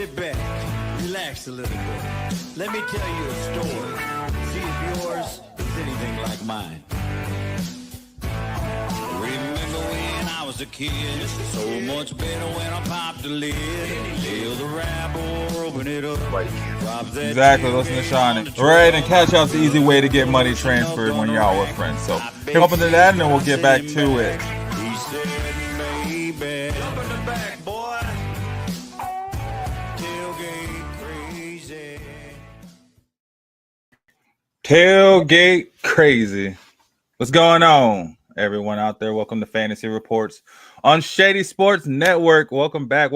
Sit back, relax a little bit. Let me tell you a story. See if yours is anything like mine. Remember when I was a kid? So much better when I popped the lid. Feel the rap or open it up. Exactly, listen to Shawnee. Right, and Cash App's the easy way to get money transferred when you're out with friends. So jump into that and then we'll get back to it. He said, baby, jump in the back, boy. Tailgate crazy. Tailgate crazy. What's going on, everyone out there? Welcome to Fantasy Reports on Shady Sports Network. Welcome back.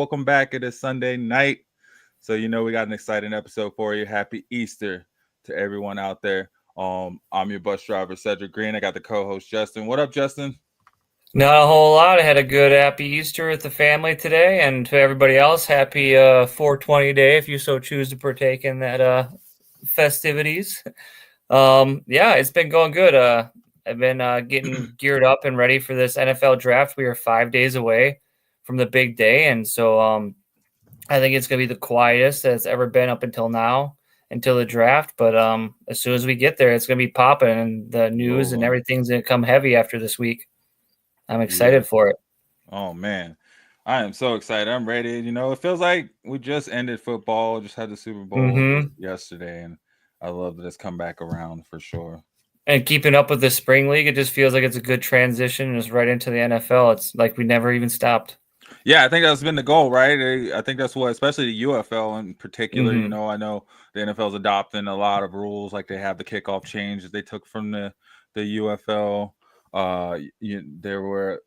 It is Sunday night. So you know we got an exciting episode for you. Happy Easter to everyone out there. I'm your bus driver, Cedric Green. I got the co-host, Justin. What up, Justin? Not a whole lot. I had a good happy Easter with the family today, and to everybody else, happy 420 day if you so choose to partake in that festivities. Yeah, it's been going good. I've been getting geared up and ready for this NFL draft. We are 5 days away from the big day, and so I think it's going to be the quietest that it's ever been up until now, until the draft. But as soon as we get there, it's going to be popping, and the news and everything's going to come heavy after this week. I'm excited for it. Oh, man. I am so excited. I'm ready. You know, it feels like we just ended football, just had the Super Bowl yesterday, and I love that it's come back around for sure. And keeping up with the spring league, it just feels like it's a good transition just right into the NFL. It's like we never even stopped. Yeah, I think that's been the goal, right? I think that's what, especially the UFL in particular, you know, I know the NFL's adopting a lot of rules, like they have the kickoff change that they took from the UFL. There were,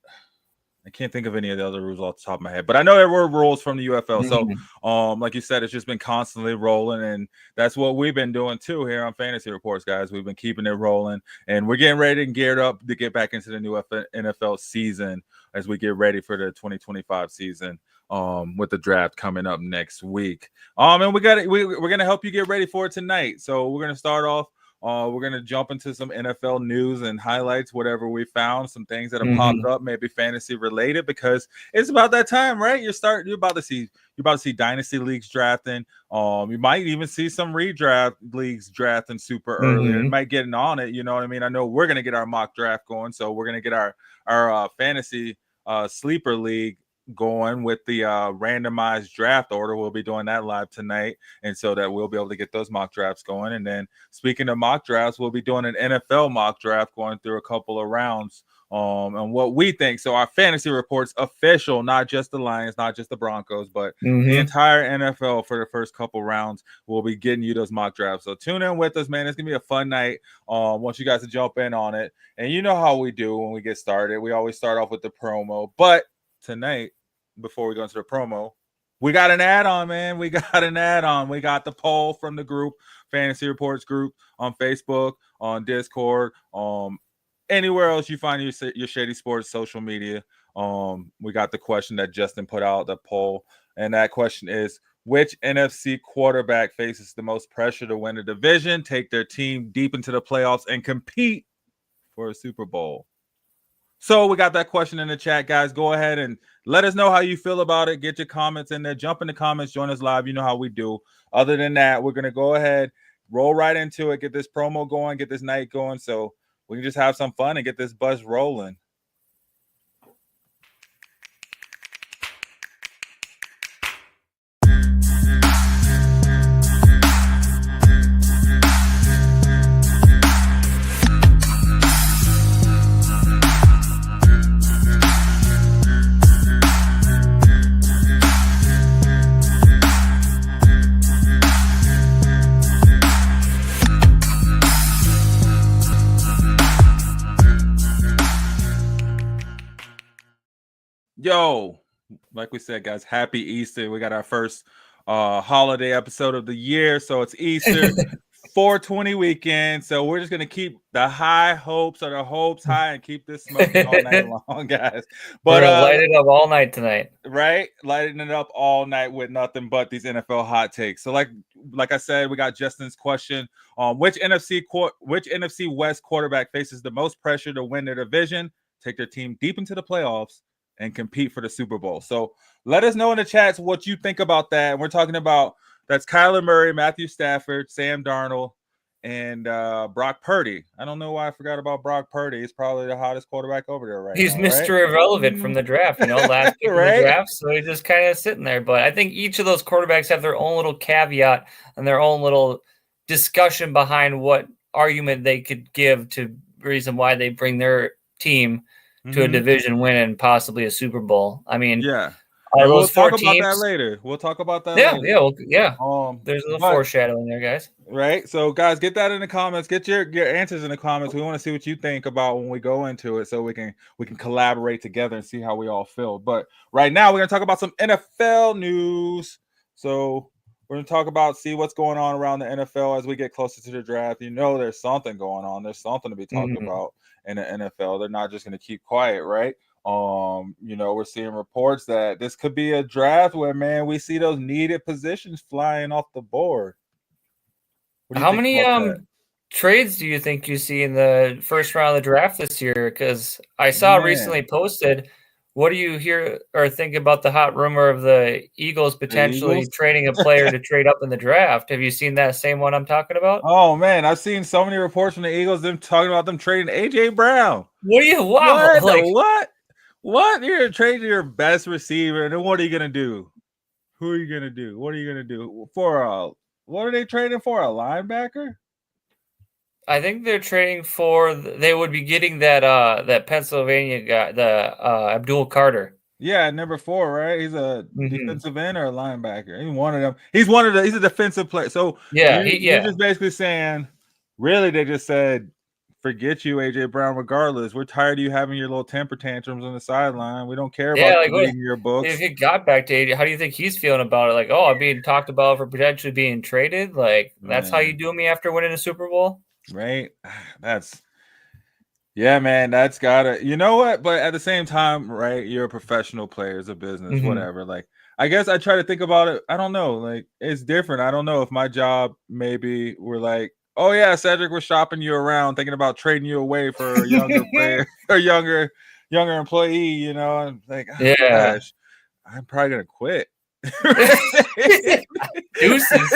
I can't think of any of the other rules off the top of my head, but I know there were rules from the UFL. So, like you said, it's just been constantly rolling, and that's what we've been doing too here on Fantasy Reports, guys. We've been keeping it rolling, and we're getting ready and geared up to get back into the new NFL season as we get ready for the 2025 season. With the draft coming up next week. And we're gonna help you get ready for it tonight. So we're gonna start off. We're going to jump into some NFL news and highlights, whatever we found, some things that have popped up, maybe fantasy related, because it's about that time, right? You're about to see dynasty leagues drafting. You might even see some redraft leagues drafting super early. You might get on it. You know what I mean? I know we're going to get our mock draft going. So we're going to get our fantasy sleeper league going with the randomized draft order. We'll be doing that live tonight, and so that we'll be able to get those mock drafts going. And then speaking of mock drafts, we'll be doing an NFL mock draft, going through a couple of rounds and what we think. So our fantasy reports official, not just the Lions, not just the Broncos, but the entire NFL for the first couple rounds. We'll be getting you those mock drafts. So tune in with us, man. It's gonna be a fun night. Want you guys to jump in on it. And you know how we do when we get started. We always start off with the promo, but tonight, before we go into the promo, we got an add-on, man. We got the poll from the group, Fantasy Reports group, on Facebook, on Discord, anywhere else you find your Shady Sports social media. We got the question that Justin put out, the poll, and that question is, which NFC quarterback faces the most pressure to win a division, take their team deep into the playoffs, and compete for a Super Bowl? So we got that question in the chat, guys. Go ahead and let us know how you feel about it. Get your comments in there. Jump in the comments. Join us live. You know how we do. Other than that, we're going to go ahead, roll right into it, get this promo going, get this night going, so we can just have some fun and get this buzz rolling. Yo, like we said, guys, happy Easter. We got our first holiday episode of the year. So it's Easter 420 weekend. So we're just going to keep the hopes high and keep this smoking all night long, guys. But we're going to light it up all night tonight. Right? Lighting it up all night with nothing but these NFL hot takes. So like I said, we got Justin's question. Which NFC West quarterback faces the most pressure to win their division, take their team deep into the playoffs, and compete for the Super Bowl. So let us know in the chats what you think about that. And we're talking about that's Kyler Murray, Matthew Stafford, Sam Darnold, and Brock Purdy. I don't know why I forgot about Brock Purdy. He's probably the hottest quarterback over there right He's now. Mr. Right? Irrelevant from the draft, last pick right? of the draft. So he's just kind of sitting there. But I think each of those quarterbacks have their own little caveat and their own little discussion behind what argument they could give to reason why they bring their team to a division win and possibly a Super Bowl. I mean, yeah. And we'll talk about that later. We'll talk about that later. There's a little foreshadowing there, guys. Right. So, guys, get that in the comments. Get your answers in the comments. We want to see what you think about when we go into it, so we can collaborate together and see how we all feel. But right now, we're gonna talk about some NFL news. So we're gonna see what's going on around the NFL as we get closer to the draft. There's something going on. There's something to be talked about in the NFL. They're not just gonna keep quiet, right? We're seeing reports that this could be a draft where, man, we see those needed positions flying off the board. How many trades do you think you see in the first round of the draft this year? Because I saw recently posted, what do you hear or think about the hot rumor of the Eagles potentially trading a player to trade up in the draft? Have you seen that same one I'm talking about? Oh, man, I've seen so many reports from the Eagles, them talking about them trading A.J. Brown. What? You're trading your best receiver, and then what are you gonna do? Who are you gonna do? What are you gonna do what are they trading for? A linebacker? I think they're trading for. They would be getting that Pennsylvania guy, the Abdul Carter. Yeah, number 4, right? He's a defensive end or a linebacker. He's one of them. He's a defensive player. So you're just basically saying, really, they just said, forget you, AJ Brown. Regardless, we're tired of you having your little temper tantrums on the sideline. We don't care about reading your books. If it got back to AJ, how do you think he's feeling about it? Like, I'm being talked about for potentially being traded. Like, that's how you do me after winning a Super Bowl, right? Man. That's gotta. You know what? But at the same time, right? You're a professional player, it's a business, whatever. Like, I guess I try to think about it. I don't know. Like, it's different. I don't know if my job maybe we're like, oh yeah, Cedric, we're shopping you around, thinking about trading you away for a younger player or younger employee. I'm like, gosh, I'm probably gonna quit. Deuces.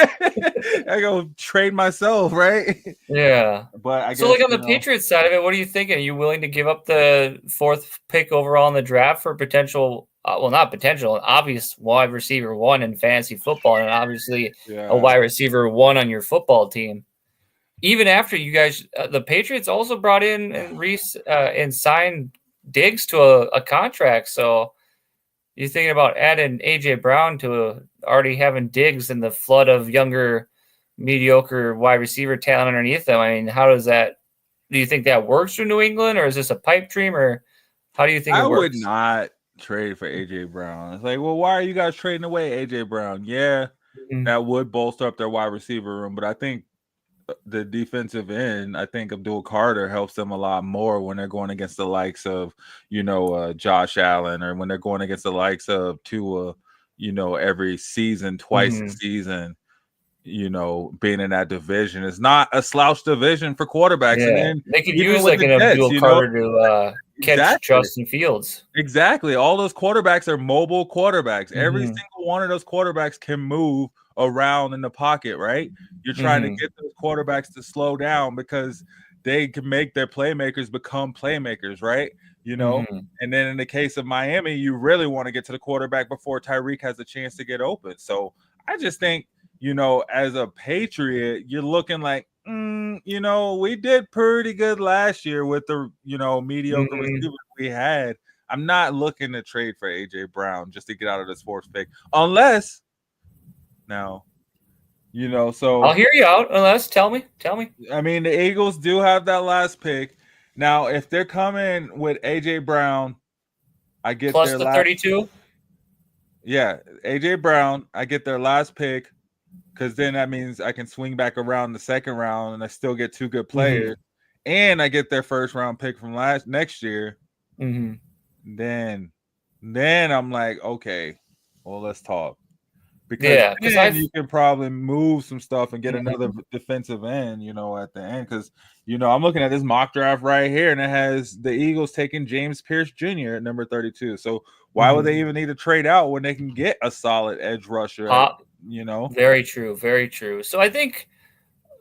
I go trade myself, right? Yeah. But I guess, so, like, on the Patriots side of it, what are you thinking? Are you willing to give up the 4th pick overall in the draft for potential? Not potential, an obvious wide receiver 1 in fantasy football, and obviously a wide receiver 1 on your football team. Even after you guys, the Patriots also brought in and signed Diggs to a contract. So you're thinking about adding AJ Brown to already having Diggs in the flood of younger, mediocre wide receiver talent underneath them. I mean, how does that? Do you think that works for New England, or is this a pipe dream, or how do you think it works? I would not trade for AJ Brown. It's like, well, why are you guys trading away AJ Brown? Yeah, that would bolster up their wide receiver room, but I think the defensive end, I think Abdul Carter helps them a lot more when they're going against the likes of, Josh Allen, or when they're going against the likes of Tua, every season, twice a season, being in that division. It's not a slouch division for quarterbacks. Yeah. And then they could use like an Abdul Carter to catch Justin Fields. Exactly. All those quarterbacks are mobile quarterbacks. Every single one of those quarterbacks can move around in the pocket, right? You're trying to get those quarterbacks to slow down because they can make their playmakers become playmakers, right? And then in the case of Miami, you really want to get to the quarterback before Tyreek has a chance to get open. So I just think, as a Patriot, you're looking like, we did pretty good last year with the, mediocre receivers we had. I'm not looking to trade for AJ Brown just to get out of this 4th pick, unless now, so I'll hear you out. Unless tell me. I mean, the Eagles do have that last pick. Now, if they're coming with AJ Brown, I get plus the 32. Yeah, AJ Brown, I get their last pick, because then that means I can swing back around the 2nd round and I still get 2 good players, and I get their 1st round pick from next year. Then I'm like, okay, well, let's talk. because then you can probably move some stuff and get another defensive end, at the end. Because, I'm looking at this mock draft right here, and it has the Eagles taking James Pierce Jr. at number 32. So why would they even need to trade out when they can get a solid edge rusher? Very true, very true. So I think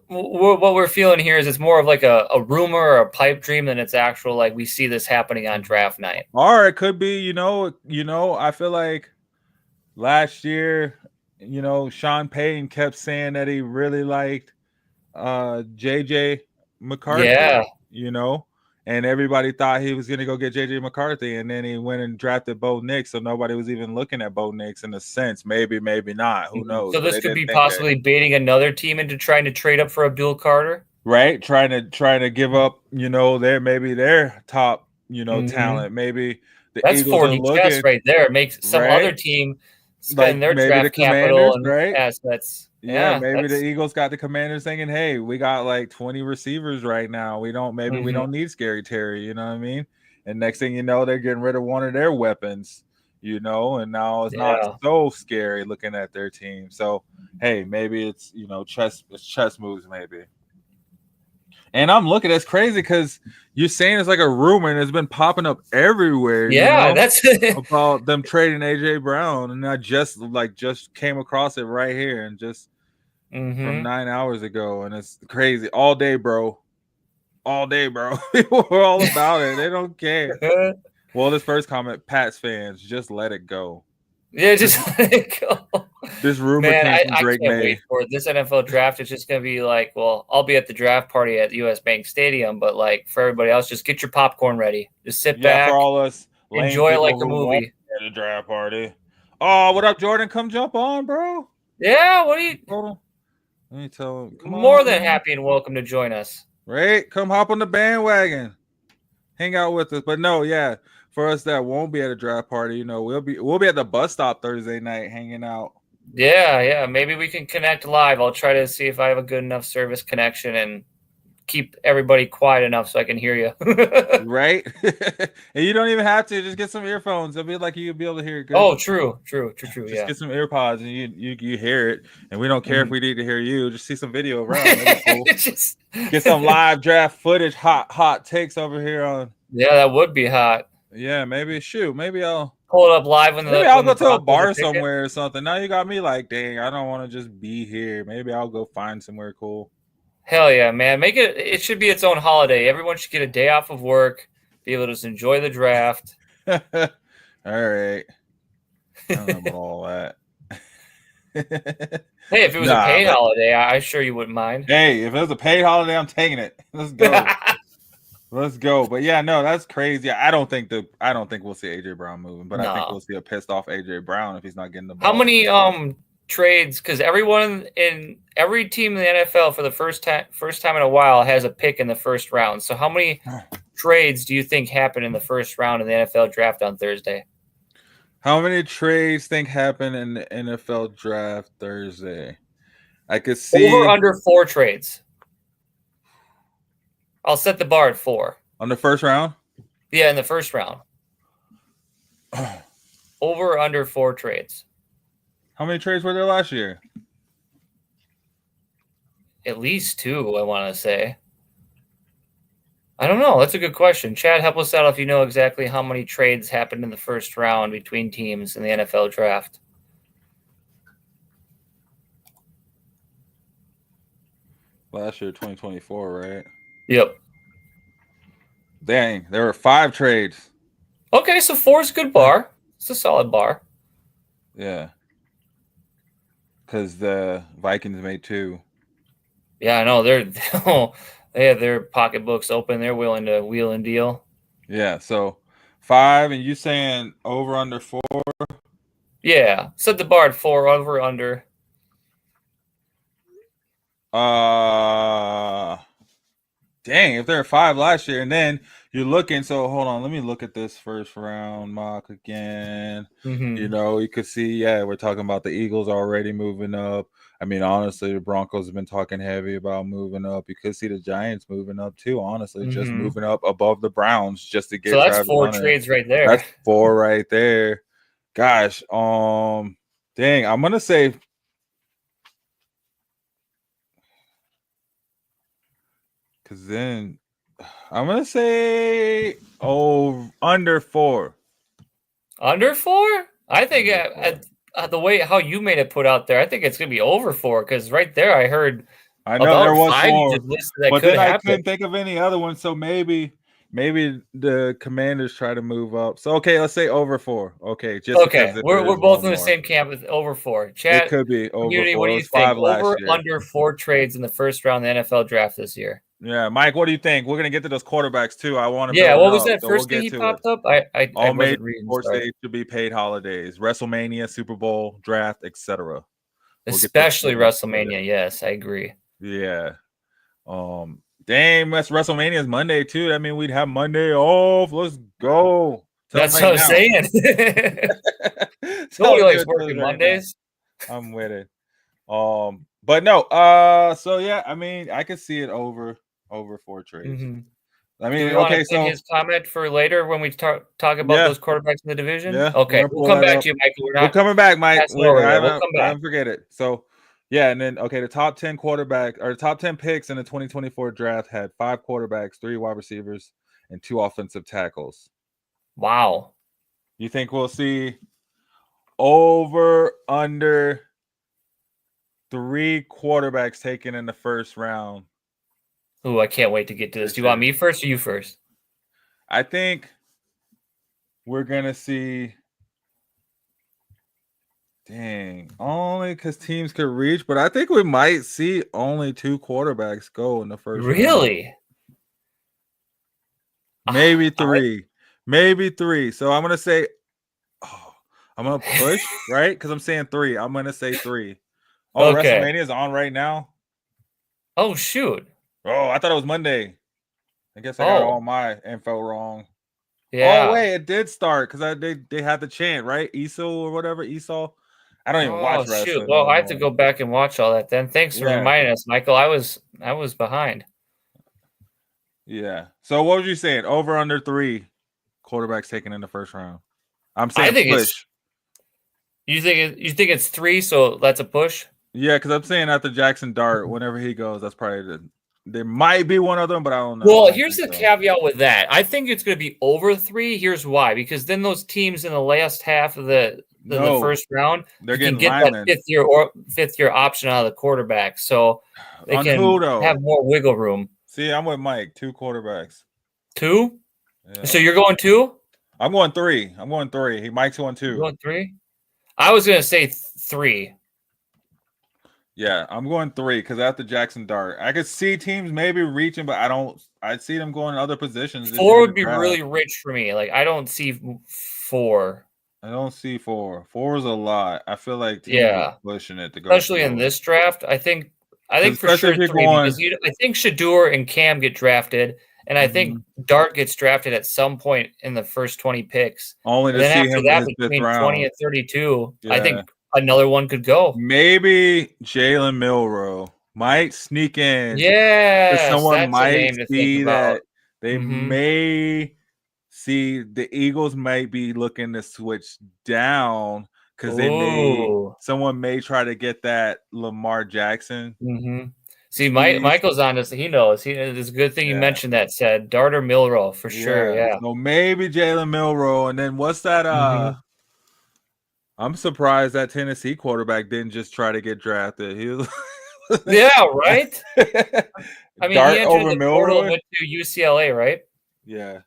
what we're feeling here is it's more of like a rumor or a pipe dream than it's actual, like we see this happening on draft night. Or it could be, I feel like last year, Sean Payton kept saying that he really liked JJ McCarthy, and everybody thought he was going to go get JJ McCarthy, and then he went and drafted Bo Nix, so nobody was even looking at Bo Nix in a sense. Maybe not. Who knows? So this could be possibly baiting another team into trying to trade up for Abdul Carter, right? Trying to give up, their top, talent. Maybe the that's Eagles 40 chess right there. It makes some other team spend their draft capital and assets. Yeah, maybe the Eagles got the Commanders thinking, hey, we got like 20 receivers right now. We don't need Scary Terry, you know what I mean? And next thing you know, they're getting rid of one of their weapons, and now it's not so scary looking at their team. So, hey, maybe it's, chess moves maybe. And I'm looking, that's crazy because you're saying it's like a rumor and it's been popping up everywhere. Yeah, that's about them trading AJ Brown. And I just came across it right here and just from 9 hours ago. And it's crazy. All day, bro. People are all about it. They don't care. Well, this first comment, Pats fans, just let it go. Yeah, just let it go. This rumor came from Drake I can't May. wait for it. This NFL draft is just going to be like, well, I'll be at the draft party at US Bank Stadium, but like for everybody else, just get your popcorn ready. Just sit back. For all us, enjoy it like a movie. At the draft party. Oh, what up, Jordan? Come jump on, bro. Yeah, what are you? Hold on. Let me tell him. More than happy and welcome to join us. Right? Come hop on the bandwagon. Hang out with us. But no, yeah. For us that won't be at a draft party, we'll be at the bus stop Thursday night hanging out. Yeah. Maybe we can connect live. I'll try to see if I have a good enough service connection and keep everybody quiet enough so I can hear you. Right? And you don't even have to. Just get some earphones. It'll be like you'll be able to hear it good. Oh, true. Just get some AirPods and you hear it. And we don't care if we need to hear you. Just see some video around. Cool. Get some live draft footage, hot takes over here on. Yeah, that would be hot. Yeah, maybe I'll pull it up live when I'll go to a bar somewhere or something. Now you got me like, dang, I don't want to just be here. Maybe I'll go find somewhere cool. Hell yeah, man. It should be its own holiday. Everyone should get a day off of work, be able to just enjoy the draft. All right. I don't know about all that. Hey, if it was a paid holiday, I'm sure you wouldn't mind. Hey, if it was a paid holiday, I'm taking it. Let's go. Let's go. But yeah, no, that's crazy. I don't think we'll see AJ Brown moving, but I think we'll see a pissed off AJ Brown if he's not getting the ball. How many trades? Because every team in the NFL for the first time in a while has a pick in the first round. So how many trades do you think happen in the first round of the NFL draft on Thursday? How many trades think happen in the NFL draft Thursday? I could see over under 4 trades. I'll set the bar at 4. On the first round? Yeah, in the first round. Over or under 4 trades. How many trades were there last year? At least 2, I want to say. I don't know. That's a good question. Chad, help us out if you know exactly how many trades happened in the first round between teams in the NFL draft. Last year, 2024, right? Yep. Dang, there were 5 trades. Okay, so 4 is a good bar. It's a solid bar. Yeah. Because the Vikings made 2. Yeah, I know. They have their pocketbooks open. They're willing to wheel and deal. Yeah, so 5, and you saying over under 4? Yeah, set the bar at 4, over under. Dang, if there are 5 last year, and then you're looking, so hold on, let me look at this first round mock again. You could see, we're talking about the Eagles already moving up. I mean, honestly, the Broncos have been talking heavy about moving up. You could see the Giants moving up too, honestly, just moving up above the Browns just to get. So that's 4 trades right there. That's 4 right there. Gosh, Dang, I'm gonna say. Because then I'm gonna say under 4. Under 4? I think Under 4. the way how you made it put out there, I think it's gonna be over 4 because right there I heard I know there about was 5 you 4, just listed that but could then I happen. couldn't think of any other one. So maybe the Commanders try to move up. So okay, let's say over 4. Okay, just because if We're there's both one in the more, same camp with over 4. it Chat could be over community, 4. what It do you was think? 5 last Over year. under 4 trades in the first round of the NFL draft this year. Yeah, Mike, what do you think? We're gonna get to those quarterbacks too. I want to Yeah, build what it was up, that so we'll first thing get he to it. popped up? I All major wasn't reading. sports Sorry. days should be paid holidays, WrestleMania, Super Bowl, draft, etc. Especially WrestleMania. Yes, I agree. Yeah. Damn, that's WrestleMania's Monday too. That means we'd have Monday off. Let's go. That's what I'm saying. Nobody likes working Mondays. I'm with it. But no. So yeah, I mean, I could see it over 4 trades. Mm-hmm. I mean, Do we want okay, to pin his comment for later when we talk about those quarterbacks in the division? Yeah. Okay, we'll come back to you, Michael. We're coming back, Mike. We'll come back. Don't forget it. So, yeah, and then the top 10 quarterback or the top 10 picks in the 2024 draft had 5 quarterbacks, 3 wide receivers, and 2 offensive tackles. Wow. You think we'll see over under 3 quarterbacks taken in the first round? Ooh, I can't wait to get to this. Do you want me first or you first? I think we're gonna see. Dang, only because teams could reach, but I think we might see only 2 quarterbacks go in the first round. Really? Maybe 3. Maybe 3. So I'm gonna say, I'm gonna push, right? Because I'm saying 3. I'm gonna say 3. Oh, okay. WrestleMania is on right now. Oh shoot. Oh, I thought it was Monday. I guess I got all my info wrong. Yeah. Oh wait, it did start because they had the chant, right? Esau or whatever. Esau. I don't even watch wrestling. Shoot. Well, I have to go back and watch all that then. Thanks for reminding us, Michael. I was behind. Yeah. So what were you saying? Over under 3 quarterbacks taken in the first round. I'm saying push. You think it's 3, so that's a push? Yeah, because I'm saying after Jackson Dart, whenever he goes, that's probably there might be one of them, but I don't know. Well, here's the caveat with that. I think it's going to be over 3. Here's why: because then those teams in the last half of the first round, they're getting that fifth year option out of the quarterback, so they can have more wiggle room. See, I'm with Mike. 2 quarterbacks. 2? Yeah. So you're going 2? I'm going 3. Mike's going 2. You're going 3? I was going to say 3. Yeah, I'm going 3 because after Jackson Dart, I could see teams maybe reaching, but I'd see them going other positions. 4 would be really rich for me. Like I don't see 4. I don't see 4. 4 is a lot. I feel like teams are pushing it to go. Especially in this draft, I think for sure 3 because I think Shador and Cam get drafted, and I think Dart gets drafted at some point in the first 20 picks. Only to see him in his between 20 and 32, I think another one could go. Maybe Jalen Milroe might sneak in. Yeah, someone might see that they may see the Eagles might be looking to switch down because someone may try to get that Lamar Jackson. Mm-hmm. See, Michael's on this. He knows. It's a good thing you mentioned that. Said Dart or Milroe for sure. Yeah. So maybe Jalen Milroe, and then what's that? I'm surprised that Tennessee quarterback didn't just try to get drafted. He was yeah, right. I mean, Dart he over entered the portal, went to UCLA, right? Yeah,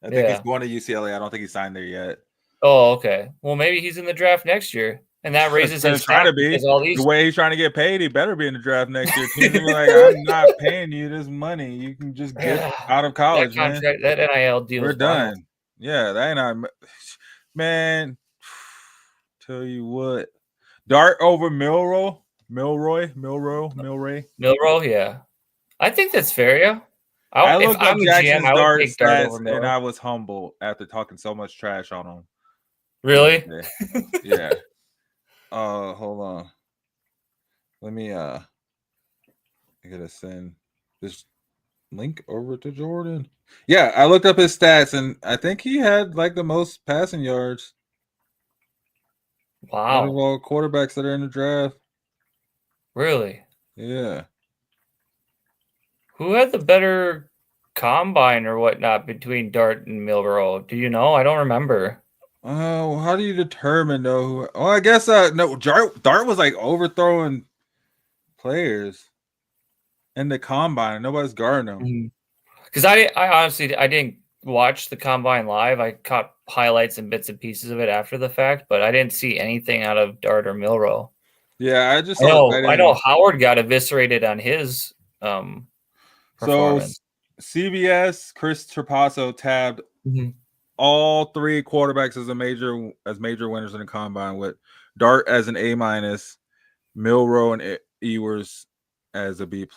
I think he's going to UCLA. I don't think he signed there yet. Oh, okay. Well, maybe he's in the draft next year, and that raises his trying to be the way he's trying to get paid. He better be in the draft next year. Teams be like, I'm not paying you this money. You can just get out of college, that contract, man. That NIL deal. We're done. Wild. Yeah, that ain't man. Tell you what, Dart over Milroe, yeah. I think that's fair, yeah. I looked up Jackson's Dart stats, and I was humbled after talking so much trash on him. Really? Yeah. Hold on. Let me I gotta send this link over to Jordan. Yeah, I looked up his stats, and I think he had like the most passing yards. Out of Wow. all quarterbacks that are in the draft. Really? Yeah. Who had the better combine or whatnot between Dart and Milrow? Do you know? I don't remember. Oh, how do you determine though? Oh, I guess no. Dart was like overthrowing players in the combine. Nobody's guarding him. Because I honestly I didn't watch the combine live. I caught highlights and bits and pieces of it after the fact, but I didn't see anything out of Dart or Milrow. Yeah, I just I saw know tight I know ends. Howard got eviscerated on his So performance. CBS, Chris Trapasso tabbed all 3 quarterbacks as major winners in the combine, with Dart as an A-, Milrow and Ewers as a B+.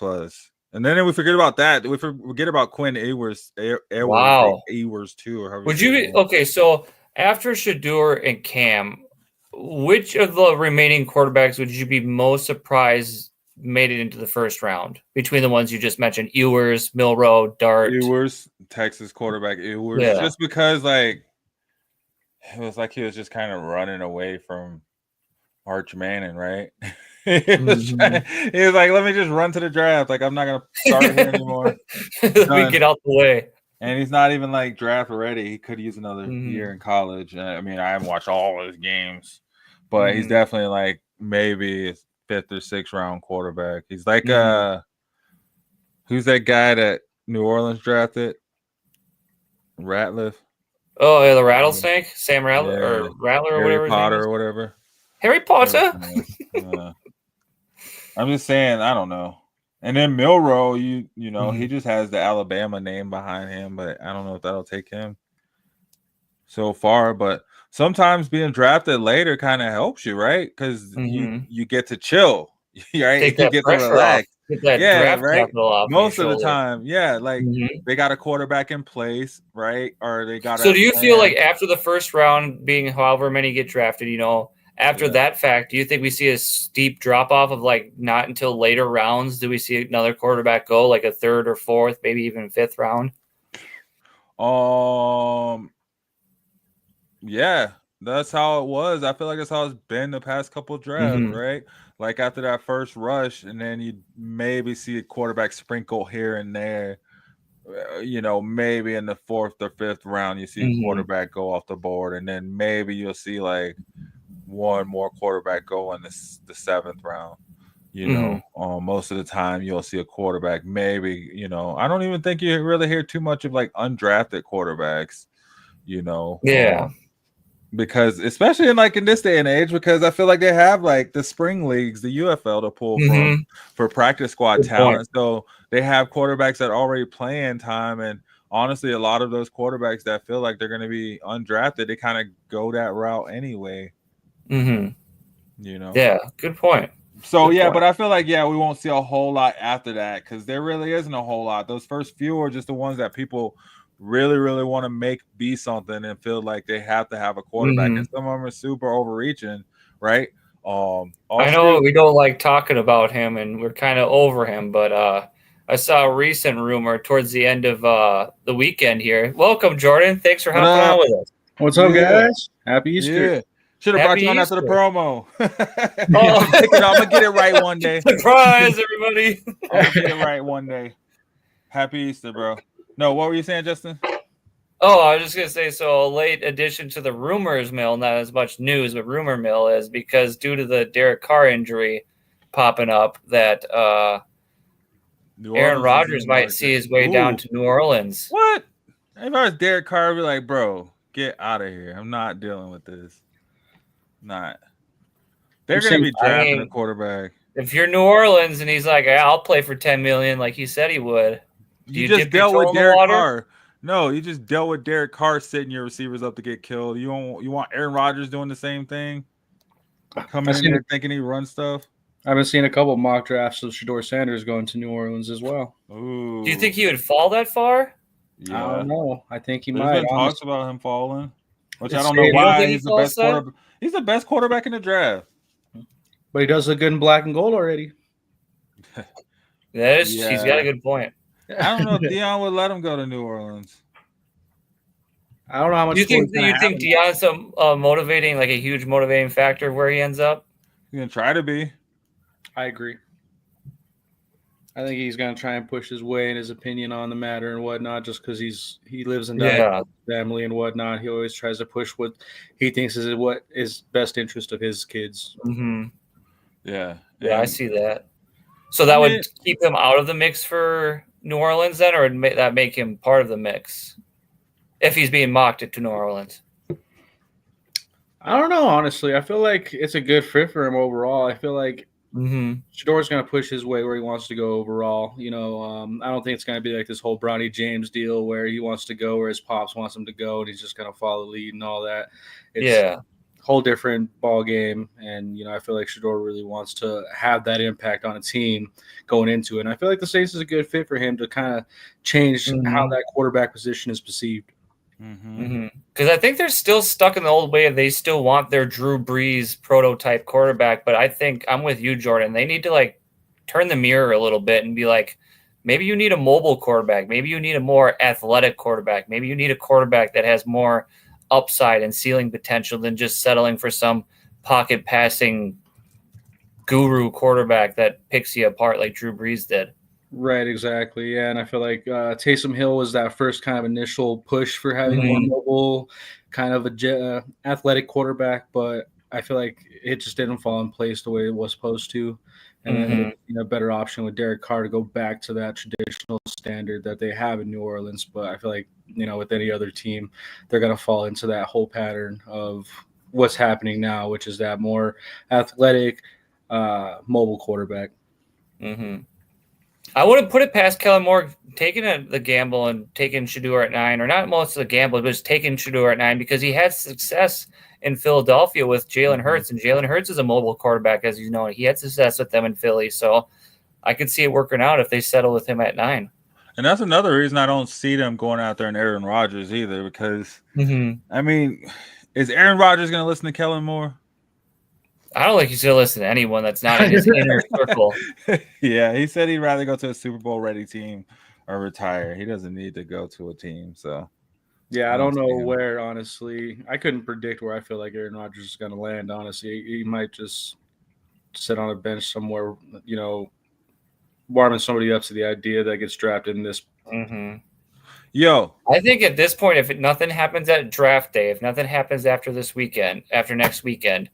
And then we forget about that. We forget about Quinn Ewers. Wow. Ewers too, or however Would say his you name. okay? So after Shadur and Cam, which of the remaining quarterbacks would you be most surprised made it into the first round between the ones you just mentioned? Ewers, Milrow, Dart. Ewers, Texas quarterback Ewers, Yeah. just because like it was like he was just kind of running away from Arch Manning, right? he was like, let me just run to the draft. Like, I'm not gonna start here anymore. We get out the way. And he's not even like draft ready. He could use another year in college. I mean, I haven't watched all his games, but he's definitely like maybe a 5th or 6th round quarterback. He's like who's that guy that New Orleans drafted? Ratliff. Oh, yeah, the rattlesnake, Sam Rattler Yeah. or Rattler or Harry whatever Potter his name is. or whatever. Harry Potter. I'm just saying, I don't know. And then Milrow, you know, he just has the Alabama name behind him, but I don't know if that'll take him so far. But sometimes being drafted later kind of helps you, right? Because you get to chill, right? Take You that get to pressure relax. off. Get that Yeah, draft right. capital off Most your of the shoulder. time, yeah, like they got a quarterback in place, right? Or they got. So do you feel like after the first round, being however many get drafted, you know, after that fact, do you think we see a steep drop off of like not until later rounds do we see another quarterback go, like a 3rd or 4th, maybe even 5th round? Yeah, that's how it was. I feel like that's how it's been the past couple of drafts, right? Like after that first rush, and then you maybe see a quarterback sprinkle here and there. You know, maybe in the 4th or 5th round, you see a quarterback go off the board, and then maybe you'll see like one more quarterback go in the 7th round. You know, most of the time you'll see a quarterback. Maybe, you know, I don't even think you really hear too much of like undrafted quarterbacks. You know, because especially in this day and age, because I feel like they have like the spring leagues, the UFL to pull from for practice squad talent. So they have quarterbacks that are already playing time. And honestly, a lot of those quarterbacks that feel like they're going to be undrafted, they kind of go that route anyway. You know? Yeah, good point. So but I feel like we won't see a whole lot after that, because there really isn't a whole lot. Those first few are just the ones that people really, really want to make be something and feel like they have to have a quarterback. And some of them are super overreaching, right? I know we don't like talking about him and we're kind of over him, but I saw a recent rumor towards the end of the weekend here. Welcome, Jordan. Thanks for hopping on with us. What's up, guys? Happy Easter. Yeah. Should have brought you on after the promo. I'm gonna get it right one day. Surprise, everybody. I'm gonna get it right one day. Happy Easter, bro. No, what were you saying, Justin? Oh, I was just going to say, so a late addition to the rumors mill, not as much news, but rumor mill is because due to the Derek Carr injury popping up that Aaron Rodgers might see his way down to New Orleans. What? If I was Derek Carr, I'd be like, bro, get out of here. I'm not dealing with this. Not. They're going to be drafting a quarterback. If you're New Orleans and he's like, I'll play for $10 million like he said he would. You just dealt with Derek Carr. No, you just dealt with Derek Carr setting your receivers up to get killed. You want Aaron Rodgers doing the same thing? Coming in there thinking he runs stuff? I've been seeing a couple mock drafts of Shedeur Sanders going to New Orleans as well. Ooh. Do you think he would fall that far? Yeah. I don't know. I think he There's might. Been talks about him falling, which I don't know why. He's the best quarterback. He's the best quarterback in the draft. But he does look good in black and gold already. He's got a good point. I don't know if Dion would let him go to New Orleans. I don't know how much. Do you think Deion's motivating, like a huge motivating factor of where he ends up? He's gonna try to be. I agree. I think he's gonna try and push his way and his opinion on the matter and whatnot, just because he lives and dies with his family and whatnot. He always tries to push what he thinks is what is best interest of his kids. Mm-hmm. Yeah, I see that. So that would keep him out of the mix for New Orleans then, or would that make him part of the mix if he's being mocked to New Orleans? I don't know, honestly. I feel like it's a good fit for him overall. I feel like Shador's going to push his way where he wants to go overall. You know, I don't think it's going to be like this whole Bronny James deal where he wants to go where his pops wants him to go and he's just going to follow the lead and all that. It's a whole different ball game. And, you know, I feel like Shador really wants to have that impact on a team going into it. And I feel like the Saints is a good fit for him to kind of change how that quarterback position is perceived. Because I think they're still stuck in the old way of they still want their Drew Brees prototype quarterback. But I think I'm with you, Jordan. They need to like turn the mirror a little bit and be like, maybe you need a mobile quarterback. Maybe you need a more athletic quarterback. Maybe you need a quarterback that has more upside and ceiling potential than just settling for some pocket passing guru quarterback that picks you apart like Drew Brees did. Right, exactly. Yeah, and I feel like Taysom Hill was that first kind of initial push for having more mobile, kind of a athletic quarterback, but I feel like it just didn't fall in place the way it was supposed to. And then, you know, a better option with Derek Carr to go back to that traditional standard that they have in New Orleans. But I feel like, you know, with any other team, they're going to fall into that whole pattern of what's happening now, which is that more athletic, mobile quarterback. I wouldn't put it past Kellen Moore taking the gamble and taking Shador at 9, or not most of the gamble, but just taking Shador at 9 because he had success in Philadelphia with Jalen Hurts, and Jalen Hurts is a mobile quarterback, as you know. He had success with them in Philly, so I could see it working out if they settle with him at 9. And that's another reason I don't see them going out there and Aaron Rodgers either, because, I mean, is Aaron Rodgers going to listen to Kellen Moore? I don't think he's going to listen to anyone that's not in his inner circle. Yeah, he said he'd rather go to a Super Bowl ready team or retire. He doesn't need to go to a team. So, yeah, I don't know where, honestly. I couldn't predict where I feel like Aaron Rodgers is going to land, honestly. He might just sit on a bench somewhere, you know, warming somebody up to the idea that gets drafted in this. Yo, I think at this point, if nothing happens at draft day, if nothing happens after this weekend, after next weekend,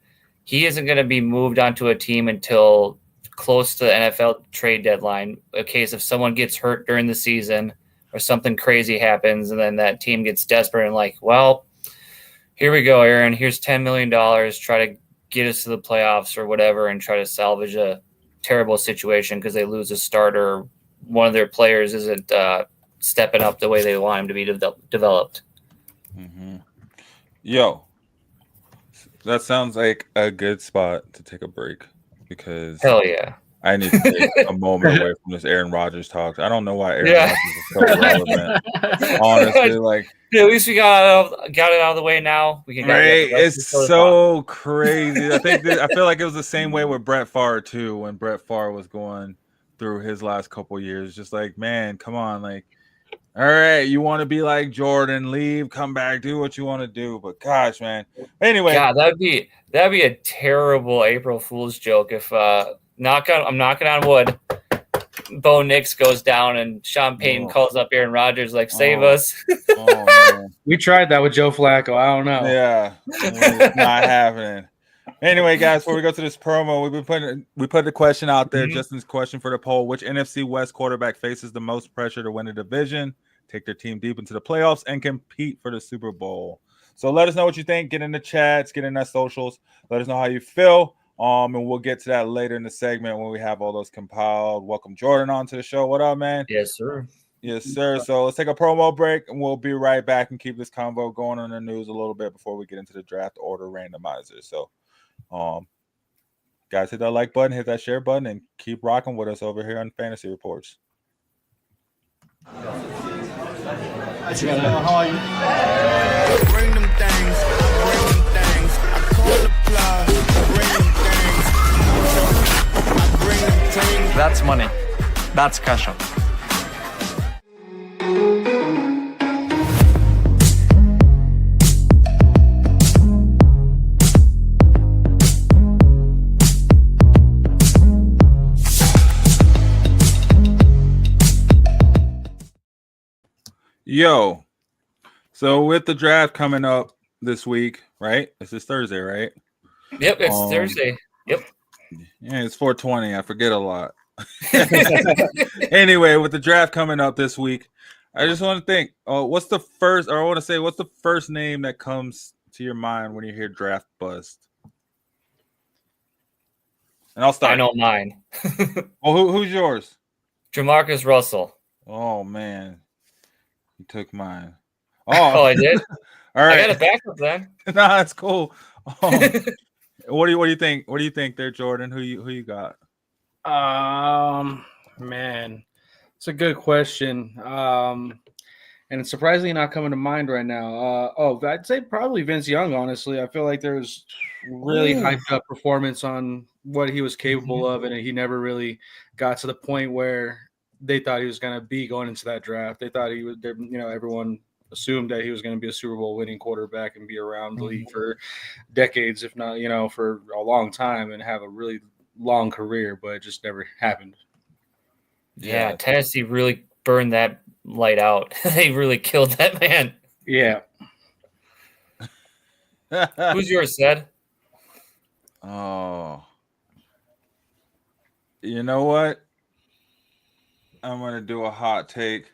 he isn't going to be moved onto a team until close to the NFL trade deadline. In case if someone gets hurt during the season or something crazy happens, and then that team gets desperate and like, well, here we go, Aaron. Here's $10 million. Try to get us to the playoffs or whatever, and try to salvage a terrible situation because they lose a starter. One of their players isn't stepping up the way they want him to be developed. Yo. That sounds like a good spot to take a break because hell yeah, I need to take a moment away from this Aaron Rodgers talk. I don't know why Aaron Rodgers is so relevant. Honestly, like at least we got it out of the way now. We can it's so crazy. I feel like it was the same way with Brett Favre too when Brett Favre was going through his last couple years. Just like, man, come on, like. All right, you want to be like Jordan, leave, come back, do what you want to do. But gosh, man. Anyway, God, that'd be a terrible April Fool's joke if I'm knocking on wood. Bo Nix goes down and Sean Payton calls up Aaron Rodgers like, save us. We tried that with Joe Flacco. I don't know. Yeah, it's not happening. Anyway, guys, before we go to this promo, we put the question out there. Justin's question for the poll: which NFC West quarterback faces the most pressure to win the division, take their team deep into the playoffs, and compete for the Super Bowl? So let us know what you think. Get in the chats, get in our socials. Let us know how you feel. And we'll get to that later in the segment when we have all those compiled. Welcome Jordan onto the show. What up, man? Yes, sir. Yes, sir. So let's take a promo break, and we'll be right back and keep this convo going on the news a little bit before we get into the draft order randomizer. So, guys, hit that like button, hit that share button, and keep rocking with us over here on Fantasy Reports. How are you? Bring them things, bring them things. I call the plug, bring them things. I bring them things. That's money. That's cash out. Yo, so with the draft coming up this week, right? This is Thursday, right? Yep, it's Thursday. Yep. Yeah, it's 420. I forget a lot. Anyway, with the draft coming up this week, I just want to think, what's the first name that comes to your mind when you hear draft bust? And I'll start. I know mine. Well, who's yours? Jamarcus Russell. Oh, man. You took mine. Oh, I did? All right. I got a backup then. Nah, that's cool. What do you think? What do you think there, Jordan? Who you got? Man, it's a good question. And it's surprisingly not coming to mind right now. I'd say probably Vince Young, honestly. I feel like there's really hyped up performance on what he was capable of, and he never really got to the point where they thought he was going to be going into that draft. They thought he was, everyone assumed that he was going to be a Super Bowl winning quarterback and be around the league for decades, if not, for a long time, and have a really long career, but it just never happened. Yeah, Tennessee really burned that light out. They really killed that man. Yeah. Who's yours, Sed? Oh, you know what? I'm gonna do a hot take.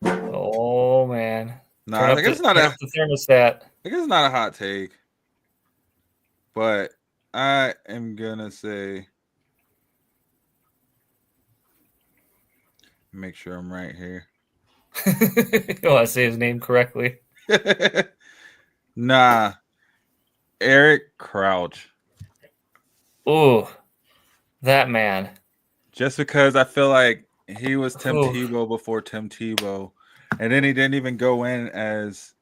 Oh man! No, I think it's not the thermostat. I think it's not a hot take, but I am gonna say. Make sure I'm right here. You want to say his name correctly? Nah, Eric Crouch. Ooh, that man. Just because I feel like he was Tim Tebow before Tim Tebow, and then he didn't even go in as.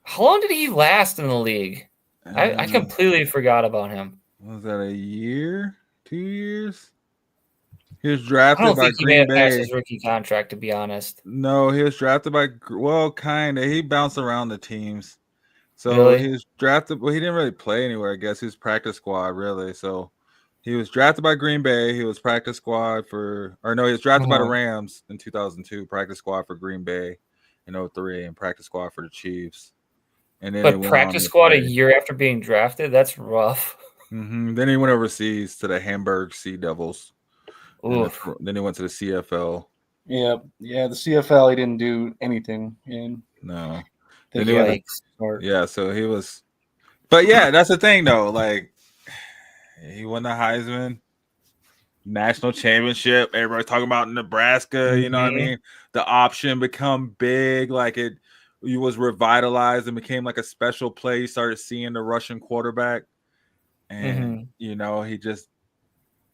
How long did he last in the league? I completely forgot about him. Was that a year? 2 years? He was drafted I don't by think he Green made it past Bay. his rookie contract, to be honest. No, he was drafted by kind of. He bounced around the teams. So Really? he was drafted. Well, he didn't really play anywhere. I guess he was practice squad, really. So he was drafted by Green Bay. He was practice squad he was drafted by the Rams in 2002. Practice squad for Green Bay in 2003, and practice squad for the Chiefs. And then But practice squad a year after being drafted? That's rough. Mm-hmm. Then he went overseas to the Hamburg Sea Devils. Then he went to the CFL. Yeah, the CFL, he didn't do anything in. No. So he was. But yeah, that's the thing though. Like, he won the Heisman, national championship. Everybody talking about Nebraska. You know what I mean? The option become big. Like it was revitalized and became like a special play. You started seeing the Russian quarterback, and he just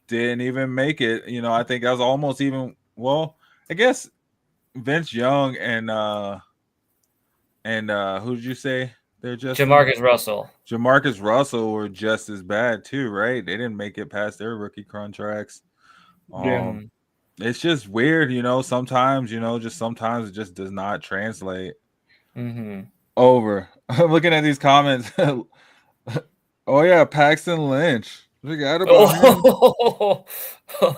didn't even make it. I think that was almost even. Well, I guess Vince Young and who did you say they're just Jamarcus Russell. Jamarcus Russell were just as bad too, right? They didn't make it past their rookie contracts. It's just weird, sometimes, sometimes it just does not translate over. I'm looking at these comments. Oh yeah, Paxton Lynch. Forgot about him.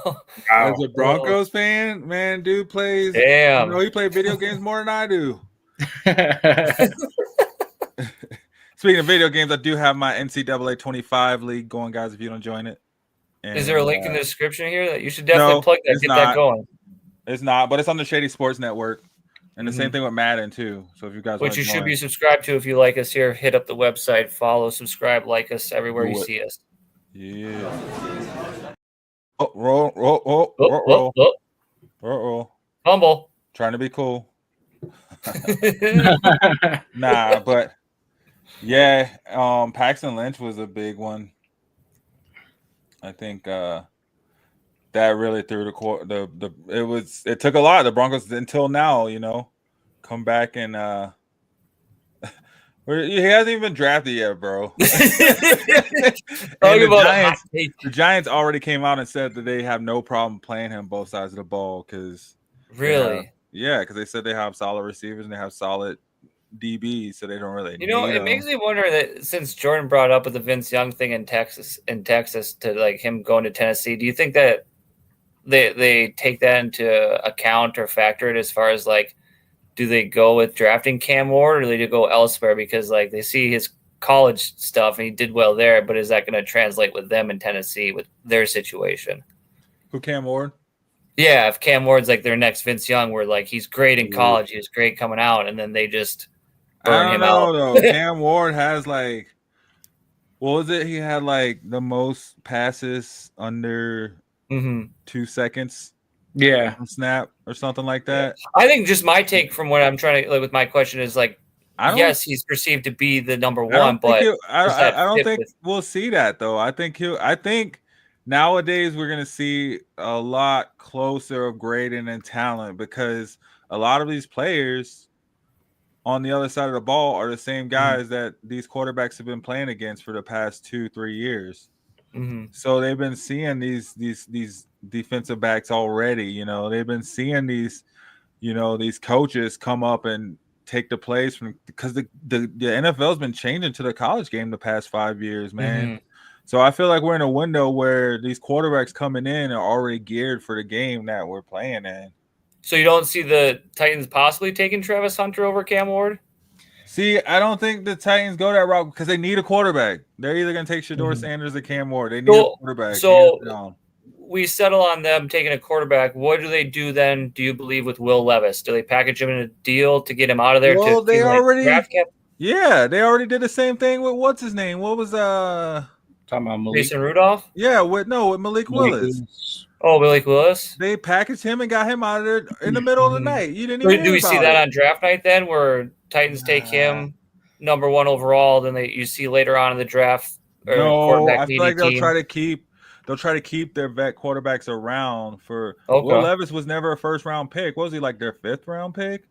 As a Broncos fan, man, dude plays. Damn. He played video games more than I do. Speaking of video games, I do have my NCAA 25 league going, guys. If you don't join it, is there a link in the description here that you should definitely plug that? Get that going. It's not, but it's on the Shady Sports Network, and the same thing with Madden too. So if you guys, which you should be subscribed to if you like us here, hit up the website, follow, subscribe, like us everywhere you see us. Yeah. Roll. Fumble. Trying to be cool. Nah, but yeah, Paxton Lynch was a big one. I think that really threw it took a lot. The Broncos until now, come back and he hasn't even drafted yet, bro. The Giants already came out and said that they have no problem playing him both sides of the ball because really, because they said they have solid receivers and they have solid DBs, so they don't really. It makes me wonder that since Jordan brought up with the Vince Young thing in Texas to like him going to Tennessee, do you think that they take that into account or factor it as far as like do they go with drafting Cam Ward, or do they go elsewhere because like they see his college stuff and he did well there, but is that going to translate with them in Tennessee with their situation? Who, Cam Ward? Yeah, if Cam Ward's like their next Vince Young, where like he's great in college, he was great coming out, and then they just burn him out. Though. Cam Ward has like, what was it? He had like the most passes under 2 seconds. Yeah, snap or something like that. I think just my take from what I'm trying to like with my question is like, yes, he's perceived to be the number one, but I don't think we'll see that though. I think nowadays we're gonna see a lot closer of grading and talent because a lot of these players on the other side of the ball are the same guys that these quarterbacks have been playing against for the past 2-3 years. So they've been seeing these defensive backs already. You know, they've been seeing these coaches come up and take the plays from, because the NFL's been changing to the college game the past 5 years, man. So I feel like we're in a window where these quarterbacks coming in are already geared for the game that we're playing in. So you don't see the Titans possibly taking Travis Hunter over Cam Ward? See, I don't think the Titans go that route because they need a quarterback. They're either going to take Shedeur Sanders or Cam Ward. They need a quarterback. So we settle on them taking a quarterback. What do they do then, do you believe, with Will Levis? Do they package him in a deal to get him out of there? Well, they already did the same thing with what's his name? What was talking about Malik? Mason Rudolph? Yeah, with Malik Willis. Oh, Malik Willis. They packaged him and got him out of there in the middle of the night. You didn't even do we see that on draft night then, where Titans take him number 1 overall? Then you see later on in the draft. No, I feel like they'll try to keep their vet quarterbacks around for. Will Levis was never a first round pick. What was he, like their 5th round pick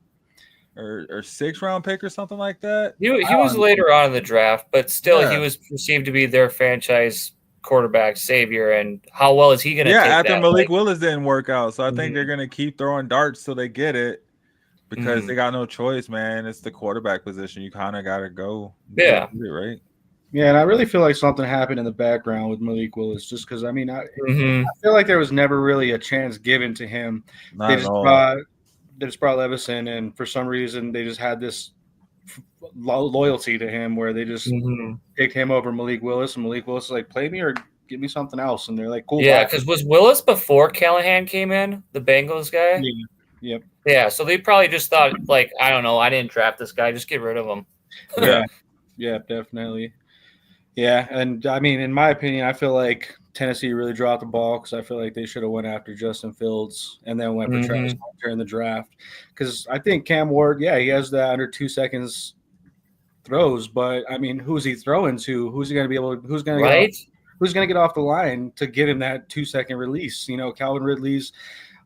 or 6th round pick or something like that? He was later on in the draft, but still he was perceived to be their franchise quarterback savior. And how well is he going to take after that? Malik Willis didn't work out, so I think they're going to keep throwing darts till they get it because they got no choice, man. It's the quarterback position. You kind of got to go. Yeah. Right. Yeah, and I really feel like something happened in the background with Malik Willis, just because I feel like there was never really a chance given to him. They just brought Levis in, and for some reason they just had this loyalty to him where they just picked him over Malik Willis, and Malik Willis was like, play me or give me something else, and they're like, cool. Yeah, because was Willis before Callahan came in, the Bengals guy? Yep. Yeah, so they probably just thought, like, I don't know, I didn't draft this guy, just get rid of him. Yeah, definitely. Yeah, and I mean, in my opinion, I feel like Tennessee really dropped the ball because I feel like they should have went after Justin Fields and then went for Travis Hunter in the draft. Because I think Cam Ward, he has the under 2 seconds throws, but I mean, who's he throwing to? Who's he going to be able? Who's going to get off the line to give him that 2-second release? You know, Calvin Ridley's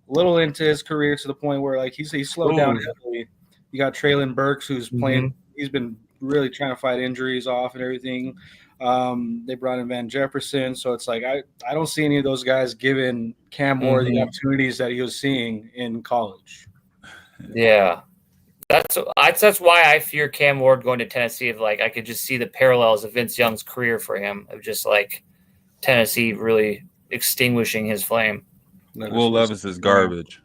a little into his career to the point where like he's slowed down heavily. You got Traylon Burks who's playing. He's been really trying to fight injuries off and everything. They brought in Van Jefferson, so it's like I don't see any of those guys giving Cam Ward the opportunities that he was seeing in college. Yeah, that's why I fear Cam Ward going to Tennessee. Of like I could just see the parallels of Vince Young's career for him, of just like Tennessee really extinguishing his flame. Will Levis is garbage.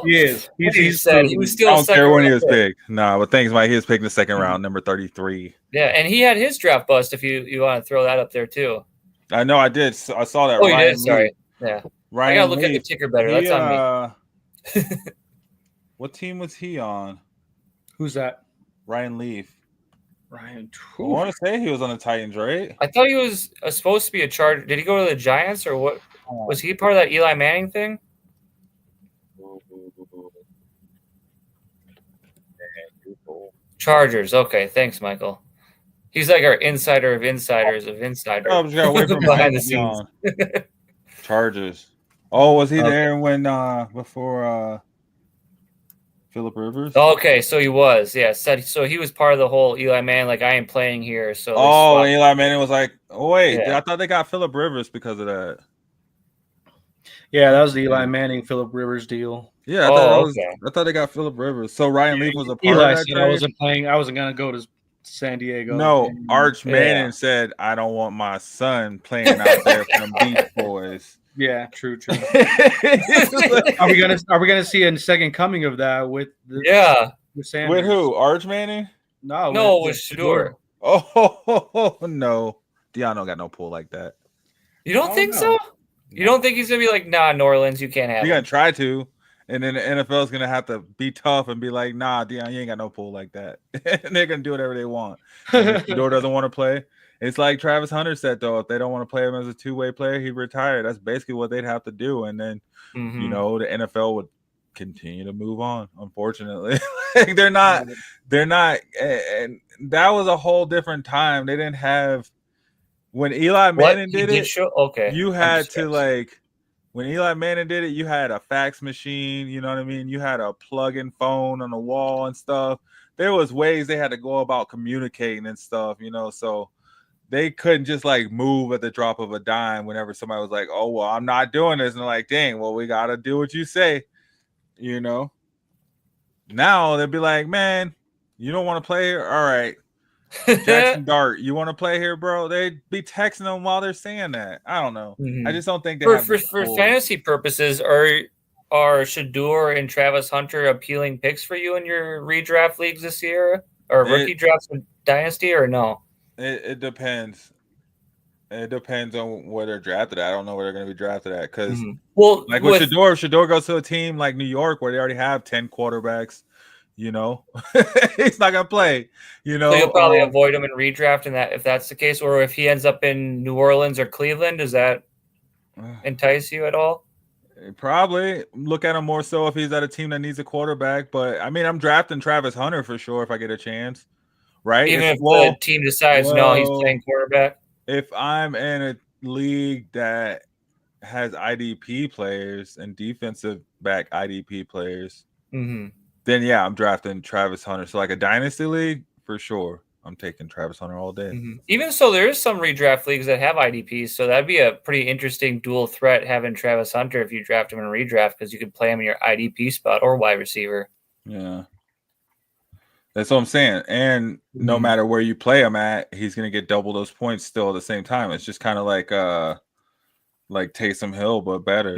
He is. He said he was still. I don't care when he was picked. Nah, but thanks, Mike. He was picked in the 2nd round, number 33. Yeah, and he had his draft bust. If you want to throw that up there too. I know I did. I saw that. Oh, you did. Sorry. Yeah. Ryan I gotta look at the ticker better. That's on me. What team was he on? Who's that? Ryan Leaf. Ryan. I want to say he was on the Titans, right? I thought he was supposed to be a Charger. Did he go to the Giants or what? Was he part of that Eli Manning thing? Chargers. Okay, thanks, Michael. He's like our insider of insiders of insider. Oh, just got away from behind the scenes. Chargers. Oh, was he there when before Phillip Rivers? Okay, so he was. Yeah, so he was part of the whole Eli Manning. Like I ain't playing here. So Eli Manning was like, oh wait, I thought they got Phillip Rivers because of that. Yeah, that was the Eli Manning Phillip Rivers deal. Yeah, I thought they got Phillip Rivers. So Ryan Leaf was a part of that trade? I wasn't playing. I wasn't gonna go to San Diego. No, Arch Manning said, "I don't want my son playing out there for the Beach Boys." Yeah, true. Like, Are we gonna see a second coming of that with with Sanders? with who? Arch Manning? No, with Shador. Oh no, Deion don't got no pull like that. You don't think so? You don't think he's gonna be like, nah, New Orleans, you can't have He him. gonna try to, and then the NFL is gonna have to be tough and be like, nah, Deion, you ain't got no pull like that. And they're gonna do whatever they want. And if Shador doesn't want to play. It's like Travis Hunter said, though, if they don't want to play him as a two-way player, he retired. That's basically what they'd have to do. And then, you know, the NFL would continue to move on, unfortunately. Like, they're not, and that was a whole different time. They didn't have, when Eli Manning did it, you had to, like, when Eli Manning did it, you had a fax machine, you know what I mean? You had a plug-in phone on the wall and stuff. There was ways they had to go about communicating and stuff, you know, so they couldn't just like move at the drop of a dime whenever somebody was like, oh, well, I'm not doing this. And they're like, dang, well, we got to do what you say, you know. Now they'll be like, man, you don't want to play here? All right. Jackson Dart, you want to play here, bro? They'd be texting them while they're saying that. I don't know. I just don't think they have for fantasy purposes, are Shador and Travis Hunter appealing picks for you in your redraft leagues this year? Or rookie drafts in Dynasty or no? It depends. It depends on where they're drafted at. I don't know where they're going to be drafted at because, well, like with Shador, if Shador goes to a team like New York where they already have 10 quarterbacks, you know, he's not going to play. You know, so you'll probably avoid him in redraft, and that if that's the case, or if he ends up in New Orleans or Cleveland, does that entice you at all? Probably look at him more so if he's at a team that needs a quarterback. But I mean, I'm drafting Travis Hunter for sure if I get a chance. Right. Even if the team decides no, he's playing quarterback. If I'm in a league that has IDP players and defensive back IDP players, then yeah, I'm drafting Travis Hunter. So like a dynasty league, for sure, I'm taking Travis Hunter all day. Even so, there is some redraft leagues that have IDPs, so that'd be a pretty interesting dual threat having Travis Hunter if you draft him in a redraft because you could play him in your IDP spot or wide receiver. Yeah. That's what I'm saying. And no matter where you play him at, he's going to get double those points still at the same time. It's just kind of like Taysom Hill, but better.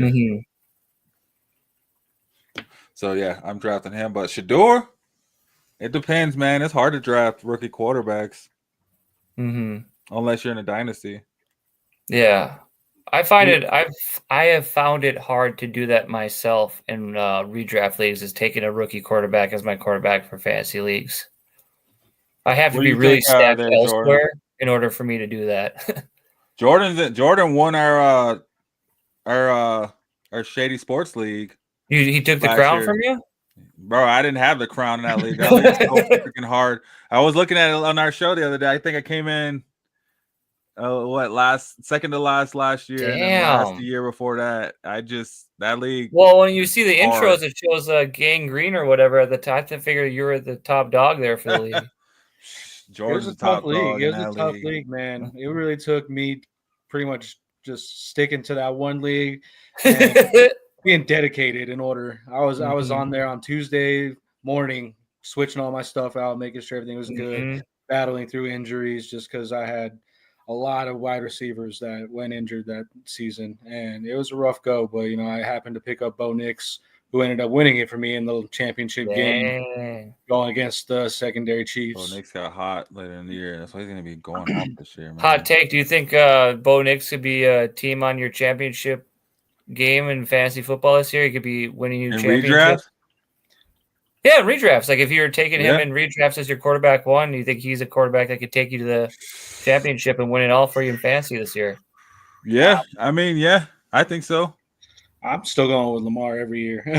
So, yeah, I'm drafting him. But Shador, it depends, man. It's hard to draft rookie quarterbacks unless you're in a dynasty. Yeah. I have found it hard to do that myself in redraft leagues, is taking a rookie quarterback as my quarterback for fantasy leagues. I have to be really stacked elsewhere in order for me to do that. Jordan won our Shady Sports League. He took the crown from you? Bro, I didn't have the crown in that league. That league is so freaking hard. I was looking at it on our show the other day. I think I came in second to last year. Damn. And then last year before that. That league. Well, when you see the intros, it shows Gang Green or whatever at the top. I figure you were the top dog there for the league. Jordan's it was a tough league. It was a tough league, man. It really took me pretty much just sticking to that one league and being dedicated in order. I was on there on Tuesday morning, switching all my stuff out, making sure everything was good, battling through injuries just because I had a lot of wide receivers that went injured that season, and it was a rough go. But you know, I happened to pick up Bo Nix, who ended up winning it for me in the championship game, going against the secondary Chiefs. Bo Nix got hot later in the year. That's why he's going to be going off this year, man. Hot take: do you think Bo Nix could be a team on your championship game in fantasy football this year? He could be winning you championships. Redraft? Yeah, redrafts. Like if you're taking him in redrafts as your quarterback one, do you think he's a quarterback that could take you to the championship and win it all for you in fantasy this year? Yeah, I mean, yeah, I think so. I'm still going with Lamar every year. Well,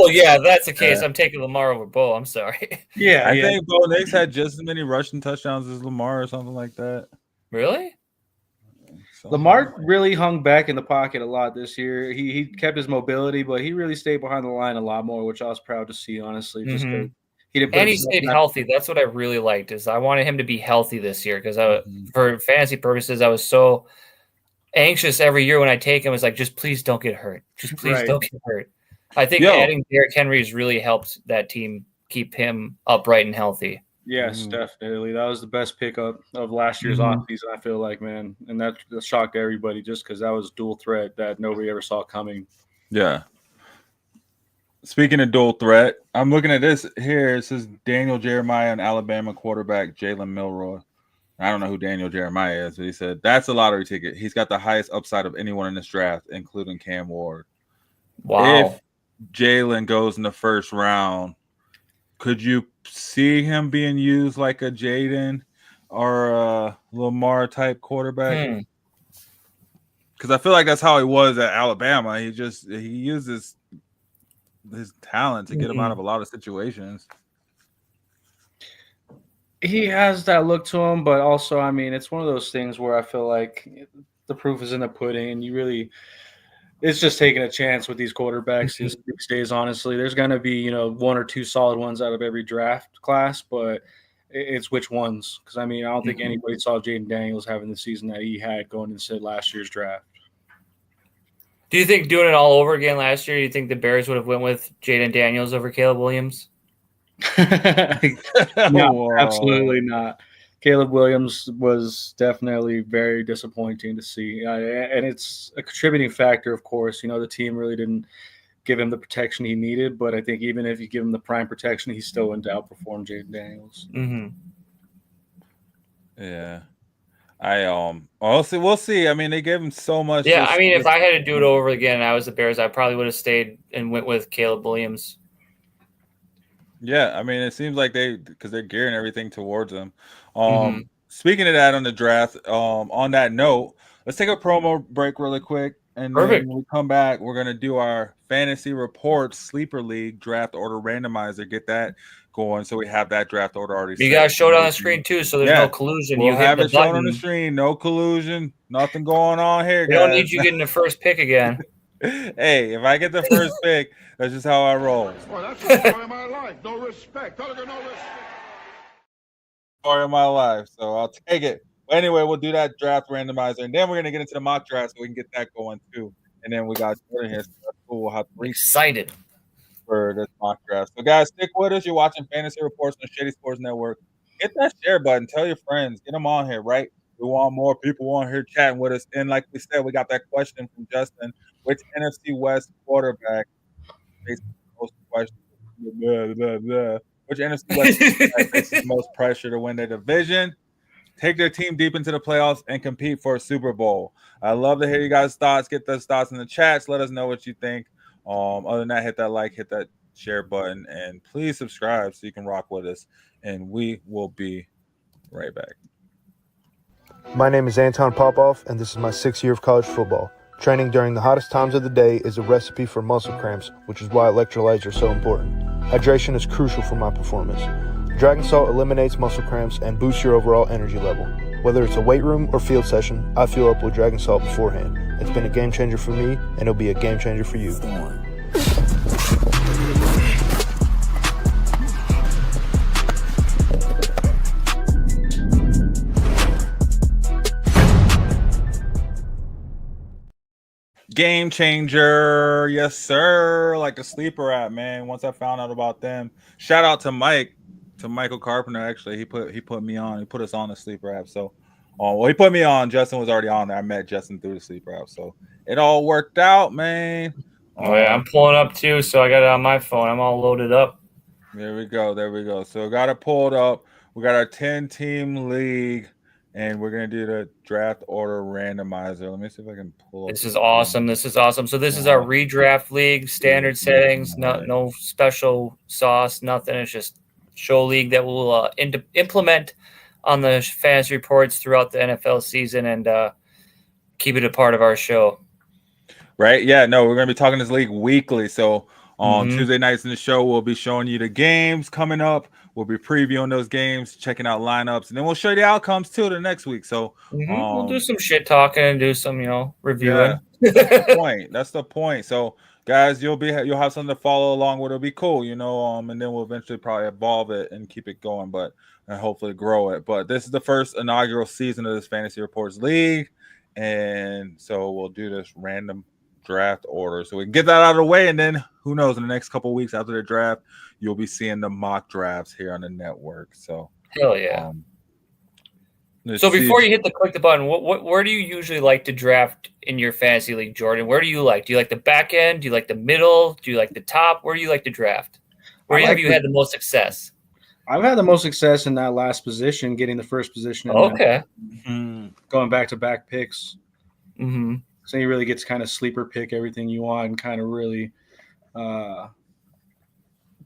yeah, if that's the case. I'm taking Lamar over Bo. I'm sorry. Yeah, I think Bo Nix had just as many rushing touchdowns as Lamar or something like that. Really? Lamar really hung back in the pocket a lot this year. He kept his mobility, but he really stayed behind the line a lot more, which I was proud to see, honestly. Just he didn't. And he stayed healthy. That's what I really liked. Is I wanted him to be healthy this year because for fantasy purposes, I was so anxious every year when I take him. It's like, just please don't get hurt. Just please don't get hurt. I think adding Derrick Henry has really helped that team keep him upright and healthy. Yes, definitely. That was the best pickup of last year's offseason, I feel like, man. And that shocked everybody just because that was dual threat that nobody ever saw coming. Yeah. Speaking of dual threat, I'm looking at this here. It says Daniel Jeremiah and Alabama quarterback Jalen Milroy. I don't know who Daniel Jeremiah is, but he said that's a lottery ticket. He's got the highest upside of anyone in this draft, including Cam Ward. Wow. If Jalen goes in the first round, could you see him being used like a Jaden or a Lamar type quarterback? Because I feel like that's how he was at Alabama. He uses his talent to get him out of a lot of situations. He has that look to him, but also, I mean, it's one of those things where I feel like the proof is in the pudding, and it's just taking a chance with these quarterbacks these days. Honestly, there's going to be one or two solid ones out of every draft class, but it's which ones. Because I mean, I don't think anybody saw Jaden Daniels having the season that he had going into last year's draft. Do you think doing it all over again last year, you think the Bears would have went with Jaden Daniels over Caleb Williams? No, absolutely not. Caleb Williams was definitely very disappointing to see. And it's a contributing factor, of course. The team really didn't give him the protection he needed, but I think even if you give him the prime protection, he still went to outperform Jaden Daniels. Yeah. We'll see. I mean, they gave him so much. Yeah, I mean, if I had to do it over again and I was the Bears, I probably would have stayed and went with Caleb Williams. Yeah, I mean, it seems like because they're gearing everything towards him. Speaking of that on the draft, on that note, let's take a promo break really quick. And then when we come back, we're going to do our fantasy reports, sleeper league draft order randomizer, get that going. So we have that draft order already. You got to show it on the screen too, so there's no collusion. We'll have it shown on the screen. No collusion. Nothing going on here, guys. We don't need you getting the first pick again. Hey, if I get the first pick, that's just how I roll. Well, that's the story of my life. No respect. No respect. Story of my life. So I'll take it. But anyway, we'll do that draft randomizer, and then we're gonna get into the mock draft so we can get that going too. And then we got Jordan here. So that's cool. We'll have excited for this mock draft. So guys, stick with us. You're watching Fantasy Reports on Shady Sports Network. Hit that share button. Tell your friends. Get them on here, right? We want more people on here chatting with us. And like we said, we got that question from Justin. Which NFC West quarterback faces most question? Which NFC West quarterback faces most pressure to win their division, take their team deep into the playoffs, and compete for a Super Bowl? I love to hear you guys' thoughts. Get those thoughts in the chats. Let us know what you think. Other than that, hit that like, hit that share button, and please subscribe so you can rock with us. And we will be right back. My name is Anton Popoff, and this is my 6th year of college football. Training during the hottest times of the day is a recipe for muscle cramps, which is why electrolytes are so important. Hydration is crucial for my performance. Dragon Salt eliminates muscle cramps and boosts your overall energy level. Whether it's a weight room or field session, I fuel up with Dragon Salt beforehand. It's been a game changer for me, and it'll be a game changer for you. Game changer, yes sir. Like a sleeper app, man. Once I found out about them, shout out to Michael Carpenter. Actually, he put me on. He put us on the sleeper app. So, he put me on. Justin was already on there. I met Justin through the sleeper app, so it all worked out, man. Oh yeah, I'm pulling up too, so I got it on my phone. I'm all loaded up. There we go. So got it pulled up. We got our 10-team league. And we're going to do the draft order randomizer. Let me see if I can pull up. This is awesome. So this is our redraft league, standard settings, no special sauce, nothing. It's just show league that we'll implement on the fantasy reports throughout the NFL season and keep it a part of our show. Right? Yeah, no, we're going to be talking this league weekly. So on Tuesday nights in the show, we'll be showing you the games coming up. We'll be previewing those games, checking out lineups, and then we'll show you the outcomes too the next week. So we'll do some shit talking and do some, reviewing. Yeah, that's the point. So guys, you'll have something to follow along with. It'll be cool, and then we'll eventually probably evolve it and keep it going, and hopefully grow it. But this is the first inaugural season of this Fantasy Reports League, and so we'll do this random draft order so we can get that out of the way, and then who knows, in the next couple of weeks after the draft, you'll be seeing the mock drafts here on the network. So Hell yeah. let's So see. before you hit the button, where do you usually like to draft in your fantasy league, Jordan? Where do you like? Do you like the back end? Do you like the middle? Do you like the top? Where do you like to draft? Where have you had the most success? I've had the most success in that last position, getting the first position. And Okay. going back to back picks. Mm-hmm. So you really get to kind of sleeper pick everything you want and kind of really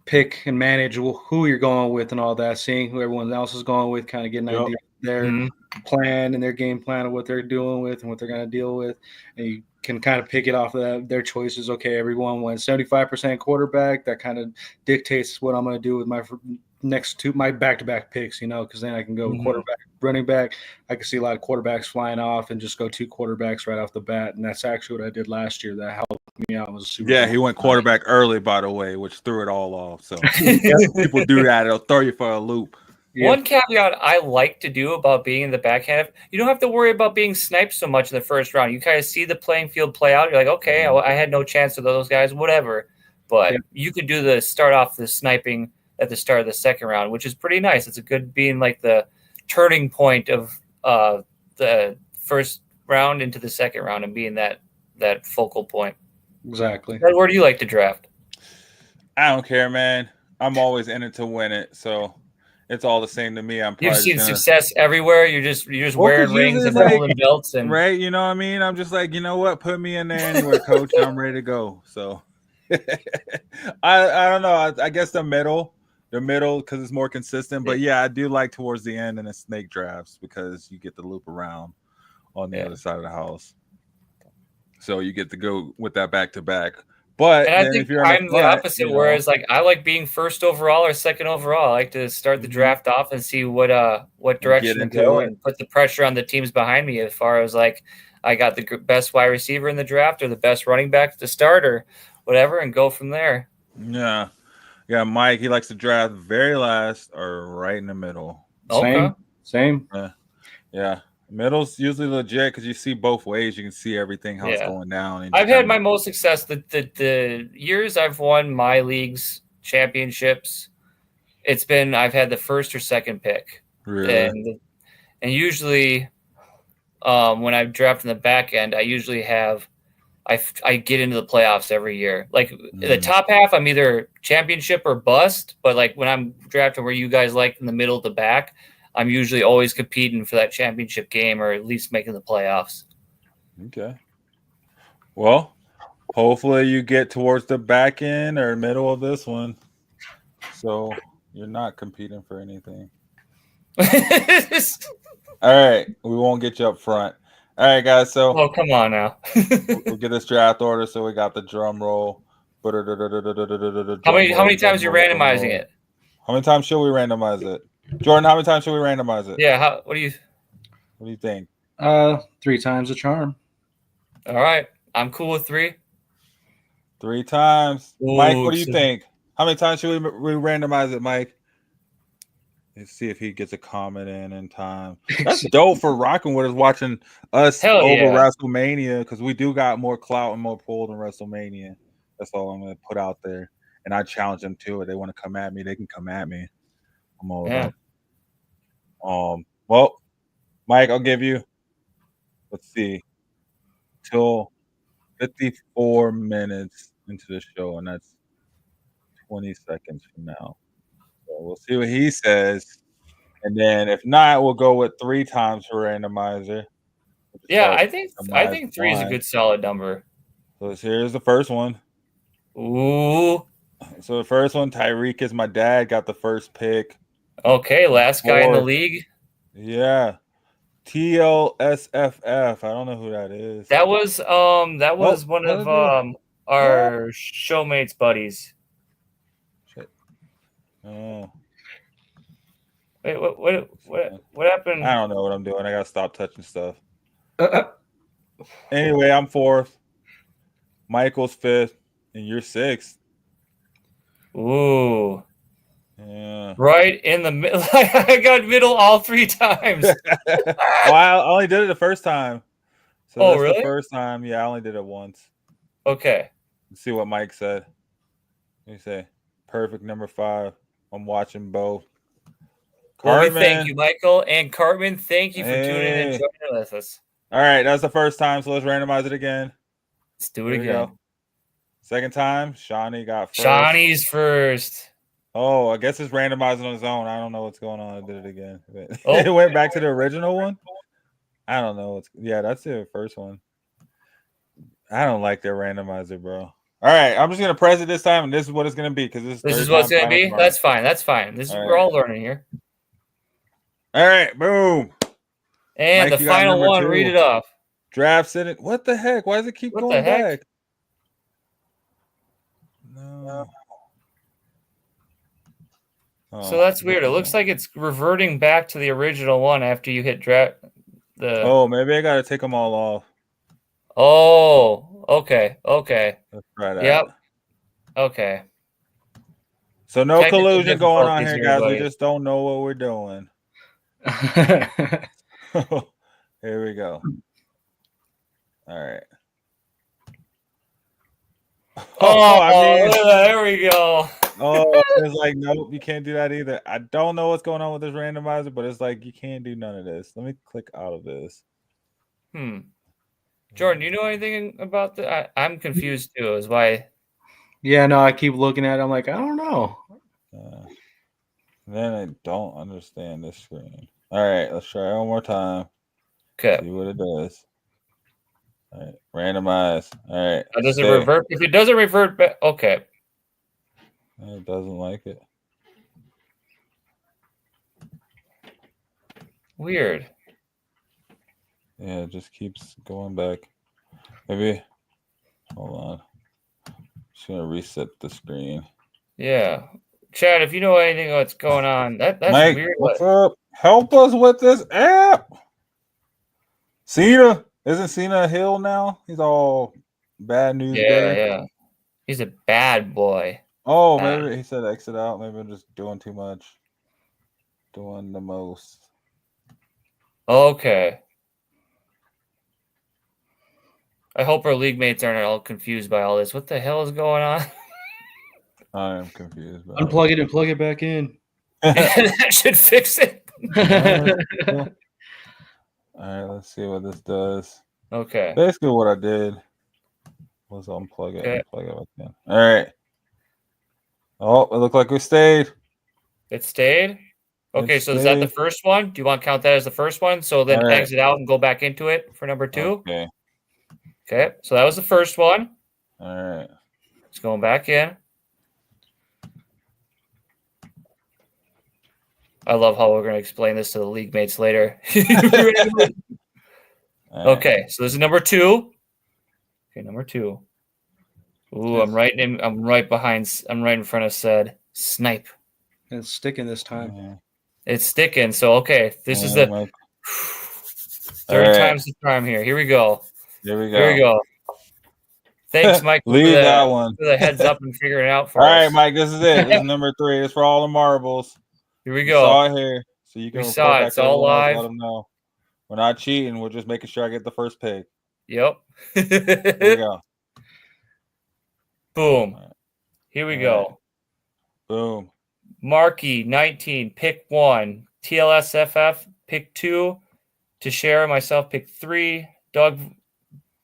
pick and manage who you're going with and all that, seeing who everyone else is going with, kind of getting an idea of their plan and their game plan of what they're doing with and what they're going to deal with. And you can kind of pick it off of their choices. Okay, everyone went 75% quarterback. That kind of dictates what I'm going to do with my back-to-back picks, because then I can go quarterback, running back. I can see a lot of quarterbacks flying off and just go 2 quarterbers right off the bat. And that's actually what I did last year. That helped me out. Was super he went quarterback early, by the way, which threw it all off. So people do that. It'll throw you for a loop. Yeah. One caveat I like to do about being in the back half, you don't have to worry about being sniped so much in the first round. You kind of see the playing field play out. You're like, okay, I had no chance with those guys, whatever. But you could do start off the sniping at the start of the second round, which is pretty nice. It's a good being like the turning point of the first round into the second round and being that focal point. Exactly. Where do you like to draft? I don't care, man. I'm always in it to win it, so it's all the same to me. You've seen success everywhere. You're just wearing rings and holding belts, and right. You know what I mean? I'm just like, you know what? Put me in there anyway, coach. And I'm ready to go. So I don't know. I guess the middle because it's more consistent. But yeah, I do like towards the end in the snake drafts because you get to loop around on the other side of the house. So you get to go with that back to back. But and I think I'm the opposite. Whereas, like, I like being first overall or second overall. I like to start the draft off and see what direction to go and put the pressure on the teams behind me as far as like I got the best wide receiver in the draft or the best running back to start or whatever, and go from there. Yeah. Mike, he likes to draft very last or right in the middle. Same. Yeah. Middle's usually legit because you see both ways. You can see everything how it's going down. I've had my most success the years I've won my league's championships. I've had the first or second pick. Really? And usually when I draft in the back end, I usually have I get into the playoffs every year. Like the top half, I'm either championship or bust. But like when I'm drafting where you guys like in the middle of the back, I'm usually always competing for that championship game or at least making the playoffs. Okay. Well, hopefully you get towards the back end or middle of this one. So you're not competing for anything. All right. We won't get you up front. All right, guys. So come on now. we'll get this draft order. So we got the drum roll. How many times are you randomizing it? How many times should we randomize it? Jordan, how many times should we randomize it? Yeah, what do you think? 3 times a charm. All right. I'm cool with 3. 3 times. Ooh, Mike, what do you think? How many times should we randomize it, Mike? Let's see if he gets a comment in time. That's dope for rocking with us, watching us over WrestleMania, because we do got more clout and more pull than WrestleMania. That's all I'm going to put out there. And I challenge them to it. They want to come at me, they can come at me. I'm all about. Well, Mike, I'll give you. Let's see, till 54 minutes into the show, and that's 20 seconds from now. So we'll see what he says, and then if not, we'll go with 3 times for randomizer. Yeah, I think 3 is a good solid number. So here's the first one. Ooh. So the first one, Tyreek is my dad, got the first pick. Okay, last guy in the league. Yeah. TLSFF. I don't know who that is. That was one of our showmates buddies. Shit. Oh. Wait, what happened? I don't know what I'm doing. I gotta stop touching stuff. Anyway, I'm 4th. Michael's 5th, and you're 6th. Ooh. Yeah. Right in the middle. I got middle all 3 times. Well, I only did it the first time. So that's really? The first time. Yeah, I only did it once. Okay. Let's see what Mike said. What do you say? Perfect number 5. I'm watching both. Well, we Cartman. thank you, Michael. And Cartman, thank you for tuning in and Hey. joining with us. All right, that's the first time, so let's randomize it again. Let's do it Here we again. go. Second time, Shawnee got first. Shawnee's first. Oh, I guess it's randomizing on its own. I don't know what's going on. I did it again. Oh. It went back to the original one. I don't know. Yeah, that's the first one. I don't like their randomizer, bro. All right, I'm just gonna press it this time, and this is what it's gonna be because This is what it's gonna be. That's fine. That's fine. We're all learning here. All right, boom. And Mike, the you got final number one. 2. Read it off. Draft sitting. What the heck? Why does it keep What the going heck? back? No. So that's weird. It looks like it's reverting back to the original one after you hit draft. Oh, maybe I gotta take them all off. Oh, okay. Let's try that. Yep. Okay. So no Technical collusion going on difficulties here, here, guys. buddy. We just don't know what we're doing. Here we go. All right. There we go. Oh, it's like, nope, you can't do that either. I don't know what's going on with this randomizer, but it's like you can't do none of this. Let me click out of this. Jordan, you know anything about that? I'm confused too. Is why? Yeah, no, I keep looking at it. I'm like, I don't know. Then I don't understand this screen. All right, let's try one more time. Okay. See what it does. All right, randomize. All right. Does it revert? If it doesn't revert back, okay. It doesn't like it. Weird. Yeah, it just keeps going back. Maybe. Hold on. Just gonna reset the screen. Yeah. Chad, if you know anything what's going on, that's Mike, weird. what's up? Help us with this app. Cena. Isn't Cena a heel now? He's all bad news. Yeah. He's a bad boy. Oh, maybe he said exit out. Maybe I'm just doing too much. Doing the most. Okay. I hope our league mates aren't all confused by all this. What the hell is going on? I am confused. Unplug it and plug it back in. That should fix it. All right, let's see what this does. Okay. Basically, what I did was unplug it and plug it back in. All right. Oh, it looked like we stayed. It stayed? Okay, so is that the first one? Do you want to count that as the first one? So then exit out and go back into it for number 2? Okay, so that was the first one. All right. It's going back in. I love how we're going to explain this to the league mates later. Okay, so this is number 2. Okay, number 2. Ooh, I'm right in front of said snipe. And it's sticking this time. Yeah. It's sticking. So okay, this is the 30 times the time here. Here we go. Here we go. Thanks, Mike. Leave that one. For the heads up and figuring it out for us. All right, Mike, this is it. This is number 3. It's for all the marbles. Here we go. We saw it here. So you can saw it. It's all live. Let them know. We're not cheating. We're just making sure I get the first pick. Yep. Here we go. Boom. Here we go. Right. Boom. Markey, 19, pick 1. TLSFF, pick 2. Teixeira, myself, pick 3. Doji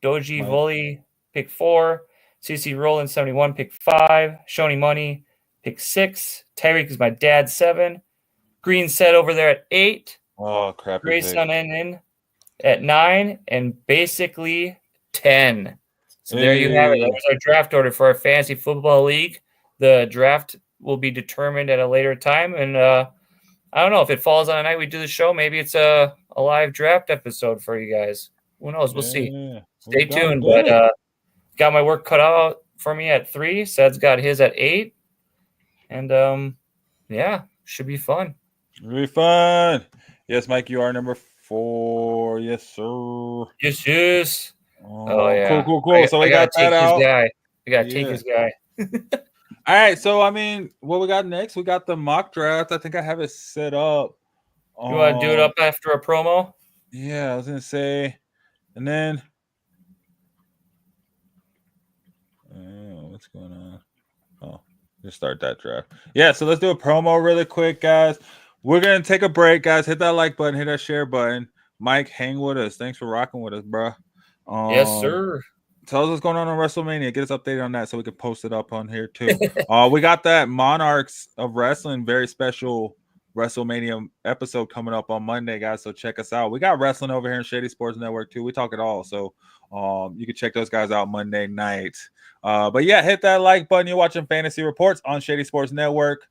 Voley, pick 4. CC Roland, 71, pick 5. Shoney Money, pick 6. Tyreek is my dad, 7. Green set over there at 8. Oh, crap. Grayson in at 9. And basically 10. So there you have it. That was our draft order for our fantasy football league. The draft will be determined at a later time. And I don't know if it falls on a night we do the show. Maybe it's a live draft episode for you guys. Who knows? We'll see. Stay tuned. But got my work cut out for me at 3. Sed's got his at 8. And yeah, should be fun. It'll be fun. Yes, Mike, you are number 4. Yes, sir. Yes. Oh yeah. Cool. So we got that out. I gotta take his guy. All right. So I mean, what we got next? We got the mock draft. I think I have it set up. You want to do it up after a promo? Yeah, I was gonna say, and then what's going on? Oh, just start that draft. Yeah. So let's do a promo really quick, guys. We're gonna take a break, guys. Hit that like button, hit that share button. Mike, hang with us. Thanks for rocking with us, bro. Yes, sir. Tell us what's going on WrestleMania. Get us updated on that so we can post it up on here too. We got that Monarchs of Wrestling very special WrestleMania episode coming up on Monday, guys. So check us out. We got wrestling over here in Shady Sports Network too. We talk it all. So you can check those guys out Monday night. But yeah, hit that like button. You're watching Fantasy Reports on Shady Sports Network.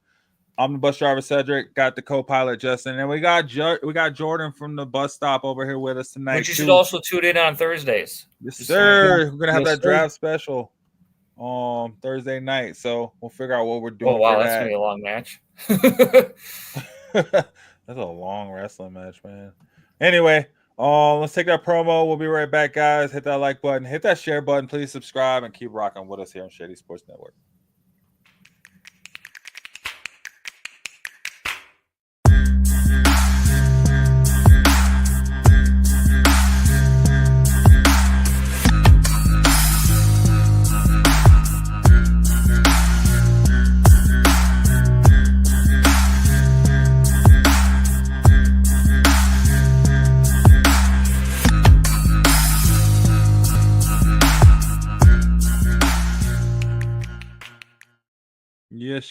I'm the bus driver Cedric, got the co-pilot Justin, and we got Jordan from the bus stop over here with us tonight. But you should also tune in on Thursdays. Yes, sir. We're gonna have that sir. draft special Thursday night, so we'll figure out what we're doing. Oh wow, for that's that. gonna be a long match. That's a long wrestling match, man. Anyway, let's take that promo. We'll be right back, guys. Hit that like button, hit that share button, please subscribe, and keep rocking with us here on Shady Sports Network.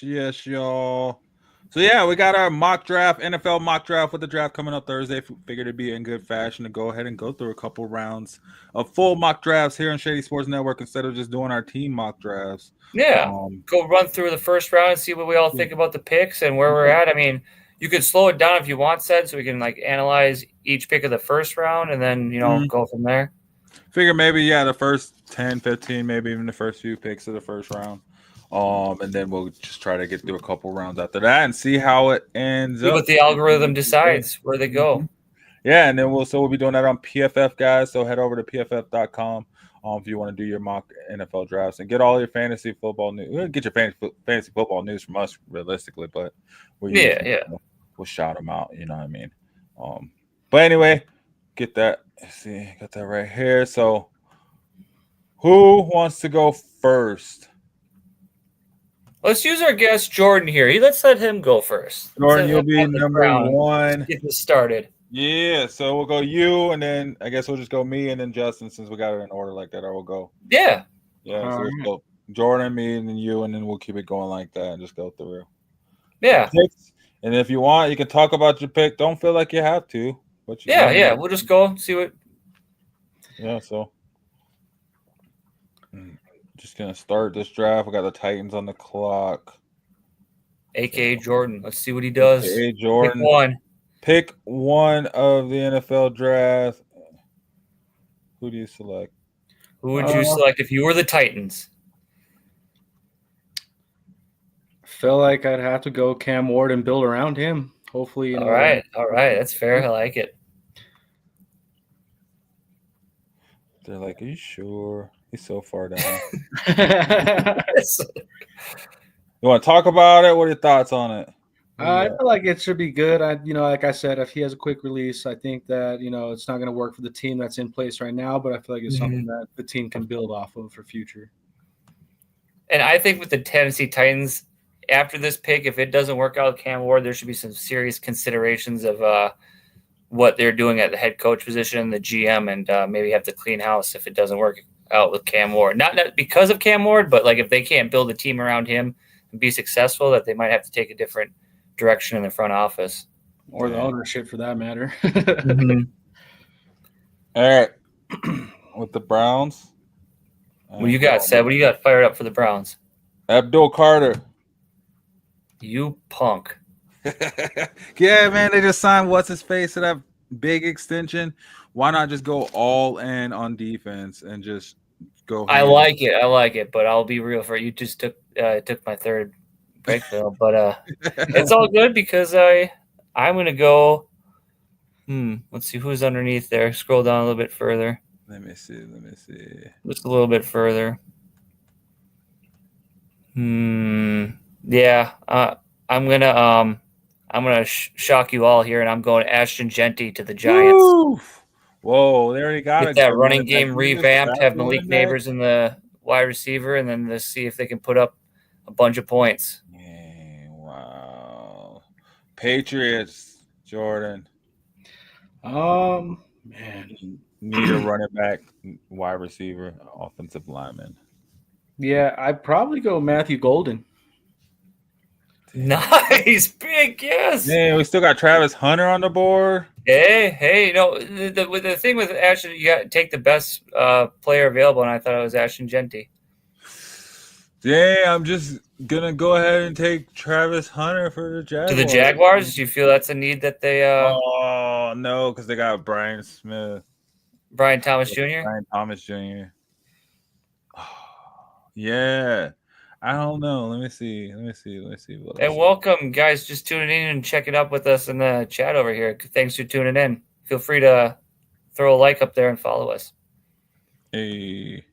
Yes, y'all. So yeah, we got our mock draft, NFL mock draft with the draft coming up Thursday. Figured it'd be in good fashion to go ahead and go through a couple rounds of full mock drafts here on Shady Sports Network instead of just doing our team mock drafts. Yeah, go run through the first round and see what we all think about the picks and where we're at. I mean, you could slow it down if you want, Sed, so we can like analyze each pick of the first round and then go from there. Figure maybe the first 10, 15, maybe even the first few picks of the first round. And then we'll just try to get through a couple rounds after that and see how it ends up. What the algorithm decides where they go. Yeah, and then we'll be doing that on PFF, guys. So head over to pff.com if you want to do your mock NFL drafts and get all your fantasy football news. We'll get your fantasy football news from us realistically, but we'll shout them out. You know what I mean? But anyway, get that. Let's see, got that right here. So who wants to go first? Let's use our guest Jordan here. Let's let him go first. Jordan, you'll be number one. Get this started. Yeah, so we'll go you, and then I guess we'll just go me, and then Justin, since we got it in order like that, or we'll go. Yeah. Yeah, so we'll go Jordan, me, and then you, and then we'll keep it going like that and just go through. Yeah. And if you want, you can talk about your pick. Don't feel like you have to. But we'll just go see what. Yeah, so. Just going to start this draft. We got the Titans on the clock. A.K.A. Jordan. Let's see what he does. A.K.A. Jordan. Pick Pick one of the NFL draft. Who do you select? Who would you select if you were the Titans? I feel like I'd have to go Cam Ward and build around him. Hopefully. All right. That's fair. I like it. They're like, are you sure? He's so far down. You want to talk about it? What are your thoughts on it? I feel like it should be good. Like I said, if he has a quick release, I think that, it's not going to work for the team that's in place right now, but I feel like it's something that the team can build off of for future. And I think with the Tennessee Titans, after this pick, if it doesn't work out with Cam Ward, there should be some serious considerations of what they're doing at the head coach position, the GM, and maybe have to clean house if it doesn't work out with Cam Ward. Not because of Cam Ward, but like if they can't build a team around him and be successful, that they might have to take a different direction in the front office. Or the ownership for that matter. All right. With the Browns. What do you got, Seb? What do you got fired up for the Browns? Abdul Carter. You punk. Yeah, man, they just signed what's-his-face to that big extension. Why not just go all in on defense and just go? I like it, but I'll be real for you. Just took my third break, Phil, but it's all good because I'm gonna go. Let's see who's underneath there. Scroll down a little bit further. Let me see. Just a little bit further. Yeah. I'm gonna shock you all here, and I'm going Ashton Genty to the Giants. Woo! Whoa, they already got Get that running game revamped. Have Malik Neighbors in the wide receiver, and then let's see if they can put up a bunch of points. Yeah, wow. Patriots, Jordan. Man. Need a running back, wide receiver, offensive lineman. Yeah, I'd probably go Matthew Golden. Nice, big yes. Man, we still got Travis Hunter on the board. Hey, the thing with Ashton, you got to take the best player available, and I thought it was Ashton Genty. Dang, I'm just gonna go ahead and take Travis Hunter for the Jaguars. To the Jaguars, do you feel that's a need that they? Oh no, because they got Brian Smith, Brian Thomas Jr. Brian Thomas Jr. Yeah, I don't know. Let me see. What And welcome, guys, just tuning in and checking up with us in the chat over here. Thanks for tuning in. Feel free to throw a like up there and follow us. Hey.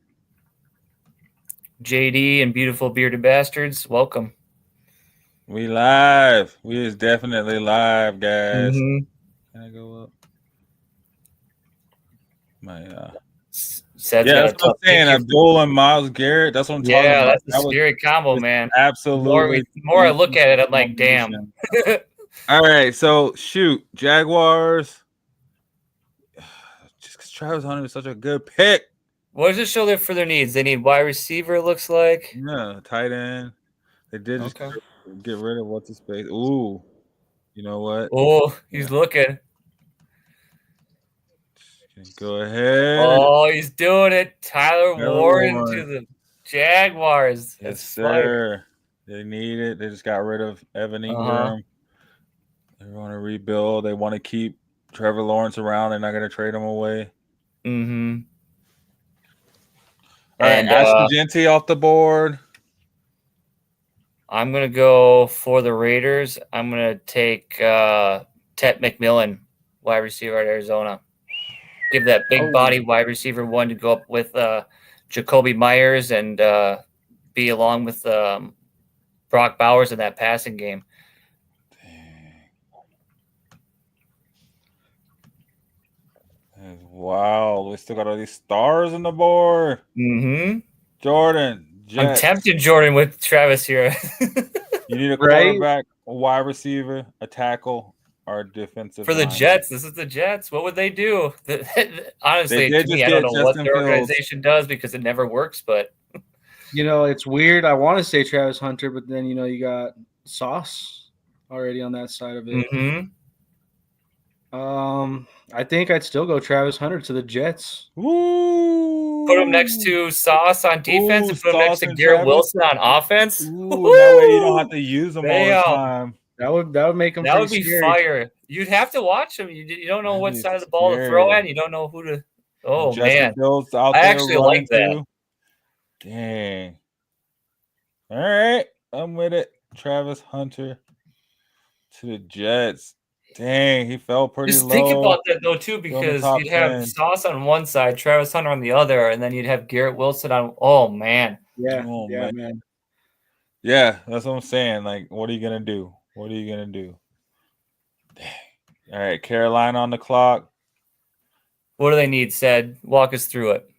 JD and beautiful bearded bastards, welcome. We live. We is definitely live, guys. Mm-hmm. Can I go up? Ced's yeah, got that's what I'm saying. Abdul and Miles Garrett. That's what I'm talking about. Yeah, that's a scary combo, man. Absolutely. The more I look at it, I'm like, damn. All right, so shoot, Jaguars. Just because Travis Hunter is such a good pick. What does it show there for their needs? They need wide receiver, it looks like. Yeah, tight end. They did just get rid of what's his face. Ooh, you know what? Oh, he's looking. Go ahead. Oh, he's doing it. Tyler Warren to the Jaguars. Yes, sir. They need it. They just got rid of Evan Ingram. They want to rebuild. They want to keep Trevor Lawrence around. They're not going to trade him away. Mm-hmm. All right, Ashton Genty off the board. I'm going to go for the Raiders. I'm going to take Tet McMillan, wide receiver at Arizona. Give that big body wide receiver one to go up with Jacoby Myers and be along with Brock Bowers in that passing game. Wow, we still got all these stars on the board. Mm-hmm. Jordan, Jets. I'm tempted Jordan with Travis here. You need a quarterback, a wide receiver, a tackle, or a defensive for the lineman. Jets. This is the Jets. What would they do? Honestly, to me, I don't know what their organization does because it never works. But it's weird. I want to say Travis Hunter, but then you got Sauce already on that side of it. Mm-hmm. I think I'd still go Travis Hunter to the Jets. Ooh. Put him next to Sauce on defense and put him next to Garrett Wilson on offense. Ooh, that way you don't have to use them all the time. That would make him. That would be scary. Fire. You'd have to watch him. You don't know what side of the ball to throw at. You don't know who to. Oh man, I actually like that. Dang. All right, I'm with it. Travis Hunter to the Jets. Dang, he fell pretty Just low. think about that though too, because you'd have Sauce on one side, Travis Hunter on the other, and then you'd have Garrett Wilson on. Oh man. Yeah. Oh, man. Yeah, that's what I'm saying. Like, what are you gonna do? What are you gonna do? Dang. All right, Carolina on the clock. What do they need, Ced? Walk us through it.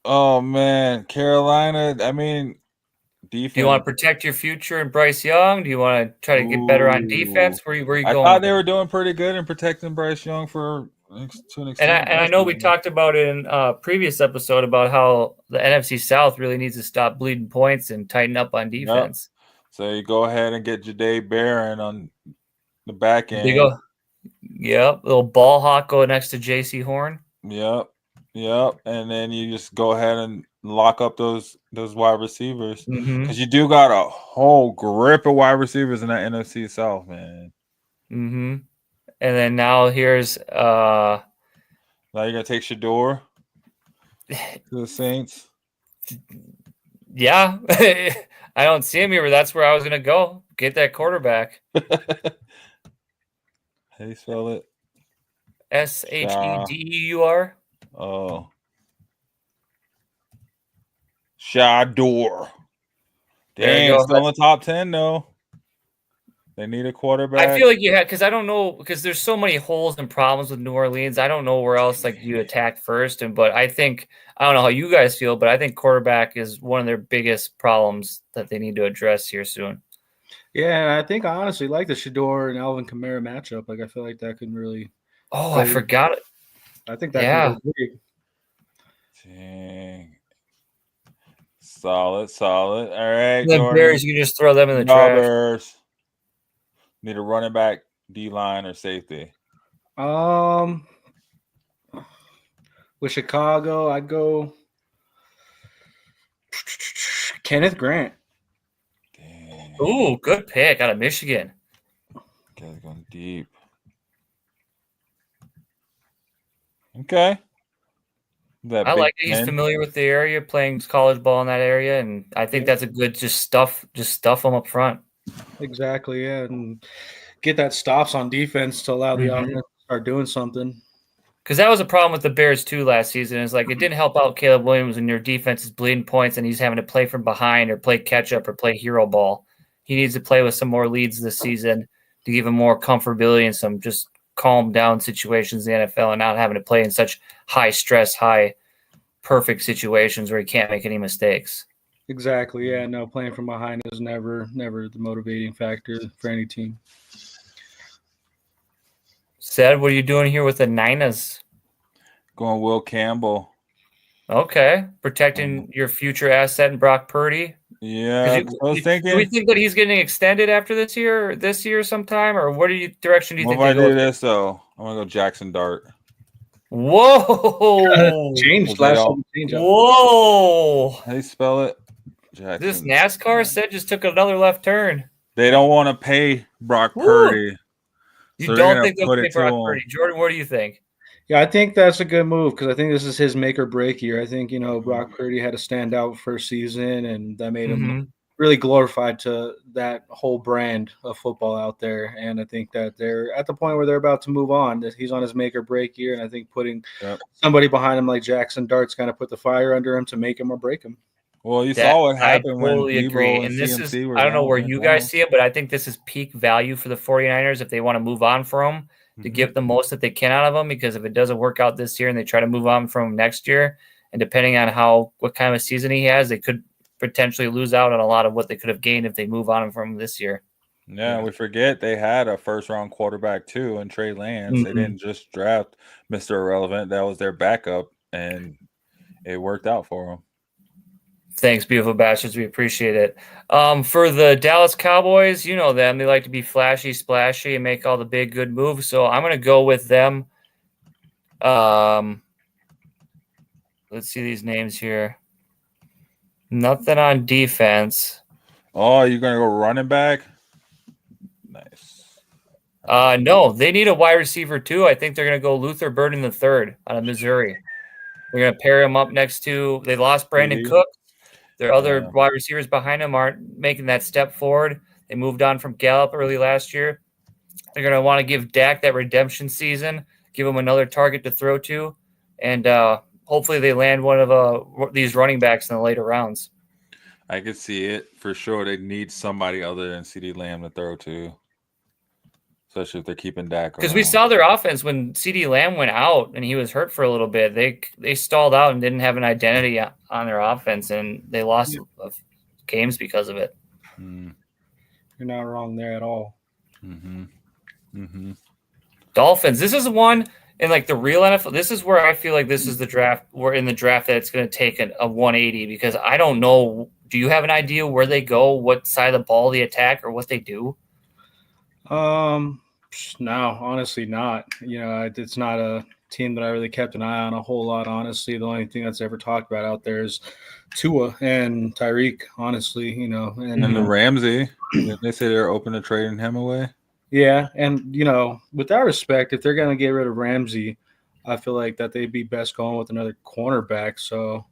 Oh man, Carolina. I mean, defense. Do you want to protect your future in Bryce Young? Do you want to try to get better on defense? Where are you going? I thought they were doing pretty good in protecting Bryce Young to an extent. And I know we talked about it in a previous episode about how the NFC South really needs to stop bleeding points and tighten up on defense. Yep. So you go ahead and get Jahdae Barron on the back end. Yep, little ball hawk go next to J.C. Horn. Yep. And then you just go ahead and lock up those wide receivers because you do got a whole grip of wide receivers in that NFC South, man. Mm-hmm. And then now here's now you're gonna take Shador to the Saints. Yeah, I don't see him here, but that's where I was gonna go. Get that quarterback. How do you spell it? Shedeur. Oh. Shador. Dang, still in the top 10 though. They need a quarterback. I feel like you had because I don't know because there's so many holes and problems with New Orleans. I don't know where else you attack first, but I think I don't know how you guys feel, but I think quarterback is one of their biggest problems that they need to address here soon. Yeah, and I think I honestly like the Shador and Alvin Kamara matchup. Like, I feel like that can really Oh, go. I forgot it. I think that Yeah. can go big. Dang. Solid. All right, The Jordan. Bears, you can just throw them in the trash. Bears. Need a running back, D-line, or safety. With Chicago, I'd go Kenneth Grant. Dang. Ooh, good pick out of Michigan. Guys going deep. Okay. I like it. He's familiar with the area, playing college ball in that area, and I think that's a good just stuff him up front. Exactly, yeah, and get that stops on defense to allow the offense to start doing something. Because that was a problem with the Bears too last season. It's like it didn't help out Caleb Williams when your defense is bleeding points and he's having to play from behind or play catch up or play hero ball. He needs to play with some more leads this season to give him more comfortability and some just calm down situations in the NFL and not having to play in such high stress, high perfect situations where he can't make any mistakes. Exactly, yeah. No, playing from behind is never the motivating factor for any team. Ced, what are you doing here with the Niners? Going Will Campbell. Okay, protecting your future asset in Brock Purdy. Yeah, I was thinking. Do we think that he's getting extended after this year sometime, or what direction do you What think? if I do this though? I'm gonna go Jackson Dart. Whoa! Changed last change. Whoa! How do you spell it? Jackson. This NASCAR set just took another left turn. They don't want to pay Brock Purdy. You So don't think they'll pay Brock Purdy? Jordan, what do you think? Yeah, I think that's a good move because I think this is his make or break year. I think, Brock Purdy had a standout first season, and that made him really glorified to that whole brand of football out there. And I think that they're at the point where they're about to move on, that he's on his make or break year. And I think putting somebody behind him like Jackson Dart's kind of put the fire under him to make him or break him. Well, you saw what happened I totally when agree. Debo and this CMC is, were I don't know down where in you the guys finals. see it, but I think this is peak value for the 49ers if they want to move on from him to get the most that they can out of him, because if it doesn't work out this year and they try to move on from him next year, and depending on what kind of a season he has, they could potentially lose out on a lot of what they could have gained if they move on from him this year. Yeah, we forget they had a first-round quarterback too in Trey Lance. They didn't just draft Mr. Irrelevant. That was their backup, and it worked out for them. Thanks, beautiful bastards. We appreciate it. For the Dallas Cowboys, you know them. They like to be flashy, splashy, and make all the big, good moves. So I'm going to go with them. Let's see these names here. Nothing on defense. Oh, you're going to go running back? Nice. No, they need a wide receiver too. I think they're going to go Luther Burden III out of Missouri. They're going to pair him up next to. They lost Brandon Cook. Their other wide receivers behind him aren't making that step forward. They moved on from Gallup early last year. They're going to want to give Dak that redemption season, give him another target to throw to, and hopefully they land one of these running backs in the later rounds. I could see it for sure. They need somebody other than CeeDee Lamb to throw to, especially if they're keeping Dak. Because we saw their offense when CeeDee Lamb went out and he was hurt for a little bit. They stalled out and didn't have an identity on their offense, and they lost games because of it. You're not wrong there at all. Dolphins. This is one in like the real NFL. This is where I feel like this is the draft. We're in the draft that it's going to take a 180, because I don't know. Do you have an idea where they go, what side of the ball they attack, or what they do? No, honestly not. It's not a team that I really kept an eye on a whole lot, honestly. The only thing that's ever talked about out there is Tua and Tyreek, honestly, And the Ramsey, they say they're open to trading him away. Yeah, and, with that respect, if they're going to get rid of Ramsey, I feel like that they'd be best going with another cornerback. So,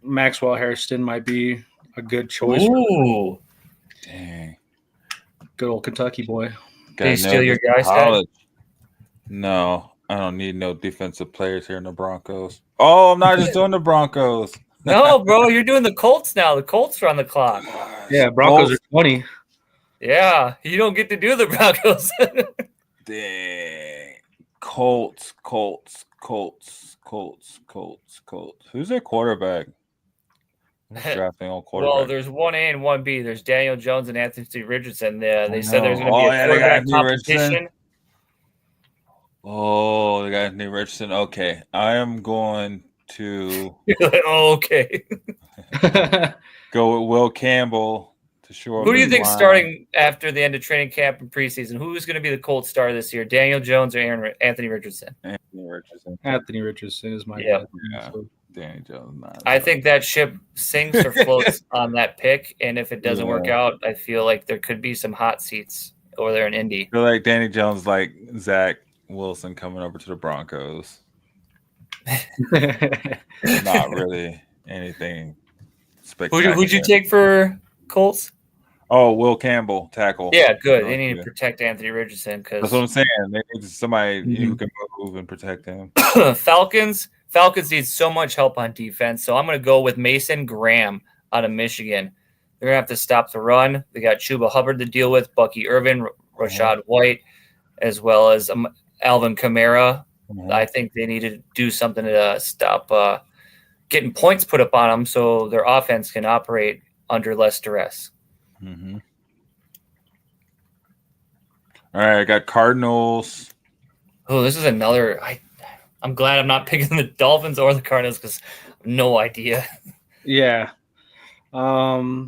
Maxwell Hairston might be a good choice. Ooh. Dang. Good old Kentucky boy. Did he steal your guy, Seth? No, I don't need no defensive players here in the Broncos. Oh, I'm not just doing the Broncos. No, bro, you're doing the Colts now. The Colts are on the clock. Yeah, Broncos are 20. Yeah, you don't get to do the Broncos. Dang. Colts. Who's their quarterback? Who's drafting old Well, quarterback? there's 1A and 1B. There's Daniel Jones and Anthony Richardson. They said there's going to be Oh, a yeah, they got quarterback Anthony Richardson. competition. Oh, they got Anthony Richardson. Okay, I am going to Oh, okay. go with Will Campbell to shore up Who do you his think line. starting after the end of training camp and preseason? Who's going to be the Colts star this year? Daniel Jones or Anthony Richardson? Anthony Richardson. Anthony Richardson is my Yeah. guess. Yeah. So, Danny Jones. Not I think that ship sinks or floats on that pick, and if it doesn't work Yeah. out, I feel like there could be some hot seats over there in Indy. I feel like Danny Jones, like Zach Wilson, coming over to the Broncos. Not really anything spectacular. Who'd you take for Colts? Oh, Will Campbell, tackle. Yeah, good. They Yeah. need to protect Anthony Richardson That's what because I'm saying. They need somebody who can move and protect him. Falcons need so much help on defense. So I'm going to go with Mason Graham out of Michigan. They're going to have to stop the run. They got Chuba Hubbard to deal with, Bucky Irvin, Rashad White, as well as Alvin Kamara. I think they need to do something to stop getting points put up on them so their offense can operate under less duress. Mm-hmm. All right, I got Cardinals. Oh, this is another. I'm glad I'm not picking the Dolphins or the Cardinals because no idea. yeah. I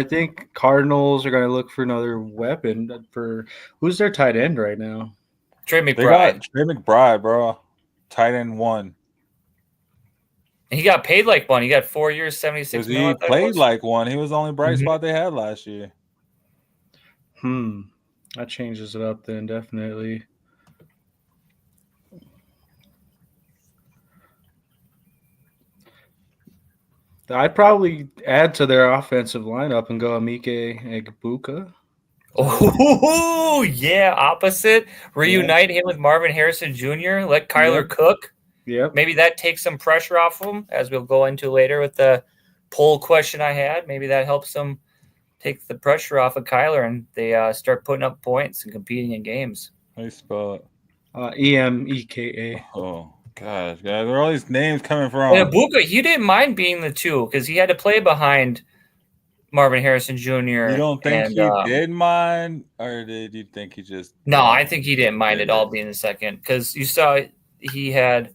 think Cardinals are going to look for another weapon. For who's their tight end right now? Trey They McBride. got Trey McBride, bro. Tight end 1. He got paid like one. He got 4 years, 76 Because million. he played like one. He was the only bright spot they had last year. That changes it up then, definitely. I'd probably add to their offensive lineup and go Amike Egbuka. Oh, yeah, opposite. Reunite him with Marvin Harrison Jr. Let Kyler cook. Yep. Maybe that takes some pressure off him, as we'll go into later with the poll question I had. Maybe that helps them take the pressure off of Kyler and they start putting up points and competing in games. How do you spell it? Emeka. Oh, gosh. Guys, where are all these names coming from? And Ibuka, he didn't mind being the 2 because he had to play behind Marvin Harrison Jr. You don't think he did mind, or did you think he just? No, I think he didn't mind at all being the second because you saw he had,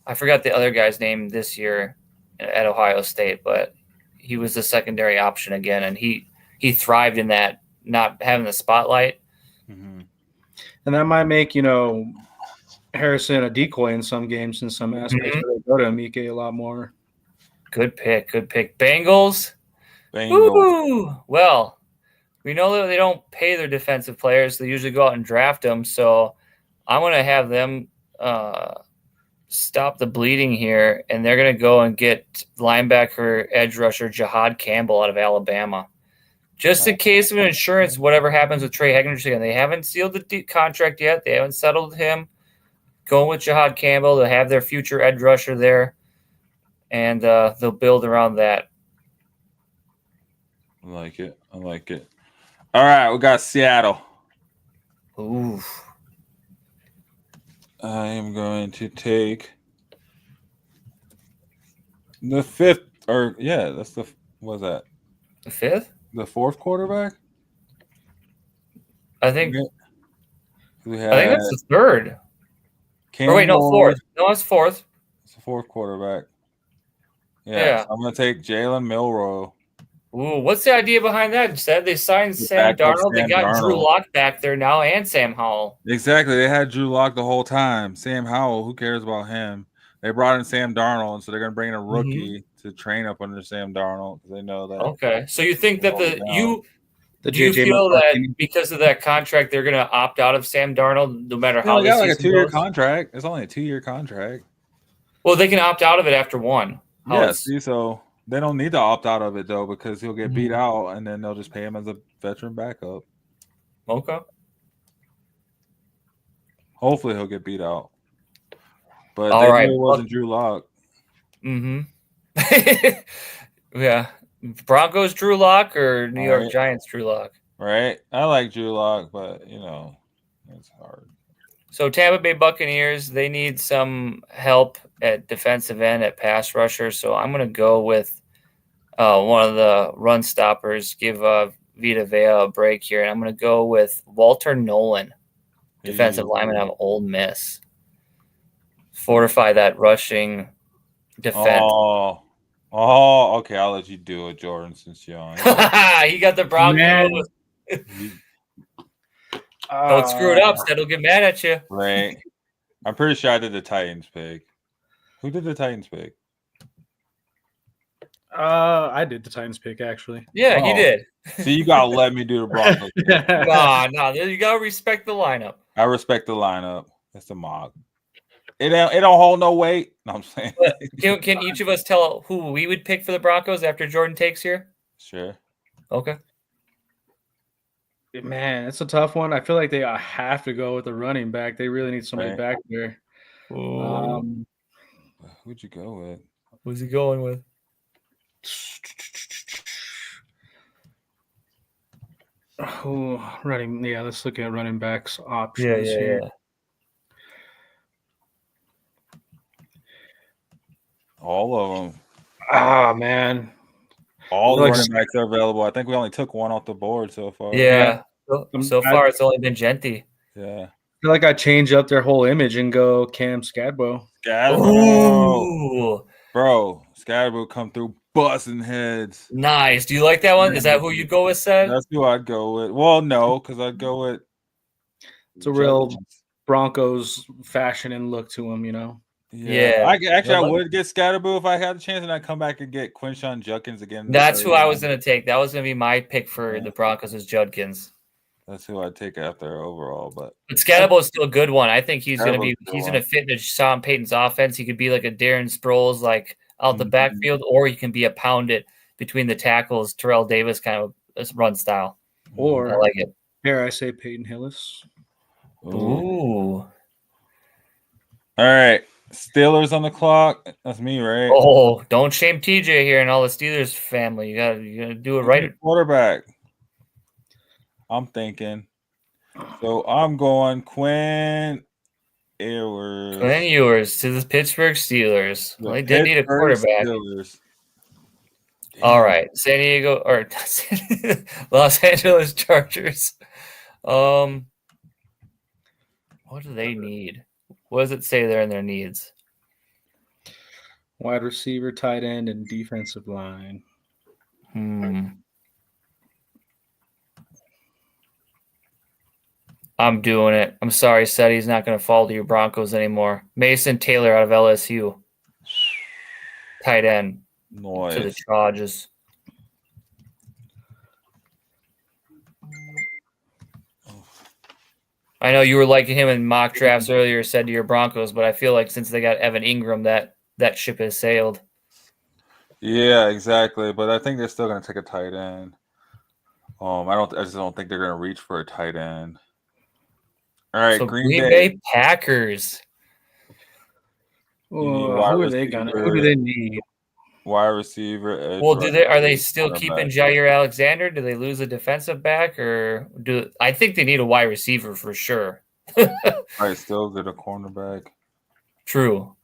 I forgot the other guy's name this year at Ohio State, but he was the secondary option again, and he thrived in that, not having the spotlight. Mm-hmm. And that might make, Harrison a decoy in some games in some aspects. Mhm. Where they go to Amike a lot more. Good pick. Bengals. Bengals. Woo! Well, we know that they don't pay their defensive players. They usually go out and draft them. So I'm going to have them stop the bleeding here, and they're going to go and get linebacker, edge rusher Jahad Campbell out of Alabama. Just in case of insurance, whatever happens with Trey Hendrickson. They haven't sealed the contract yet. They haven't settled him. Going with Jahad Campbell. They'll have their future edge rusher there, and they'll build around that. I like it. All right, we got Seattle. Ooh. I am going to take the 5th, that's the, what's that? The 5th? The 4th quarterback? I think We I think that's the 3rd. Campbell. Or wait, no, 4th. No, it's 4th. It's the 4th quarterback. Yeah. So I'm going to take Jalen Milroe. Ooh, what's the idea behind that? Instead, they signed Sam backup Darnold. They Sam got Drew Darnold. Lock back there now and Sam Howell. Exactly. They had Drew Lock the whole time. Sam Howell, who cares about him? They brought in Sam Darnold, and so they're going to bring in a rookie to train up under Sam Darnold because they know that. Okay. So you think that do you JJ feel McCarthy. that because of that contract, they're going to opt out of Sam Darnold no matter They how only this got like a season 2-year goes? contract. It's only a 2-year contract. Well, they can opt out of it after one. See, so they don't need to opt out of it though because he'll get beat out, and then they'll just pay him as a veteran backup. Okay. Hopefully, he'll get beat out. But All they right. knew it wasn't Drew Lock. Mm-hmm. Yeah. Broncos Drew Lock or New York Giants Drew Lock? Right? I like Drew Lock, but it's hard. So Tampa Bay Buccaneers, they need some help at defensive end at pass rusher. So I'm going to go with one of the run stoppers, give Vita Vea a break here. And I'm going to go with Walter Nolan, defensive lineman of Ole Miss. Fortify that rushing defense. Okay. I'll let you do it, Jordan, since you're on. He got the Broncos. Don't screw it up. That'll get mad at you. Right. I'm pretty sure I did the Titans pick. Who did the Titans pick? I did the Titans pick, actually. Yeah, he did. So you gotta let me do the Broncos. No, you gotta respect the lineup. I respect the lineup. That's the mock. It don't hold no weight. No, I'm saying. Can each of us tell who we would pick for the Broncos after Jordan takes here? Sure. Okay. Man, it's a tough one. I feel like they have to go with the running back. They really need somebody back there. Who'd you go with? Who's he going with? Running. Yeah, let's look at running backs options Yeah. All of them. Man. All the running backs are available. I think we only took one off the board so far. Yeah. So far, it's only been Genty. Yeah. I feel like I change up their whole image and go Cam Scadbo. Ooh. Bro, Scadbo come through busting heads. Nice. Do you like that one? Is that who you'd go with, Seth? That's who I'd go with. Well, no, because I'd go with. It's a real Broncos fashion and look to him, you know? Yeah. I would get Scadabo if I had a chance, and I'd come back and get Quinshawn Judkins again. That's who I was going to take. That was going to be my pick for the Broncos is Judkins. That's who I'd take after overall, but Scadabo is still a good one. I think he's going to fit into Sean Payton's offense. He could be like a Darren Sproles, like out the backfield, or he can be a pound it between the tackles, Terrell Davis kind of run style. Or I like it. Dare I say Peyton Hillis? Ooh. All right. Steelers on the clock. That's me, right? Oh, don't shame TJ here and all the Steelers family. You gotta do it right. Quarterback. I'm thinking. So I'm going Quinn Ewers. Quinn Ewers to the Pittsburgh Steelers. Well, they did need a quarterback. Steelers. All right. San Diego or Los Angeles Chargers. What do they need? What does it say there in their needs? Wide receiver, tight end, and defensive line. I'm doing it. I'm sorry, Seth. He's not going to fall to your Broncos anymore. Mason Taylor out of LSU. Tight end. Nice. To the Chargers. I know you were liking him in mock drafts earlier, said to your Broncos, but I feel like since they got Evan Ingram, that ship has sailed. Yeah, exactly. But I think they're still going to take a tight end. I just don't think they're going to reach for a tight end. All right, so Green Bay Packers. Who are they gonna? Who do they need? Wide receiver. Well, are they still keeping Jair Alexander? Do they lose a defensive back, or I think they need a wide receiver for sure? All right, still get a cornerback. True.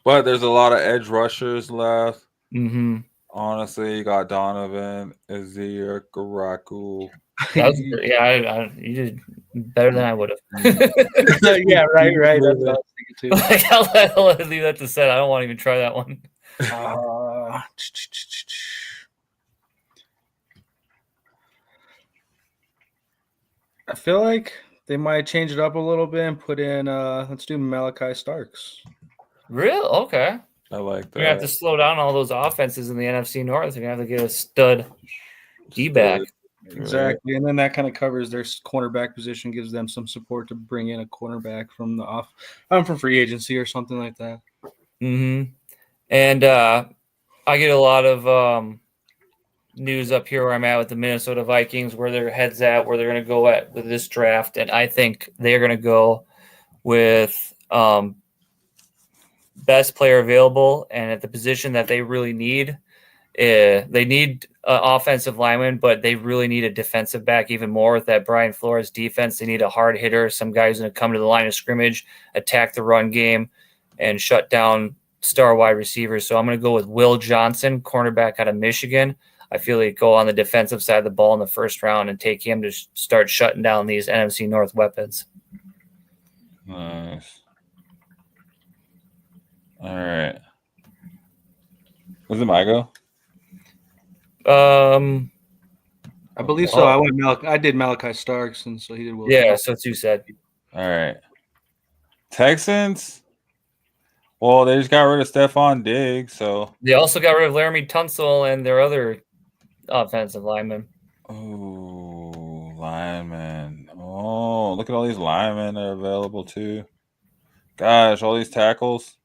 But there's a lot of edge rushers left. Mm-hmm. Honestly, you got Donovan, Azir, Garaku. You did better than I would have. Yeah, right. That's what I was thinking too. I'll leave that to Seth. I don't want to even try that one. I feel like they might change it up a little bit and put in let's do Malachi Starks. Real? Okay. I like that. You're going to have to slow down all those offenses in the NFC North. You're going to have to get a stud D-back. Exactly. And then that kind of covers their cornerback position, gives them some support to bring in a cornerback from from free agency or something like that. Mm-hmm. And I get a lot of news up here where I'm at with the Minnesota Vikings, where their head's at, where they're going to go at with this draft. And I think they're going to go with best player available, and at the position that they really need, they need offensive lineman, but they really need a defensive back even more with that Brian Flores defense. They need a hard hitter, some guy who's going to come to the line of scrimmage, attack the run game, and shut down star wide receivers. So I'm going to go with Will Johnson, cornerback out of Michigan. I feel like go on the defensive side of the ball in the first round and take him to start shutting down these NFC North weapons. Nice. All right. Was it my go? I believe so. I did Malachi Starks, and so he did Will. Yeah, so it's you said. All right. Texans. Well, they just got rid of Stephon Diggs, so They also got rid of Laramie Tunsil and their other offensive lineman. oh, linemen. Oh, look at all these linemen that are available too. Gosh, all these tackles.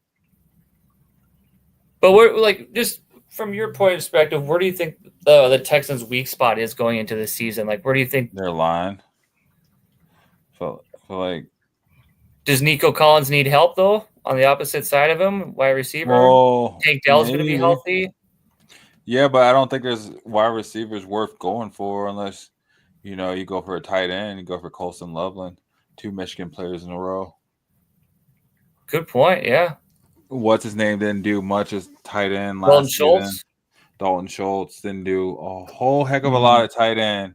But we're like, just from your point of perspective, where do you think the Texans' weak spot is going into the season? Like, where do you think Their line. So like, does Nico Collins need help though? On the opposite side of him, wide receiver. well, Tank Dell's going to be maybe. healthy. Yeah, but I don't think there's wide receivers worth going for unless you go for a tight end. You go for Colston Loveland, 2 Michigan players in a row. Good point. Yeah. What's his name didn't do much as tight end Dalton last season. Schultz. Dalton Schultz didn't do a whole heck of a lot of tight end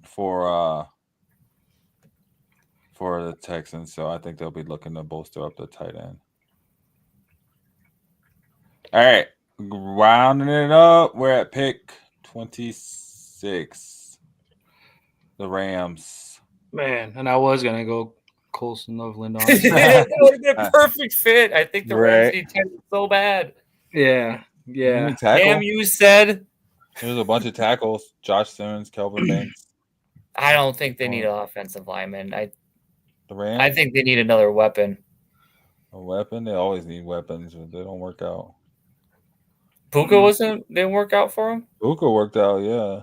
for the Texans, so I think they'll be looking to bolster up the tight end. All right, rounding it up, we're at pick 26. The Rams. Man, and I was gonna go Colston Loveland on. That would have been a perfect fit. I think the Rams Right. need tight ends so bad. Yeah. Tackle. You said There's a bunch of tackles. Josh Simmons, Kelvin Banks. I don't think they need an offensive lineman. The Rams. I think they need another weapon. A weapon. They always need weapons, but they don't work out. Puka didn't work out for him. Buka worked out, yeah.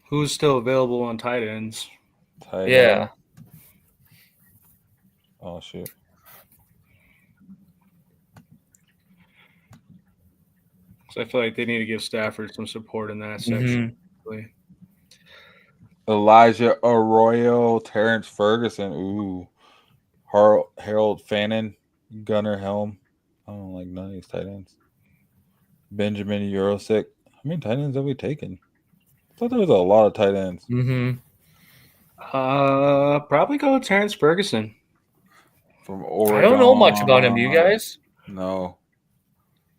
Who's still available on tight ends? Tight Yeah. end. Oh shoot. So I feel like they need to give Stafford some support in that section. Elijah Arroyo, Terrence Ferguson. Ooh. Harold Fannin, Gunnar Helm. I don't like none of these tight ends. Benjamin Eurosick. How many tight ends have we taken? I thought there was a lot of tight ends. Probably go with Terrence Ferguson. From Oregon. I don't know much about him. Do you guys? No.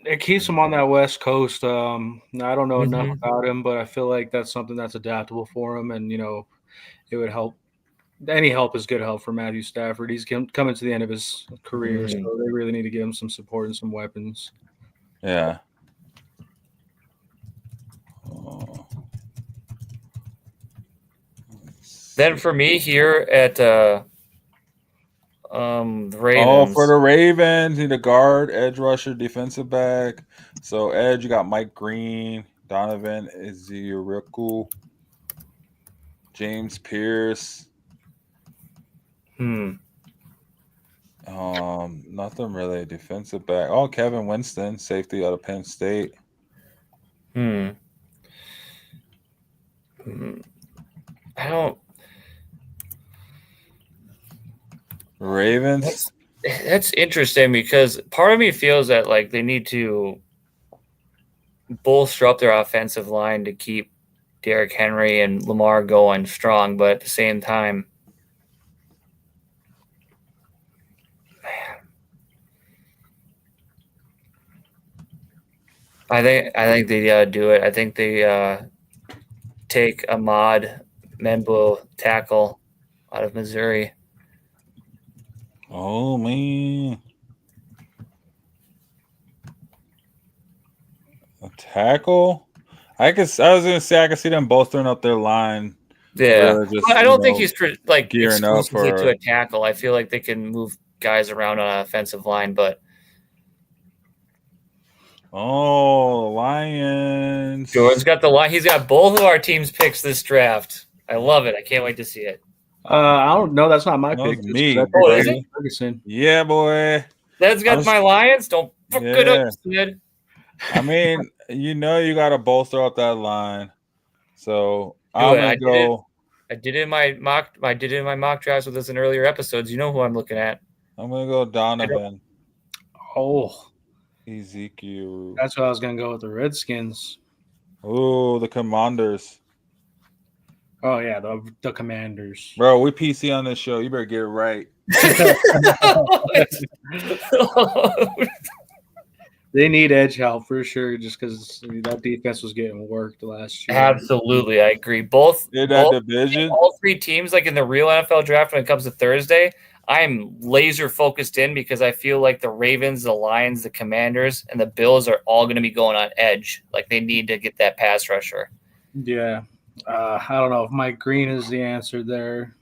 It keeps him on that West Coast. I don't know enough about him, but I feel like that's something that's adaptable for him, and it would help. Any help is good help for Matthew Stafford. He's coming to the end of his career, so they really need to give him some support and some weapons. Yeah. Then for me here at the Ravens. Oh, for the Ravens, need a guard, edge rusher, defensive back. So edge, you got Mike Green, Donovan Eziriku, James Pierce. Nothing really. Defensive back. Oh, Kevin Winston, safety out of Penn State. I don't. Ravens. That's interesting because part of me feels that like they need to bolster up their offensive line to keep Derrick Henry and Lamar going strong, but at the same time, I think they do it. I think they take Ahmad Menbo tackle out of Missouri. Oh man, a tackle. I was gonna say I could see them bolstering up their line. Yeah, just, I don't think he's like gearing up exclusively for to a tackle. I feel like they can move guys around on an offensive line, but Lions. Jordan's got the line. He's got both of our teams' picks this draft. I love it. I can't wait to see it. I don't know. That's not my That pick. was me, Oh, is it? Ferguson. Yeah, boy. That's got my Lions. Don't fuck it up, Sid. I mean, you got to bolster up that line. So I'm gonna go. I did it in my mock drafts with us in earlier episodes. You know who I'm looking at. I'm gonna go Donovan. Oh, Ezekiel. that's what I was gonna go with the Redskins. Oh, the Commanders. Oh yeah, the Commanders. Bro, we PC on this show. You better get it right. They need edge help for sure, just because that defense was getting worked last year. Absolutely, I agree. Both division, all three teams, like in the real NFL draft when it comes to Thursday, I'm laser focused in because I feel like the Ravens, the Lions, the Commanders, and the Bills are all going to be going on edge. Like they need to get that pass rusher. Yeah, I don't know if Mike Green is the answer there.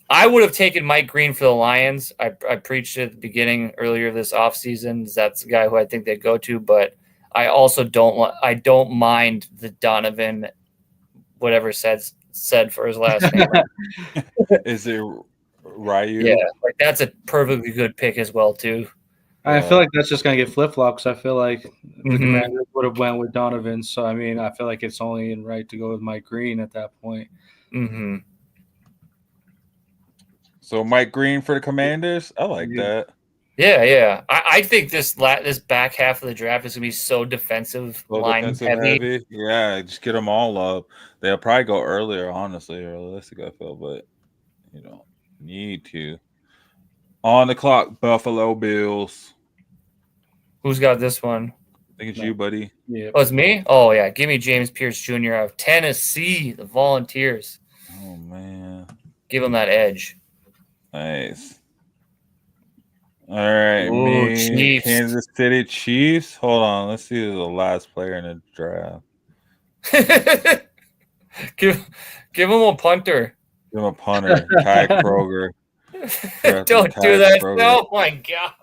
I would have taken Mike Green for the Lions. I preached it at the beginning earlier this offseason. That's the guy who I think they go to, but I also don't mind the Donovan, whatever said for his last name. Is it Ryu? Yeah, like that's a perfectly good pick as well too. I feel like that's just gonna get flip flopped because I feel like the Commanders would have went with Donovan. So I mean, I feel like it's only in right to go with Mike Green at that point. Mm-hmm. So Mike Green for the Commanders, I like that. Yeah. I think this back half of the draft is gonna be so defensive heavy. Yeah, just get them all up. They'll probably go earlier, honestly, realistic. I feel, but you don't need to. On the clock, Buffalo Bills. Who's got this one? I think it's you, buddy. Yeah. Oh, it's me? Oh yeah, give me James Pierce Jr. out of Tennessee, the Volunteers. Oh man, give him that edge. Nice. All right, Ooh, Chiefs. Kansas City Chiefs. Hold on, let's see the last player in the draft. give him a punter. Give him a punter, Ty Kroger. Don't do that. Oh my god.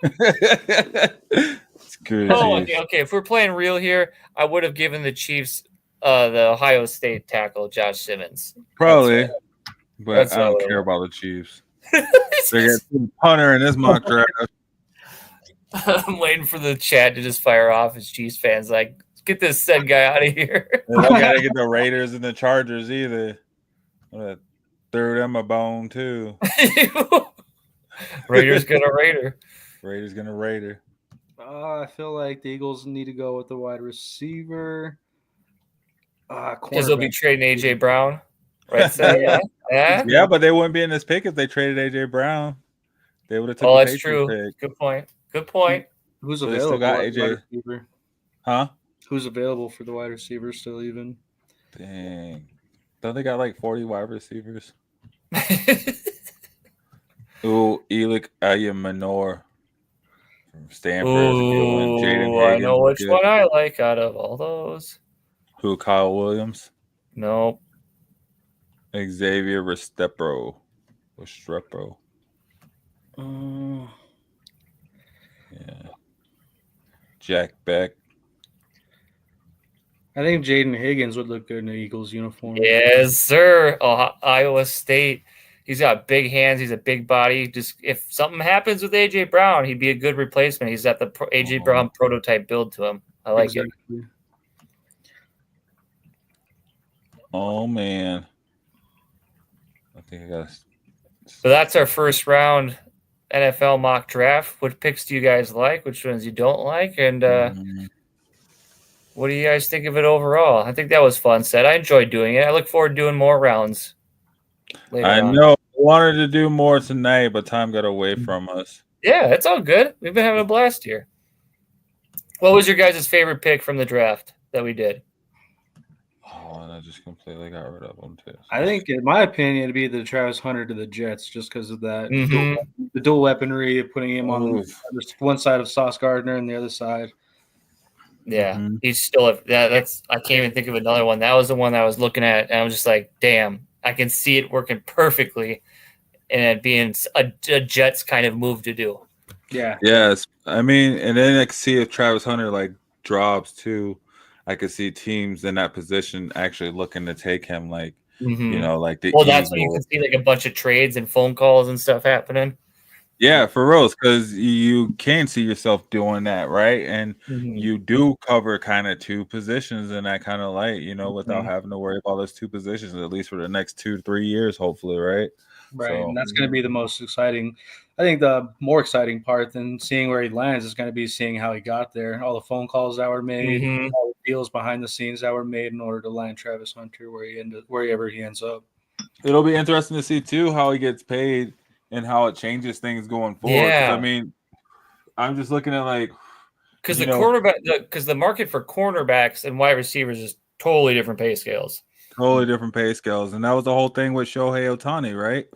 It's good. Oh, okay. If we're playing real here, I would have given the Chiefs the Ohio State tackle, Josh Simmons. Probably, but I don't care about the Chiefs. They got a punter in this mock draft. I'm waiting for the chat to just fire off as Chiefs fans. Like, get this said guy out of here. They don't gotta get the Raiders and the Chargers either. Threw them a bone too. Raiders gonna Raider. Raiders gonna Raider. I feel like the Eagles need to go with the wide receiver. Because they'll be trading AJ Brown. Right, so, yeah, but they wouldn't be in this pick if they traded AJ Brown. They would have taken. Oh, that's true. Pick. Good point. Who's so available? Still got AJ. Huh? Who's available for the wide receiver still even? Dang. Don't they got like 40 wide receivers? Ooh, Elik Ayamanor from Stanford. Ooh, I know which one I like out of all those. Who, Kyle Williams? Nope. Xavier Restrepo. Yeah. Jack Beck. I think Jaden Higgins would look good in the Eagles uniform. Yes, sir. Oh, Iowa State. He's got big hands. He's a big body. Just if something happens with AJ Brown, he'd be a good replacement. He's got the AJ Brown prototype build to him. I like it. Oh man. I think I got. So that's our first round NFL mock draft. What picks do you guys like? Which ones you don't like? And what do you guys think of it overall? I think that was fun, Seth. I enjoyed doing it. I look forward to doing more rounds. I know. I wanted to do more tonight, but time got away from us. Yeah, it's all good. We've been having a blast here. What was your guys' favorite pick from the draft that we did? Oh, and I just completely got rid of them too. I think, in my opinion, it'd be the Travis Hunter to the Jets, just because of that the dual weaponry of putting him on one side of Sauce Gardner and the other side. Yeah, he's still that's. I can't even think of another one. That was the one I was looking at, and I was just like, "Damn, I can see it working perfectly," and it being a Jets kind of move to do. Yeah. Yes, I mean, and then I can see if Travis Hunter like drops too. I could see teams in that position actually looking to take him. Like You know, like the that's when you can see like a bunch of trades and phone calls and stuff happening. Yeah, for real, because you can see yourself doing that, right? And you do cover kind of two positions in that kind of light, you know, without having to worry about those two positions, at least for the next 2 to 3 years, hopefully, right? Right, So, and that's going to be the most exciting. I think the more exciting part than seeing where he lands is going to be seeing how he got there, all the phone calls that were made, all the deals behind the scenes that were made in order to land Travis Hunter wherever he ends up. it'll be interesting to see too how he gets paid and how it changes things going forward. Yeah. I mean, I'm just looking at like because the market for cornerbacks and wide receivers is totally different pay scales. Totally different pay scales, and that was the whole thing with Shohei Ohtani, right?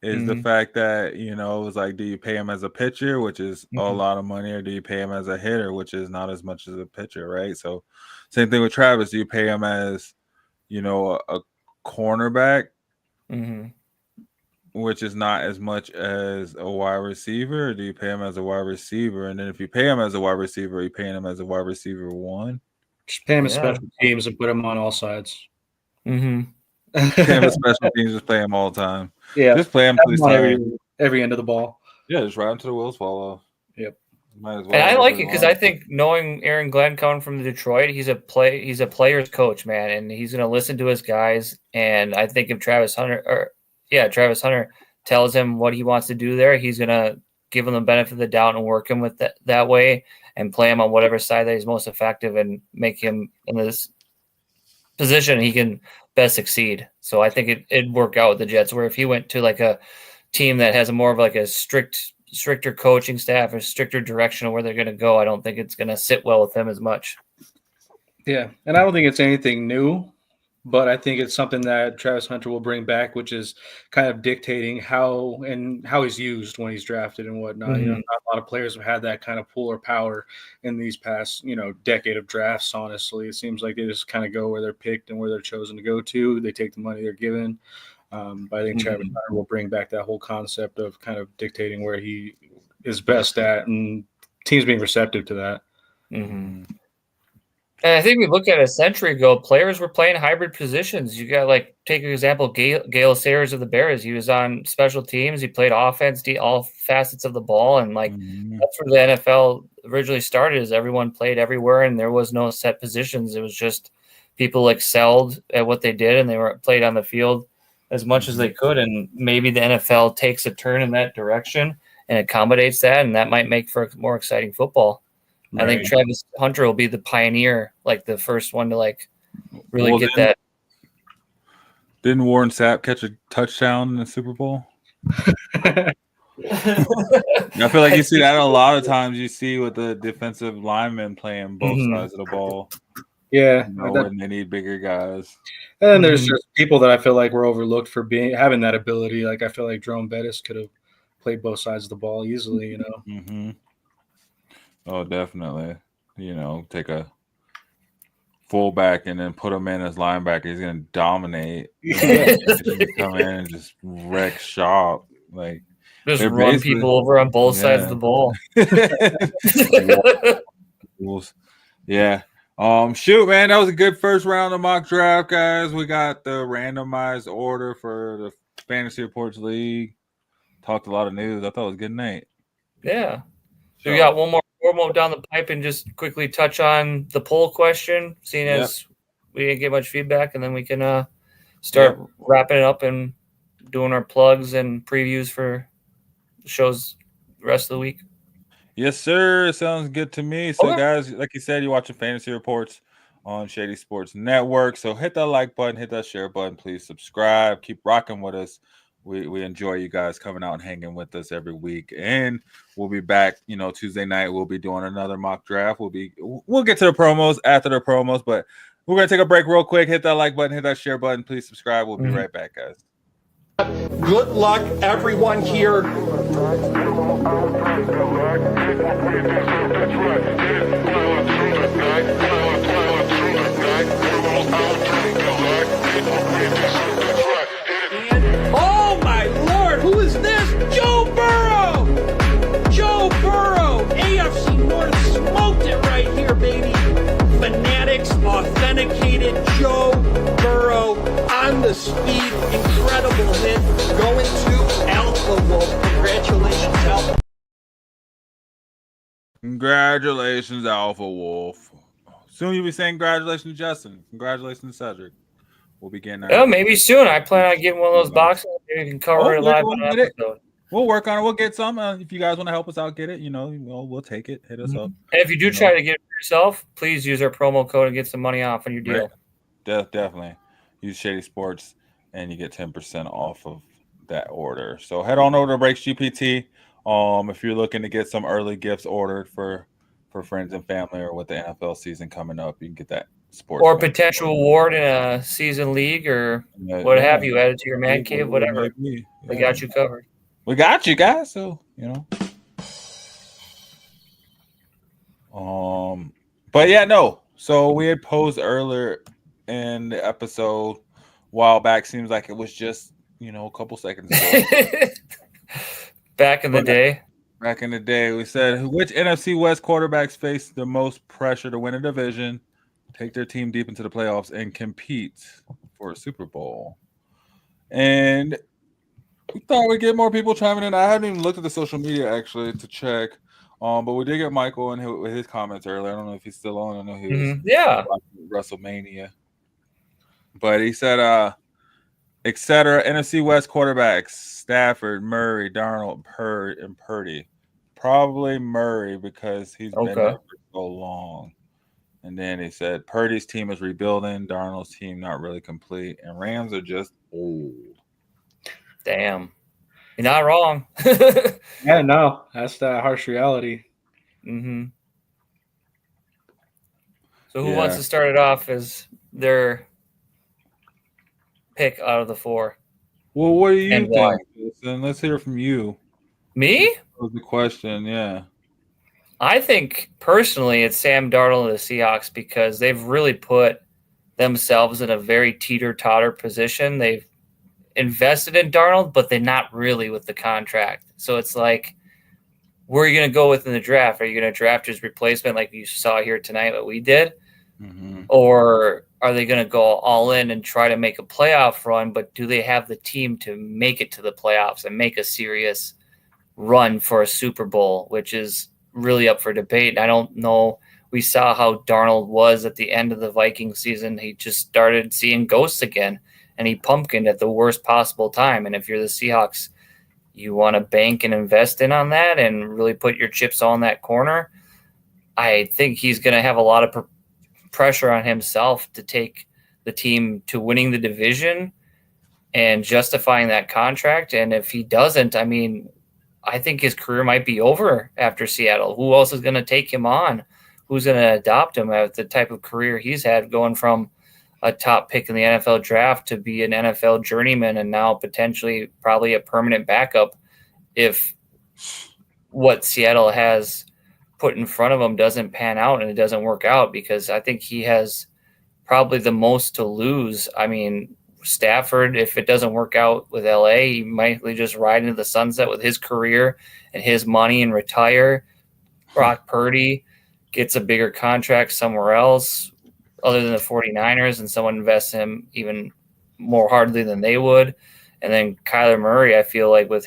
Is the fact that, you know, it was like, do you pay him as a pitcher, which is a lot of money, or do you pay him as a hitter, which is not as much as a pitcher, right? So same thing with Travis. Do you pay him as, you know, a cornerback, which is not as much as a wide receiver, or do you pay him as a wide receiver? And then if you pay him as a wide receiver, are you paying him as a wide receiver one? Just pay him as special teams and put him on all sides. Pay him as special teams, just play him all the time. Yeah, just play him every end of the ball. Yeah, just ride him to the wheels fall off. Yep. Might as well. And I like it because I think knowing Aaron Glenn coming from Detroit, he's a player's coach, man, and he's going to listen to his guys. And I think if Travis Hunter tells him what he wants to do there, he's going to give him the benefit of the doubt and work him with that way and play him on whatever side that he's most effective and make him in this position he can best succeed. So I think it'd work out with the Jets, where if he went to like a team that has a more of like a stricter coaching staff or stricter direction of where they're going to go, I don't think it's going to sit well with him as much. Yeah, and I don't think it's anything new, but I think it's something that Travis Hunter will bring back, which is kind of dictating how he's used when he's drafted and whatnot. You know, not a lot of players have had that kind of pull or power in these past, you know, decade of drafts. Honestly, it seems like they just kind of go where they're picked and where they're chosen to go to. They take the money they're given. But I think Travis Hunter will bring back that whole concept of kind of dictating where he is best at, and teams being receptive to that. And I think we look at a century ago, players were playing hybrid positions. You got like take an example, Gale Sayers of the Bears. He was on special teams. He played offense, all facets of the ball, and like that's where the NFL originally started. Is everyone played everywhere, and there was no set positions. It was just people excelled at what they did, and they were played on the field as much as they could. And maybe the NFL takes a turn in that direction and accommodates that, and that might make for more exciting football. Right. I think Travis Hunter will be the pioneer, like the first one to like really get that. Didn't Warren Sapp catch a touchdown in the Super Bowl? I feel like you see that a lot of times. You see with the defensive linemen playing both sides of the ball. Yeah, when they need bigger guys. And then there's just people that I feel like were overlooked for having that ability. Like I feel like Jerome Bettis could have played both sides of the ball easily. You know. Oh, definitely. You know, take a fullback and then put him in as linebacker. He's going to dominate. Come in and just wreck shop. Like just run people over on both sides of the ball. Yeah. Shoot, man, that was a good first round of mock draft, guys. We got the randomized order for the Fantasy Reports League. Talked a lot of news. I thought it was a good night. Yeah. So we got one more down the pipe and just quickly touch on the poll question, seeing as we didn't get much feedback, and then we can start wrapping it up and doing our plugs and previews for the shows the rest of the week. Yes, sir. Sounds good to me. So, guys, like you said, you're watching Fantasy Reports on Shady Sports Network. So hit that like button, hit that share button. Please subscribe. Keep rocking with us. We enjoy you guys coming out and hanging with us every week. And we'll be back, you know, Tuesday night. We'll be doing another mock draft. We'll get to the promos after the promos, but we're going to take a break real quick. Hit that like button, hit that share button. Please subscribe. We'll be right back, guys. Good luck, everyone here. Oh my Lord, who is this? Joe Burrow! Joe Burrow! AFC North smoked it right here, baby. Fanatics authenticated Joe Burrow on the Congratulations, Alpha Wolf. Soon you'll be saying congratulations, Justin. Congratulations, Cedric. We'll be getting Oh, maybe soon. I plan on getting one of those boxes. Maybe we can cover it live on an episode. We'll work on it. We'll get some. If you guys want to help us out, get it. We'll take it. Hit us up. And if you do try to get it for yourself, please use our promo code and get some money off on your deal. Right. Definitely. Use Shady Sports, and you get 10% off of that order. So head on over to Breaks GPT. If you're looking to get some early gifts ordered for friends and family, or with the NFL season coming up, you can get that sports or potential award in a season league or what have you added to your man cave, whatever. We got you covered. We got you guys. So but yeah, no. So we had posed earlier in the episode a while back. Seems like it was just a couple seconds ago. Back in the day, we said, which NFC West quarterbacks face the most pressure to win a division, take their team deep into the playoffs, and compete for a Super Bowl? And we thought we'd get more people chiming in. I haven't even looked at the social media actually to check, but we did get Michael in with his comments earlier. I don't know if he's still on. I know he was watching WrestleMania, but he said, etc. NFC West quarterbacks: Stafford, Murray, Darnold, and Purdy. Probably Murray because he's been there for so long. And then he said Purdy's team is rebuilding, Darnold's team not really complete, and Rams are just old. Damn. You're not wrong. Yeah, no. That's the harsh reality. Mm-hmm. So who wants to start it off as their pick out of the four? Well, what do you think? Jason? Let's hear from you. Me? That was the question, yeah. I think personally it's Sam Darnold and the Seahawks because they've really put themselves in a very teeter-totter position. They've invested in Darnold, but they're not really with the contract. So it's like, where are you going to go within the draft? Are you going to draft his replacement like you saw here tonight, what we did? Mm-hmm. Or are they going to go all in and try to make a playoff run, but do they have the team to make it to the playoffs and make a serious run for a Super Bowl, which is really up for debate. I don't know. We saw how Darnold was at the end of the Viking season. He just started seeing ghosts again, and he pumpkined at the worst possible time. And if you're the Seahawks, you want to bank and invest in on that and really put your chips all in that corner. I think he's going to have a lot of pressure on himself to take the team to winning the division and justifying that contract. And if he doesn't, I mean, I think his career might be over after Seattle. Who else is going to take him on? Who's going to adopt him at the type of career he's had, going from a top pick in the NFL draft to be an NFL journeyman and now potentially probably a permanent backup if what Seattle has put in front of him doesn't pan out and it doesn't work out, because I think he has probably the most to lose. I mean, Stafford, if it doesn't work out with LA, he might just ride into the sunset with his career and his money and retire. Brock Purdy gets a bigger contract somewhere else other than the 49ers, and someone invests in him even more hardly than they would. And then Kyler Murray, I feel like with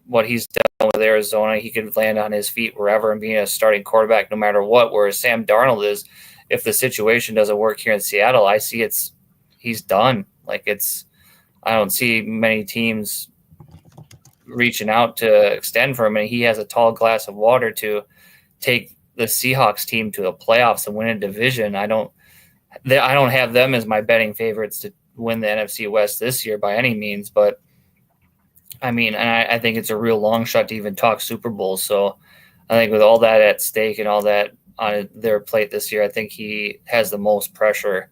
what he's done with Arizona, he could land on his feet wherever and be a starting quarterback no matter what, whereas Sam Darnold is, if the situation doesn't work here in Seattle, I see he's done. I don't see many teams reaching out to extend for him, and he has a tall glass of water to take the Seahawks team to the playoffs and win a division. I don't have them as my betting favorites to win the NFC West this year by any means, but I mean, and I think it's a real long shot to even talk Super Bowl. So I think with all that at stake and all that on their plate this year, I think he has the most pressure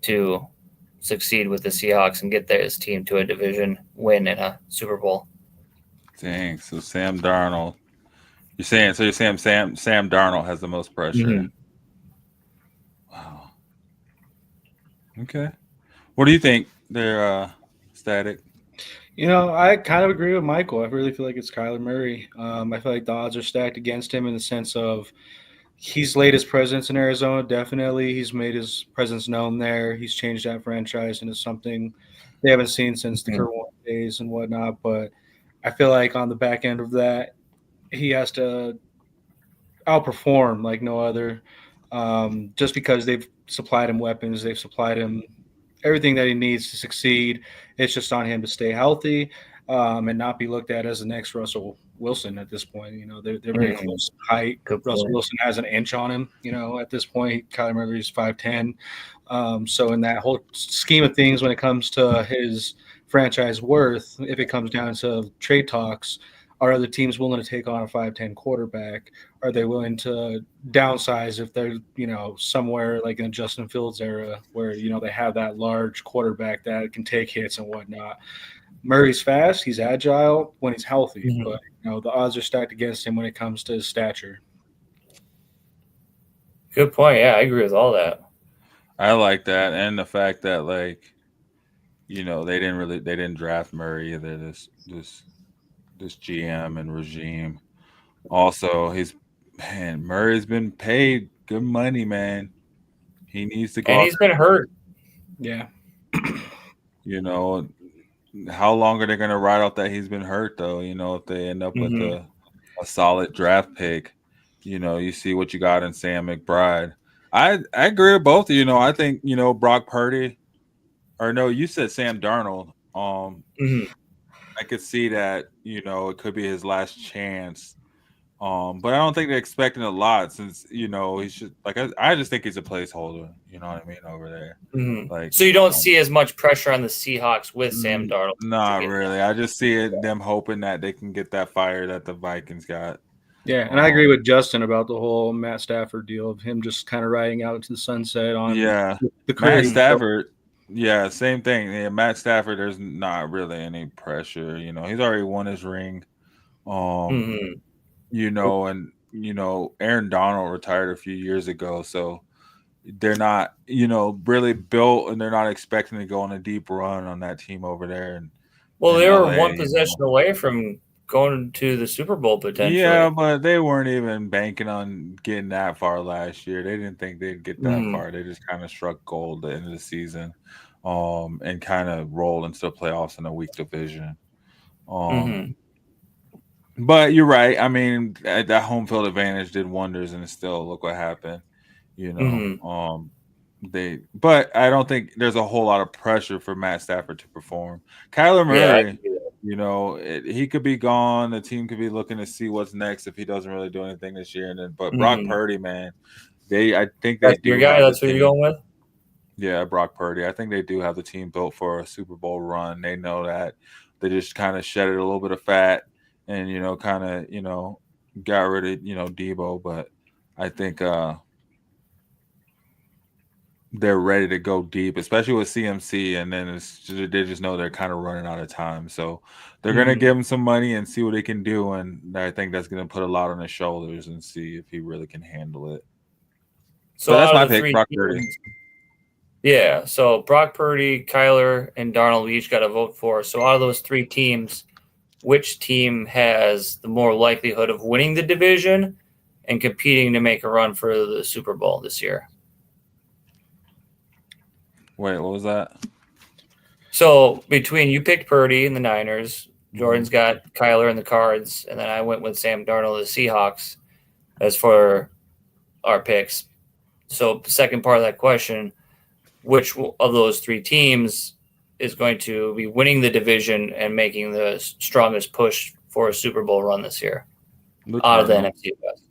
to succeed with the Seahawks and get his team to a division win in a Super Bowl. Dang. So Sam Darnold. You're saying Sam Darnold has the most pressure. Mm-hmm. Wow. Okay. What do you think there, Static? I kind of agree with Michael. I really feel like it's Kyler Murray. I feel like the odds are stacked against him in the sense of he's laid his presence in Arizona, definitely. He's made his presence known there. He's changed that franchise into something they haven't seen since the Kurt Warner days and whatnot. But I feel like on the back end of that, he has to outperform like no other, just because they've supplied him weapons, they've supplied him everything that he needs to succeed. It's just on him to stay healthy, and not be looked at as the next Russell Wilson at this point. They're very close in height. Good Russell point. Wilson has an inch on him, at this point. Kyler Murray's 5'10". So in that whole scheme of things, when it comes to his franchise worth, if it comes down to trade talks, are other teams willing to take on a 5'10" quarterback? Are they willing to downsize if they're, somewhere like in the Justin Fields era where, they have that large quarterback that can take hits and whatnot? Murray's fast. He's agile when he's healthy, but, the odds are stacked against him when it comes to his stature. Good point. Yeah, I agree with all that. I like that, and the fact that they didn't draft Murray either. This GM and regime. Also, Murray's been paid good money, man. He needs to go. And he's been hurt. Yeah. How long are they going to ride out that he's been hurt, though? If they end up with a solid draft pick, you see what you got in Sam McBride. I agree with both of you. I think, Brock Purdy, or no, you said Sam Darnold. I could see that, it could be his last chance. But I don't think they're expecting a lot since, he should, I just think he's a placeholder, you know what I mean, over there. So you don't see as much pressure on the Seahawks with Sam Darnold? Not really. I just see them hoping that they can get that fire that the Vikings got. Yeah, and I agree with Justin about the whole Matt Stafford deal of him just kind of riding out into the sunset on the Matt Stafford. Yeah, same thing. Yeah, Matt Stafford, there's not really any pressure. He's already won his ring. And Aaron Donald retired a few years ago, so they're not, really built, and they're not expecting to go on a deep run on that team over there. They were one possession away from going to the Super Bowl potentially. Yeah, but they weren't even banking on getting that far last year. They didn't think they'd get that far. They just kind of struck gold at the end of the season, and kind of rolled into the playoffs in a weak division. But you're right. I mean, that home field advantage did wonders, and still look what happened. But I don't think there's a whole lot of pressure for Matt Stafford to perform. Kyler Murray, he could be gone. The team could be looking to see what's next if he doesn't really do anything this year. But Brock Purdy, man, I think that's your guy. That's who you're going with. Yeah, Brock Purdy. I think they do have the team built for a Super Bowl run. They know that. They just kind of shedded a little bit of fat and, got rid of, Debo. But I think they're ready to go deep, especially with CMC. And then they just know they're kind of running out of time. So they're going to give him some money and see what he can do. And I think that's going to put a lot on his shoulders and see if he really can handle it. So that's my pick, Brock Purdy. Yeah, so Brock Purdy, Kyler, and Darnold, we each got to vote for. So out of those three teams, which team has the more likelihood of winning the division and competing to make a run for the Super Bowl this year? Wait, what was that? So between you picked Purdy and the Niners, Jordan's got Kyler and the Cards, and then I went with Sam Darnold, the Seahawks, as for our picks. So the second part of that question, which of those three teams is going to be winning the division and making the strongest push for a Super Bowl run this year out of the NFC West?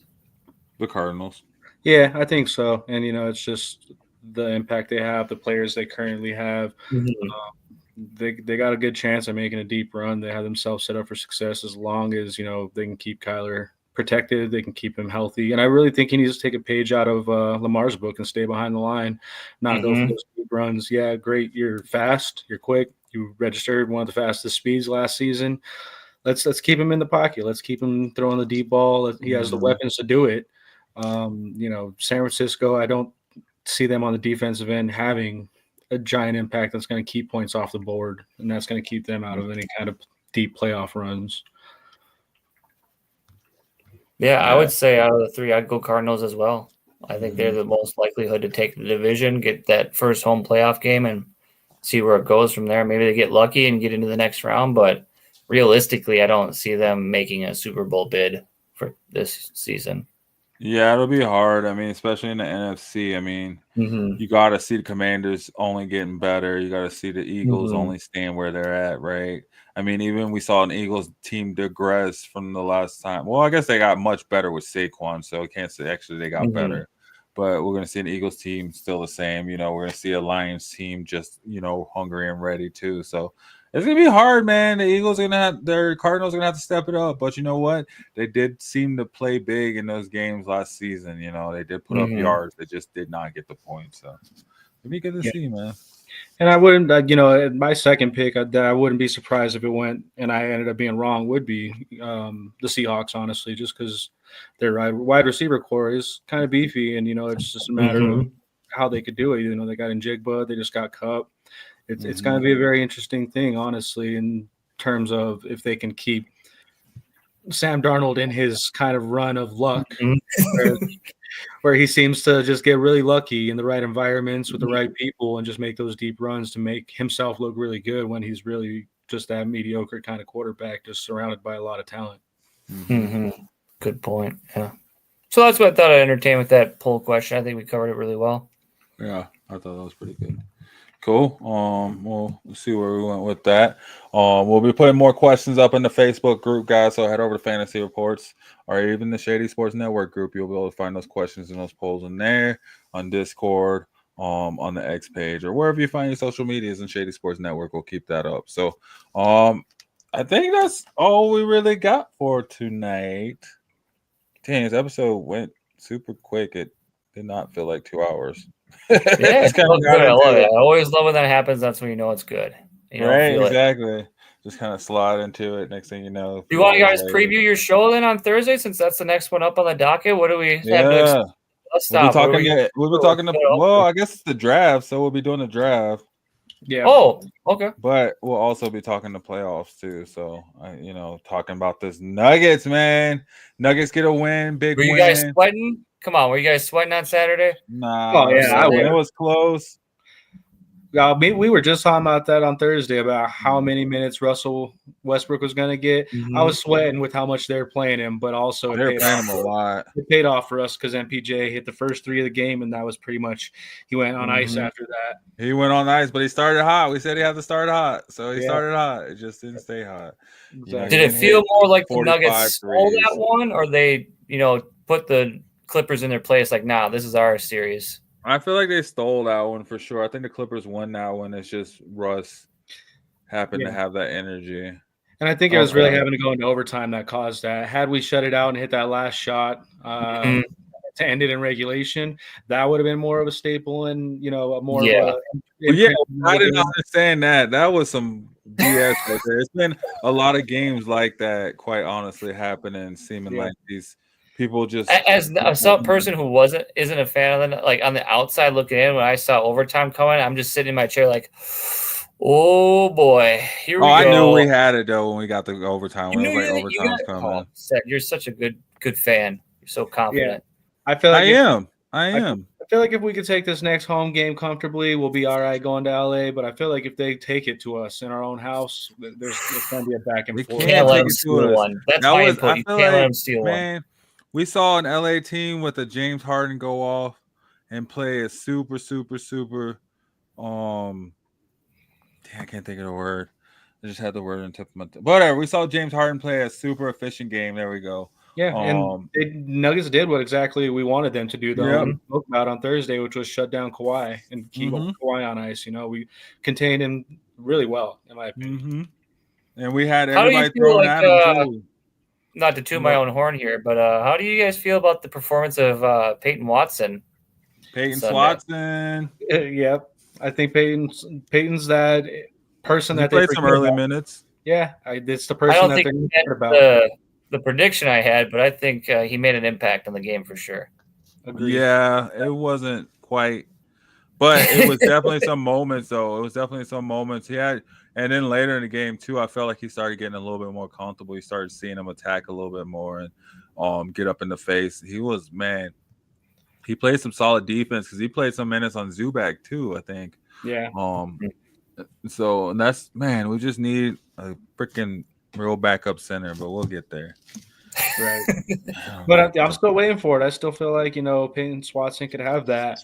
The Cardinals. Yeah, I think so. And, it's just the impact they have, the players they currently have. They got a good chance of making a deep run. They have themselves set up for success as long as, they can keep Kyler protected, they can keep him healthy. And I really think he needs to take a page out of Lamar's book and stay behind the line, not go for those deep runs. Yeah, great. You're fast. You're quick. You registered one of the fastest speeds last season. Let's keep him in the pocket. Let's keep him throwing the deep ball. He has the weapons to do it. San Francisco, I don't see them on the defensive end having a giant impact that's going to keep points off the board, and that's going to keep them out of any kind of deep playoff runs. Yeah, I would say out of the three, I'd go Cardinals as well. I think they're the most likelihood to take the division, get that first home playoff game, and see where it goes from there. Maybe they get lucky and get into the next round, but realistically, I don't see them making a Super Bowl bid for this season. Yeah, it'll be hard. I mean, especially in the NFC. I mean, you got to see the Commanders only getting better. You got to see the Eagles only staying where they're at, right? I mean, even we saw an Eagles team digress from the last time. Well, I guess they got much better with Saquon, so I can't say actually they got better. But we're going to see an Eagles team still the same. We're going to see a Lions team just, hungry and ready too. So it's going to be hard, man. The Eagles are going to have their Cardinals are going to have to step it up. But you know what? They did seem to play big in those games last season. They did put up yards. They just did not get the points. So it'd be good to see, man. And I wouldn't, my second pick that I wouldn't be surprised if it went and I ended up being wrong would be the Seahawks, honestly, just because their wide receiver core is kind of beefy, and it's just a matter of how they could do it. They got Njigba, they just got Cup. It's going to be a very interesting thing, honestly, in terms of if they can keep Sam Darnold in his kind of run of luck, where he seems to just get really lucky in the right environments with the right people and just make those deep runs to make himself look really good when he's really just that mediocre kind of quarterback, just surrounded by a lot of talent. Good point. Yeah. So that's what I thought I'd entertain with that poll question. I think we covered it really well. Yeah, I thought that was pretty good. Cool. We'll see where we went with that. We'll be putting more questions up in the Facebook group, guys. So head over to Fantasy Reports or even the Shady Sports Network group. You'll be able to find those questions and those polls in there, on Discord, on the X page, or wherever you find your social medias. And Shady Sports Network will keep that up. So, I think that's all we really got for tonight. Dang, this episode went super quick. It did not feel like 2 hours. Yeah, it's kind of good. I love it. I always love when that happens. That's when you know it's good. Right, exactly. Just kind of slide into it. Next thing you know. Do you want to guys preview your show then on Thursday, since that's the next one up on the docket? What do we have to we'll be talking well, I guess it's the draft, so we'll be doing the draft. Yeah. Oh, okay. But we'll also be talking the playoffs too. So, talking about this Nuggets, man. Nuggets get a win, big win. Were you guys sweating? Come on, were you guys sweating on Saturday? Nah. Oh, yeah, it was close. We were just talking about that on Thursday about how many minutes Russell Westbrook was going to get. I was sweating with how much they were playing him, but also they're playing him a lot. It paid off for us because MPJ hit the first 3 of the game, and that was pretty much he went on ice after that. He went on ice, but he started hot. We said he had to start hot, so he started hot. It just didn't stay hot. Exactly. Did it feel more like the Nuggets stole that one, or they, put the Clippers in their place? Like, nah, this is our series. I feel like they stole that one for sure. I think the Clippers won that one. It's just Russ happened to have that energy. And I think it was really having to go into overtime that caused that. Had we shut it out and hit that last shot to end it in regulation, that would have been more of a staple and, more of a I didn't understand that. That was some BS right there. It's been a lot of games like that, quite honestly, happening, seeming like these people just as some person who isn't a fan of them, like on the outside looking in, when I saw overtime coming, I'm just sitting in my chair like, oh boy, here we go. I knew we had it though when we got the overtime. Overtime's coming. You're such a good fan. You're so confident. I feel like I am. I feel like if we could take this next home game comfortably, we'll be all right going to LA. But I feel like if they take it to us in our own house, there's going to be a back and forth. We can't let them steal one. That's my input. You can't let them steal one. We saw an LA team with a James Harden go off and play a super. I can't think of the word. I just had the word on tip of my whatever. We saw James Harden play a super efficient game. There we go. Yeah, and Nuggets did what exactly we wanted them to do, though. We spoke about on Thursday, which was shut down Kawhi and keep Kawhi on ice. We contained him really well, in my opinion. And we had everybody throwing at him too. Not to toot my own horn here, but how do you guys feel about the performance of Peyton Watson? Watson. Yep. I think Peyton's that person that played some early minutes. Yeah, it's the person that they're thinking about. The prediction I had, but I think he made an impact on the game for sure. Agreed. Yeah, it wasn't quite, but it was definitely some moments, though. It was definitely some moments he had. And then later in the game, too, I felt like he started getting a little bit more comfortable. You started seeing him attack a little bit more and get up in the face. He played some solid defense because he played some minutes on Zubac, too, I think. Yeah. So that's, we just need a freaking real backup center, but we'll get there. Right. But I'm still waiting for it. I still feel like, Peyton Watson could have that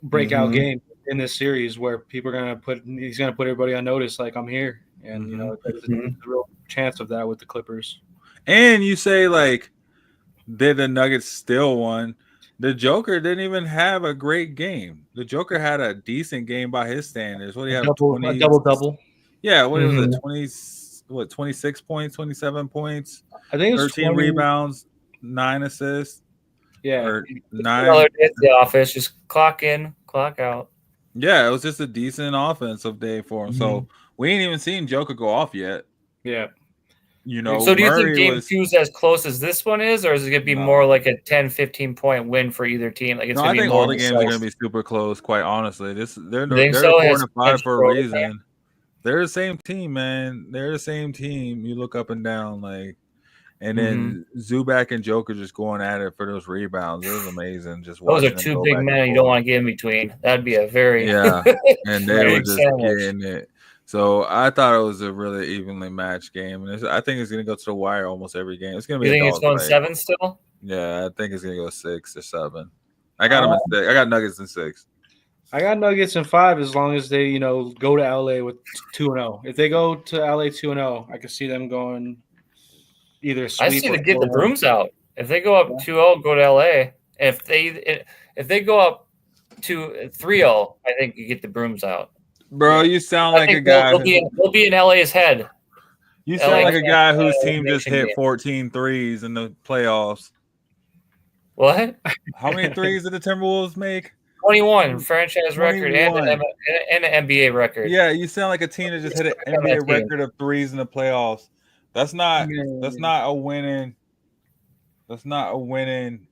breakout game in this series where people are he's gonna put everybody on notice, like, I'm here. And there's a real chance of that with the Clippers. And you say, like, did the Nuggets still won? The Joker didn't even have a great game. The Joker had a decent game by his standards. What do you have? A double. Yeah, what was it? 26 points, 27 points, I think it was 13 rebounds, 9 assists. Yeah. Or 9. The office, just clock in, clock out. Yeah, it was just a decent offensive day for him. So we ain't even seen Joker go off yet. Yeah. So do you think game 2 is as close as this one is, or is it going to be more like a 10, 15-point win for either team? Like, I think all the games are going to be super close, quite honestly. They're 4-5 for a reason. They're the same team, man. They're the same team. You look up and down, like, and then Zubac and Joker just going at it for those rebounds. It was amazing. Just those are two big men you don't want to get in between. That'd be a very and they were just getting it. So I thought it was a really evenly matched game, and I think it's going to go to the wire almost every game. It's going to be. You think it's going 7 still? Yeah, I think it's going to go 6 or 7. I got them at 6. I got Nuggets in 6. I got Nuggets in 5 as long as they, go to LA with 2-0. If they go to LA 2-0, I could see them going either sweep. I see them get the brooms out. If they go up 2-0, go to LA. If they go up to 3-0, I think you get the brooms out. Bro, you sound like a guy. They'll be in LA's head. You sound like a guy whose team just hit 14 threes in the playoffs. What? How many threes did the Timberwolves make? 21 franchise 21. record and an NBA record. Yeah, you sound like a team that just hit an NBA record of threes in the playoffs. That's not a winning. That's not a winning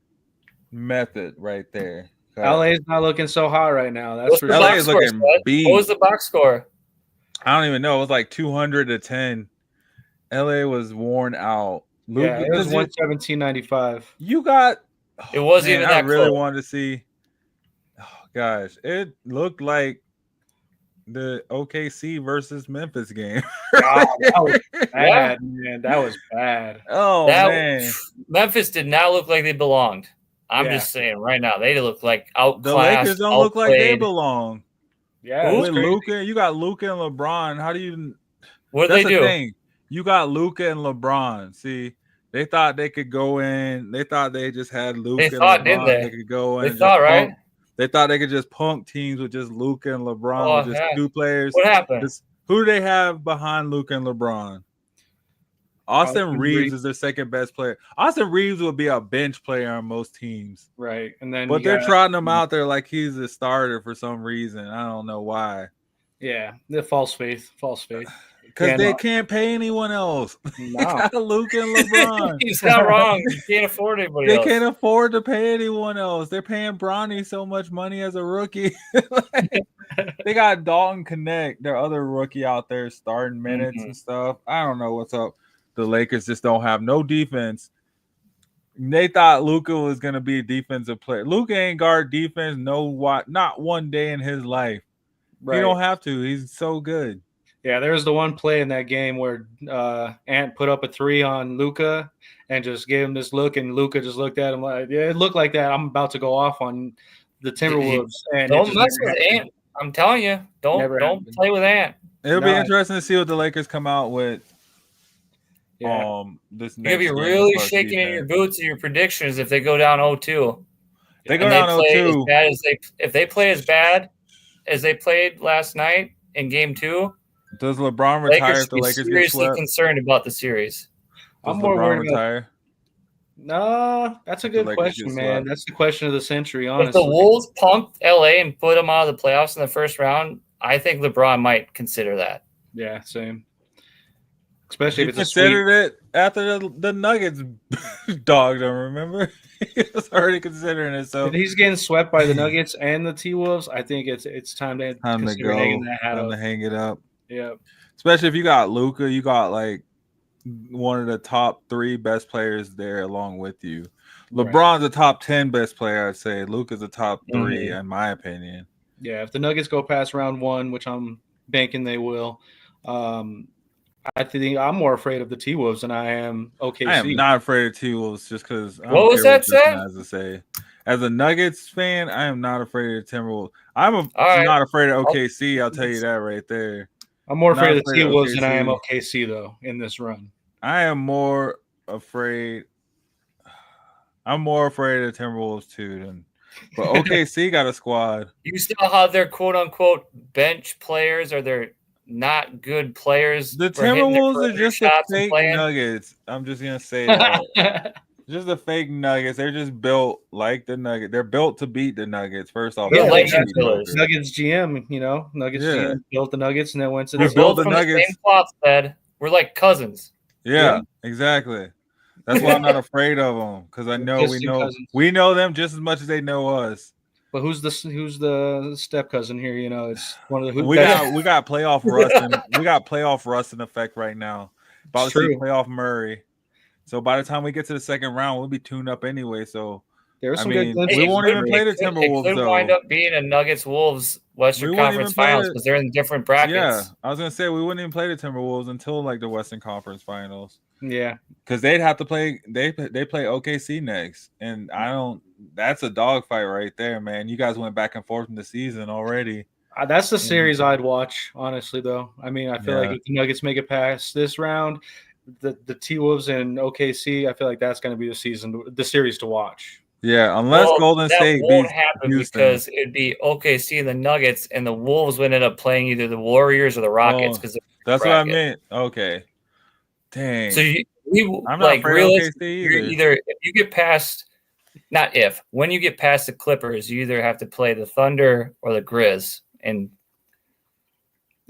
method right there. LA is not looking so hot right now. That's for LA is looking beat. What was the box score? I don't even know. It was like 200-10. LA was worn out. Yeah, it was 117.95. You got. It wasn't even that I really close. wanted to see. Oh gosh, it looked like the OKC versus Memphis game. God, that was bad, man. That was bad. Oh man, Memphis did not look like they belonged. I'm just saying right now, they look like outclassed. The Lakers don't look like they belong. Yeah, with Luka, you got Luka and LeBron. How do you? What did they do? Thing. You got Luka and LeBron. See, they thought they could go in. They thought they just had Luka and LeBron. Didn't they? They could go in. They thought, right? They thought they could just punk teams with just Luka and LeBron, with just 2 players. What happened? Who do they have behind Luka and LeBron? Austin Reeves is their second best player. Austin Reeves would be a bench player on most teams. Right. And then but they're trotting him out there like he's a starter for some reason. I don't know why. Yeah, the false faith. Because they can't pay anyone else. No. They got Luka and LeBron. He's not wrong. You can't afford anybody else. They can't afford to pay anyone else. They're paying Bronny so much money as a rookie. They got Dalton Connect, their other rookie out there, starting minutes and stuff. I don't know what's up. The Lakers just don't have no defense. They thought Luka was going to be a defensive player. Luka ain't guard defense not one day in his life. Right. He don't have to. He's so good. Yeah, there was the one play in that game where Ant put up a 3 on Luka and just gave him this look, and Luka just looked at him like, yeah, it looked like that. I'm about to go off on the Timberwolves. And don't mess with Ant. I'm telling you, don't play with Ant. It'll be interesting to see what the Lakers come out with. Yeah. This you're gonna be really shaking in your boots in your predictions if they go down 0-2. They go down 0-2. If they play as bad as they played last night in Game 2, does LeBron retire if the Lakers get seriously swept? Concerned about the series. I'm more worried retire? No, that's a good question, man. That's the question of the century, honestly. If the Wolves pumped LA and put them out of the playoffs in the first round, I think LeBron might consider that. Yeah, same. Especially if it's considered it after the Nuggets dogged him, remember? He was already considering it. So if he's getting swept by the Nuggets and the T-Wolves, I think it's time to go. Hanging that hat up. To hang it up. Yeah. Especially if you got Luka, you got like one of the top 3 best players there along with you. LeBron's a top 10 best player, I'd say. Luka's a top 3, in my opinion. Yeah, if the Nuggets go past round 1, which I'm banking they will, I I think I'm more afraid of the T-Wolves than I am OKC. I am not afraid of T-Wolves just because. What was that, Seth? As to say, as a Nuggets fan, I am not afraid of Timberwolves. I'm right. not afraid of OKC. I'll tell you that right there. I'm more afraid of the afraid of T-Wolves than I OKC. am OKC though in this run. I am more afraid. I'm more afraid of the Timberwolves too. But OKC got a squad. You saw how they're quote unquote bench players or they're not good players. The for hitting their Timberwolves are perimeter just the shots and fake playing. Nuggets. I'm just gonna say that. Just the fake Nuggets. They're just built like the Nuggets. They're built to beat the Nuggets. First off, Yeah, they're like built to beat the Nuggets. Nuggets. Nuggets GM, you know, Nuggets Yeah. GM built the Nuggets and then went to We the built the from Nuggets. The same cloth, Ed. We're like cousins. Yeah, exactly. That's why I'm not afraid of them because I know we know them just as much as they know us. But who's the step cousin here? You know, it's one of the We got playoff rust. We got playoff rust in effect right now. About to see playoff Murray. So by the time we get to the second round, we'll be tuned up anyway. So there's some good good. We won't even play the Timberwolves. It could wind up being a Nuggets Wolves Western Conference Finals because they're in different brackets. Yeah, I was gonna say we wouldn't even play the Timberwolves until like the Western Conference Finals. Yeah, because they'd have to play. They play OKC next, and I don't. That's a dogfight right there, man. You guys went back and forth in the season already. That's the series I'd watch, honestly. Though, I mean, I feel like if the Nuggets make it past this round, the T-Wolves and OKC, I feel like that's going to be the series to watch. Yeah, unless Golden State won't happen because it'd be OKC and the Nuggets, and the Wolves would end up playing either the Warriors or the Rockets. Because that's what I meant. Okay. Dang. So I'm not afraid of OKC either if you get past, when you get past the Clippers, you either have to play the Thunder or the Grizz, and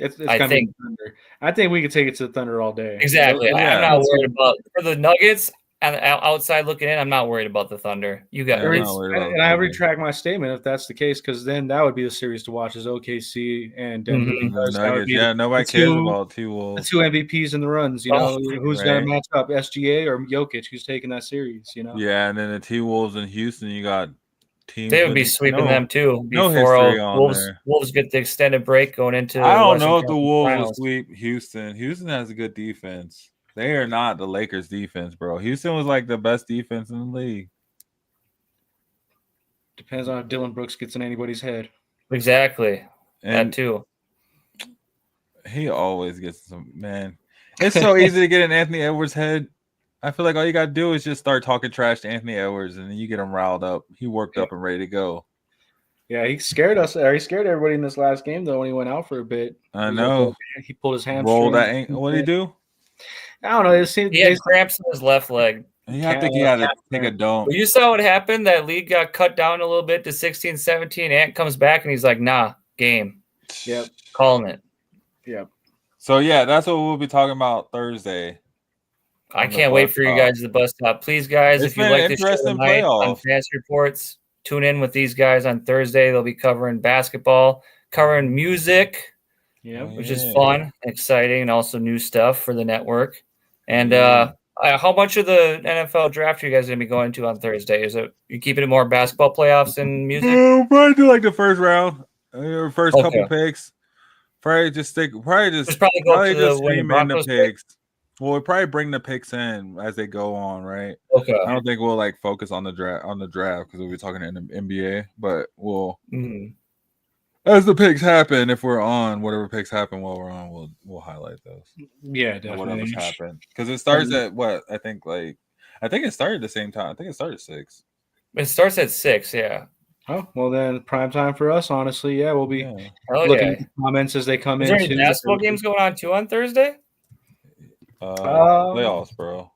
I think Thunder. I think we could take it to the Thunder all day. Exactly. I'm not worried about for the Nuggets. And outside looking in, I'm not worried about the Thunder. You got and I retract my statement if that's the case, because then that would be the series to watch is OKC and Denver. Nobody cares about T-Wolves. The two MVPs in the runs. You know, who's going to match up, SGA or Jokic? Who's taking that series? You know. Yeah, and then the T-Wolves in Houston, you got teams. They would be sweeping them too. No history on there. Wolves get the extended break going into. I don't know if the Wolves will sweep Houston. Houston has a good defense. They are not the Lakers defense, bro. Houston was like the best defense in the league. Depends on if Dylan Brooks gets in anybody's head. Exactly. And that too. He always gets some, man. It's so easy to get in Anthony Edwards' head. I feel like all you got to do is just start talking trash to Anthony Edwards, and then you get him riled up. He worked up and ready to go. Yeah, he scared us. He scared everybody in this last game, though, when he went out for a bit. I know. He pulled his hamstring. Rolled that ankle. What did he do? I don't know. It seemed he had cramps in his left leg. I think he had to take a dump. Well, you saw what happened. That lead got cut down a little bit to 16-17. Ant comes back, and he's like, nah, game. Yep. Calling it. Yep. So, yeah, that's what we'll be talking about Thursday. I can't wait for you guys to bust up. Please, guys, if you like this show tonight on Fantasy Reports, tune in with these guys on Thursday. They'll be covering basketball, covering music, which is fun, exciting, and also new stuff for the network. And how much of the NFL draft are you guys going to be going to on Thursday? Is it you keeping it more basketball playoffs and music? We'll probably do like the first round, first couple picks. Probably just go to the picks. Well, we'll probably bring the picks in as they go on, right? Okay. I don't think we'll like focus on the draft because we'll be talking in the NBA, but we'll as the picks happen, if we're on whatever picks happen while we're on, we'll highlight those. Yeah, definitely. Whatever's happened because it starts at what I think it started at the same time. I think it started at 6. It starts at 6. Yeah. Oh well, then prime time for us. Honestly, we'll be looking at the comments as they come in. Is there any basketball games going on too on Thursday? Playoffs, bro.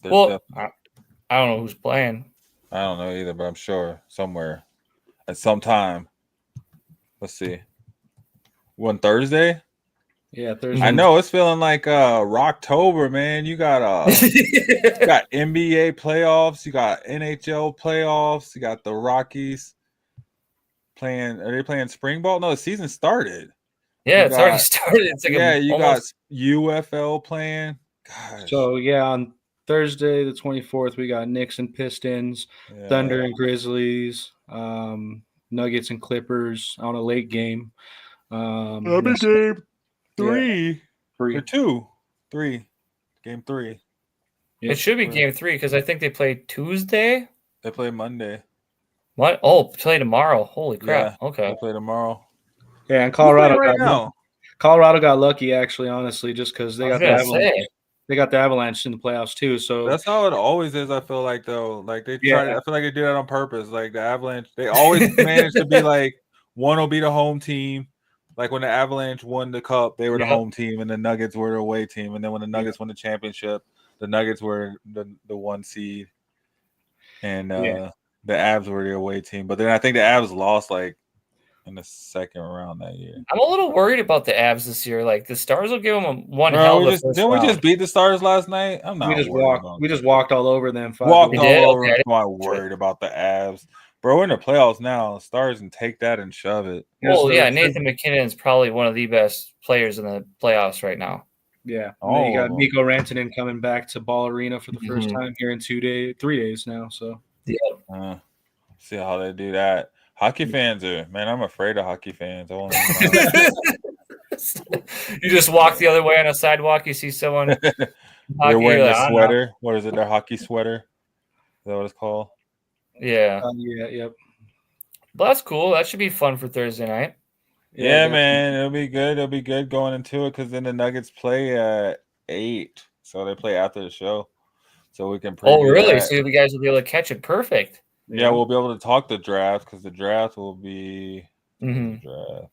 I don't know who's playing. I don't know either, but I'm sure somewhere at some time. Let's see. One Thursday? Yeah, Thursday. I know it's feeling like Rocktober, man. You got you got NBA playoffs, you got NHL playoffs, you got the Rockies playing. Are they playing spring ball? No, the season started. Yeah, it's already started. It's like you got UFL playing. Gosh. So on Thursday the 24th, we got Knicks and Pistons, Thunder and Grizzlies, Nuggets and Clippers on a late game. Game 3. Or 2, 3, game 3. It should be game 3 because I think they play Tuesday. They play Monday. What? Oh, play tomorrow. Holy crap. Yeah, Okay. they play tomorrow. Yeah, and Colorado right got now. Colorado got lucky, actually, honestly, just because they I was got the gonna Avalanche. say. They got the Avalanche in the playoffs too. So That's how it always is. I feel like though, like they try. Yeah. I feel like they do that on purpose. Like the Avalanche, they always manage to be like one will be the home team. Like when the Avalanche won the cup, they were the Yep. home team, and the Nuggets were the away team. And then when the Nuggets won the championship, the Nuggets were the 1 seed, and the Avs were the away team. But then I think the Avs lost like in the second round that year. I'm a little worried about the Avs this year. Like the Stars will give them one Bro, hell we of a just, first didn't we round. just beat the Stars last night? I'm not we just worried walked. about We that. just walked all over them. Walked all did? over. Okay, I I'm not worried about the Avs. Bro, we're in the playoffs now. Stars can take that and shove it. Well, yeah, Nathan McKinnon is probably one of the best players in the playoffs right now. Yeah. Oh. And then you got Mikko Rantanen coming back to Ball Arena for the first Mhm. time here in 3 days now. So See how they do that. Hockey fans are, man, I'm afraid of hockey fans. I won't even know. You just walk the other way on a sidewalk, you see someone They're hockey, wearing you're the like, "I don't know." sweater. What is it? Their hockey sweater? Is that what it's called? Yeah. yep. But that's cool. That should be fun for Thursday night. Yeah, man. It'll be good. It'll be good going into it because then the Nuggets play at 8. So they play after the show. So we can Oh, preview really? that. So you guys will be able to catch it perfect. Yeah, we'll be able to talk the draft because the draft will be Mhm. draft.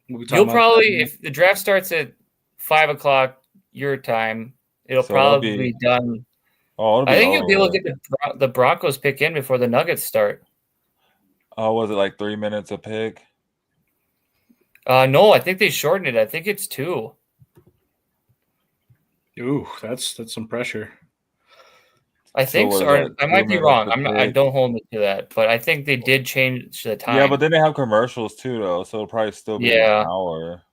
You'll probably, if the draft starts at 5:00 your time, it'll So it'll probably be- be done. Oh, it'll be I think you'll be able over. to get the Broncos pick in before the Nuggets start. Oh, was it like 3 minutes a pick? No, I think they shortened it. I think it's 2. Ooh, that's some pressure. I think what so. is Or that, I might 2 be minutes wrong. a I pick? don't hold me to that, but I think they did change the time. Yeah, but then they have commercials too, though. So it'll probably still be Yeah. an hour.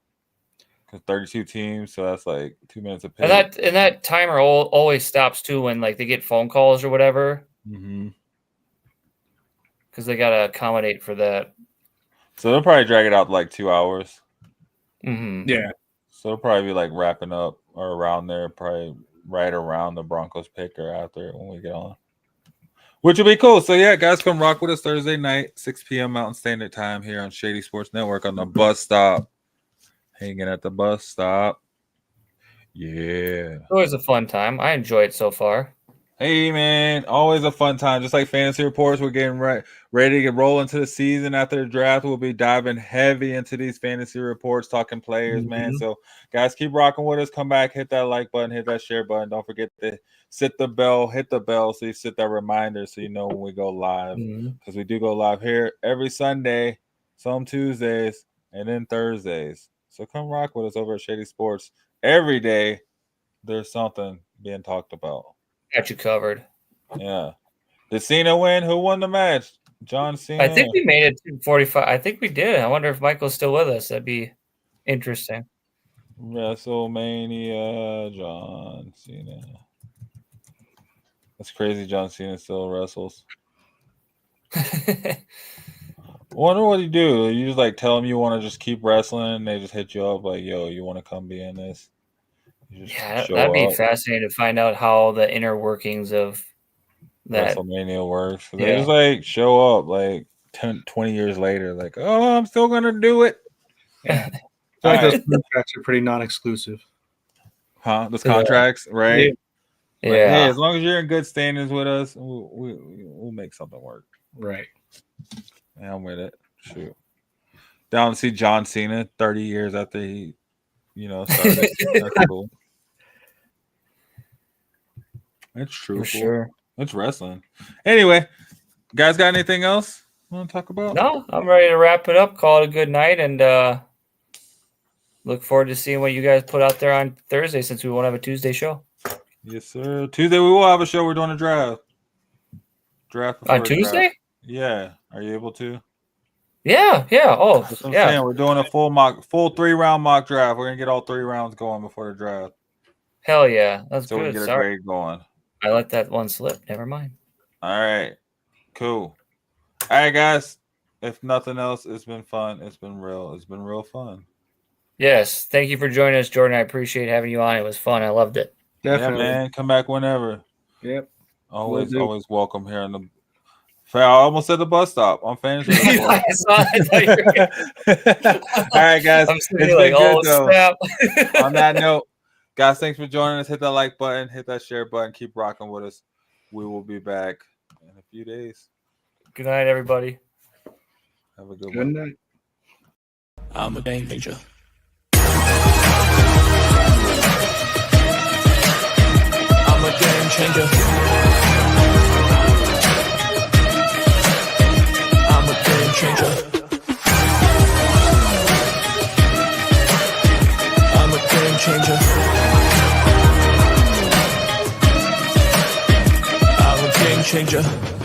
Because 32 teams, so that's like 2 minutes a pick. and that timer always stops too when like they get phone calls or whatever, Mm-hmm. because they gotta accommodate for that. So they'll probably drag it out to like 2 hours. Mm-hmm. Yeah. So it'll probably be like wrapping up or around there, probably right around the Broncos pick or after it when we get on. Which will be cool. So yeah, guys, come rock with us Thursday night, 6 p.m. Mountain Standard Time here on Shady Sports Network on the bus stop. Hanging at the bus stop. Yeah. Always a fun time. I enjoy it so far. Hey man, always a fun time. Just like fantasy reports, we're getting ready to get roll into the season. After the draft, we'll be diving heavy into these fantasy reports, talking players, man. So guys, keep rocking with us. Come back, hit that like button, hit that share button. Don't forget to hit the bell so you set that reminder so you know when we go live. Because we do go live here every Sunday, some Tuesdays, and then Thursdays. So come rock with us over at Shady Sports. Every day, there's something being talked about. Got you covered. Yeah. Did Cena win? Who won the match? John Cena? I think we made it to 45. I think we did. I wonder if Michael's still with us. That'd be interesting. WrestleMania, John Cena. That's crazy. John Cena still wrestles. Wonder what you do. You just like tell them you want to just keep wrestling, and they just hit you up like, "Yo, you want to come be in this?" Yeah, that'd be fascinating to find out how the inner workings of that WrestleMania works. They just like show up like 20 years later, like, "Oh, I'm still gonna do it." Yeah, I feel like those contracts are pretty non-exclusive. Huh? Those contracts, right? Yeah. Like, hey, as long as you're in good standings with us, we'll make something work. Right. Yeah, I'm with it. Shoot. Down to see John Cena 30 years after he, started. That's cool. That's true. For sure. It's wrestling. Anyway, guys, got anything else you want to talk about? No, I'm ready to wrap it up. Call it a good night, and look forward to seeing what you guys put out there on Thursday since we won't have a Tuesday show. Yes, sir. Tuesday we will have a show. We're doing a draft. Draft On Tuesday? Draft. Yeah. Are you able to? Yeah. Oh, that's what I'm saying. We're doing a full 3-round mock draft. We're gonna get all 3 rounds going before the draft. Hell yeah, that's so good. we can get a grade going. I let that one slip. Never mind. All right, cool. All right, guys. If nothing else, it's been fun. It's been real. It's been real fun. Yes. Thank you for joining us, Jordan. I appreciate having you on. It was fun. I loved it. Definitely. Yeah, man. Come back whenever. Yep. Always welcome here in the. I almost said the bus stop. I'm fantasy. I saw it. All right, guys. I'm It's sitting been like, good, oh, though. snap. On that note, guys, thanks for joining us. Hit that like button, hit that share button. Keep rocking with us. We will be back in a few days. Good night, everybody. Have a good Good one. night. I'm a game changer. I'm a game changer. I'm a game changer. I'm a game changer. I'm a game changer.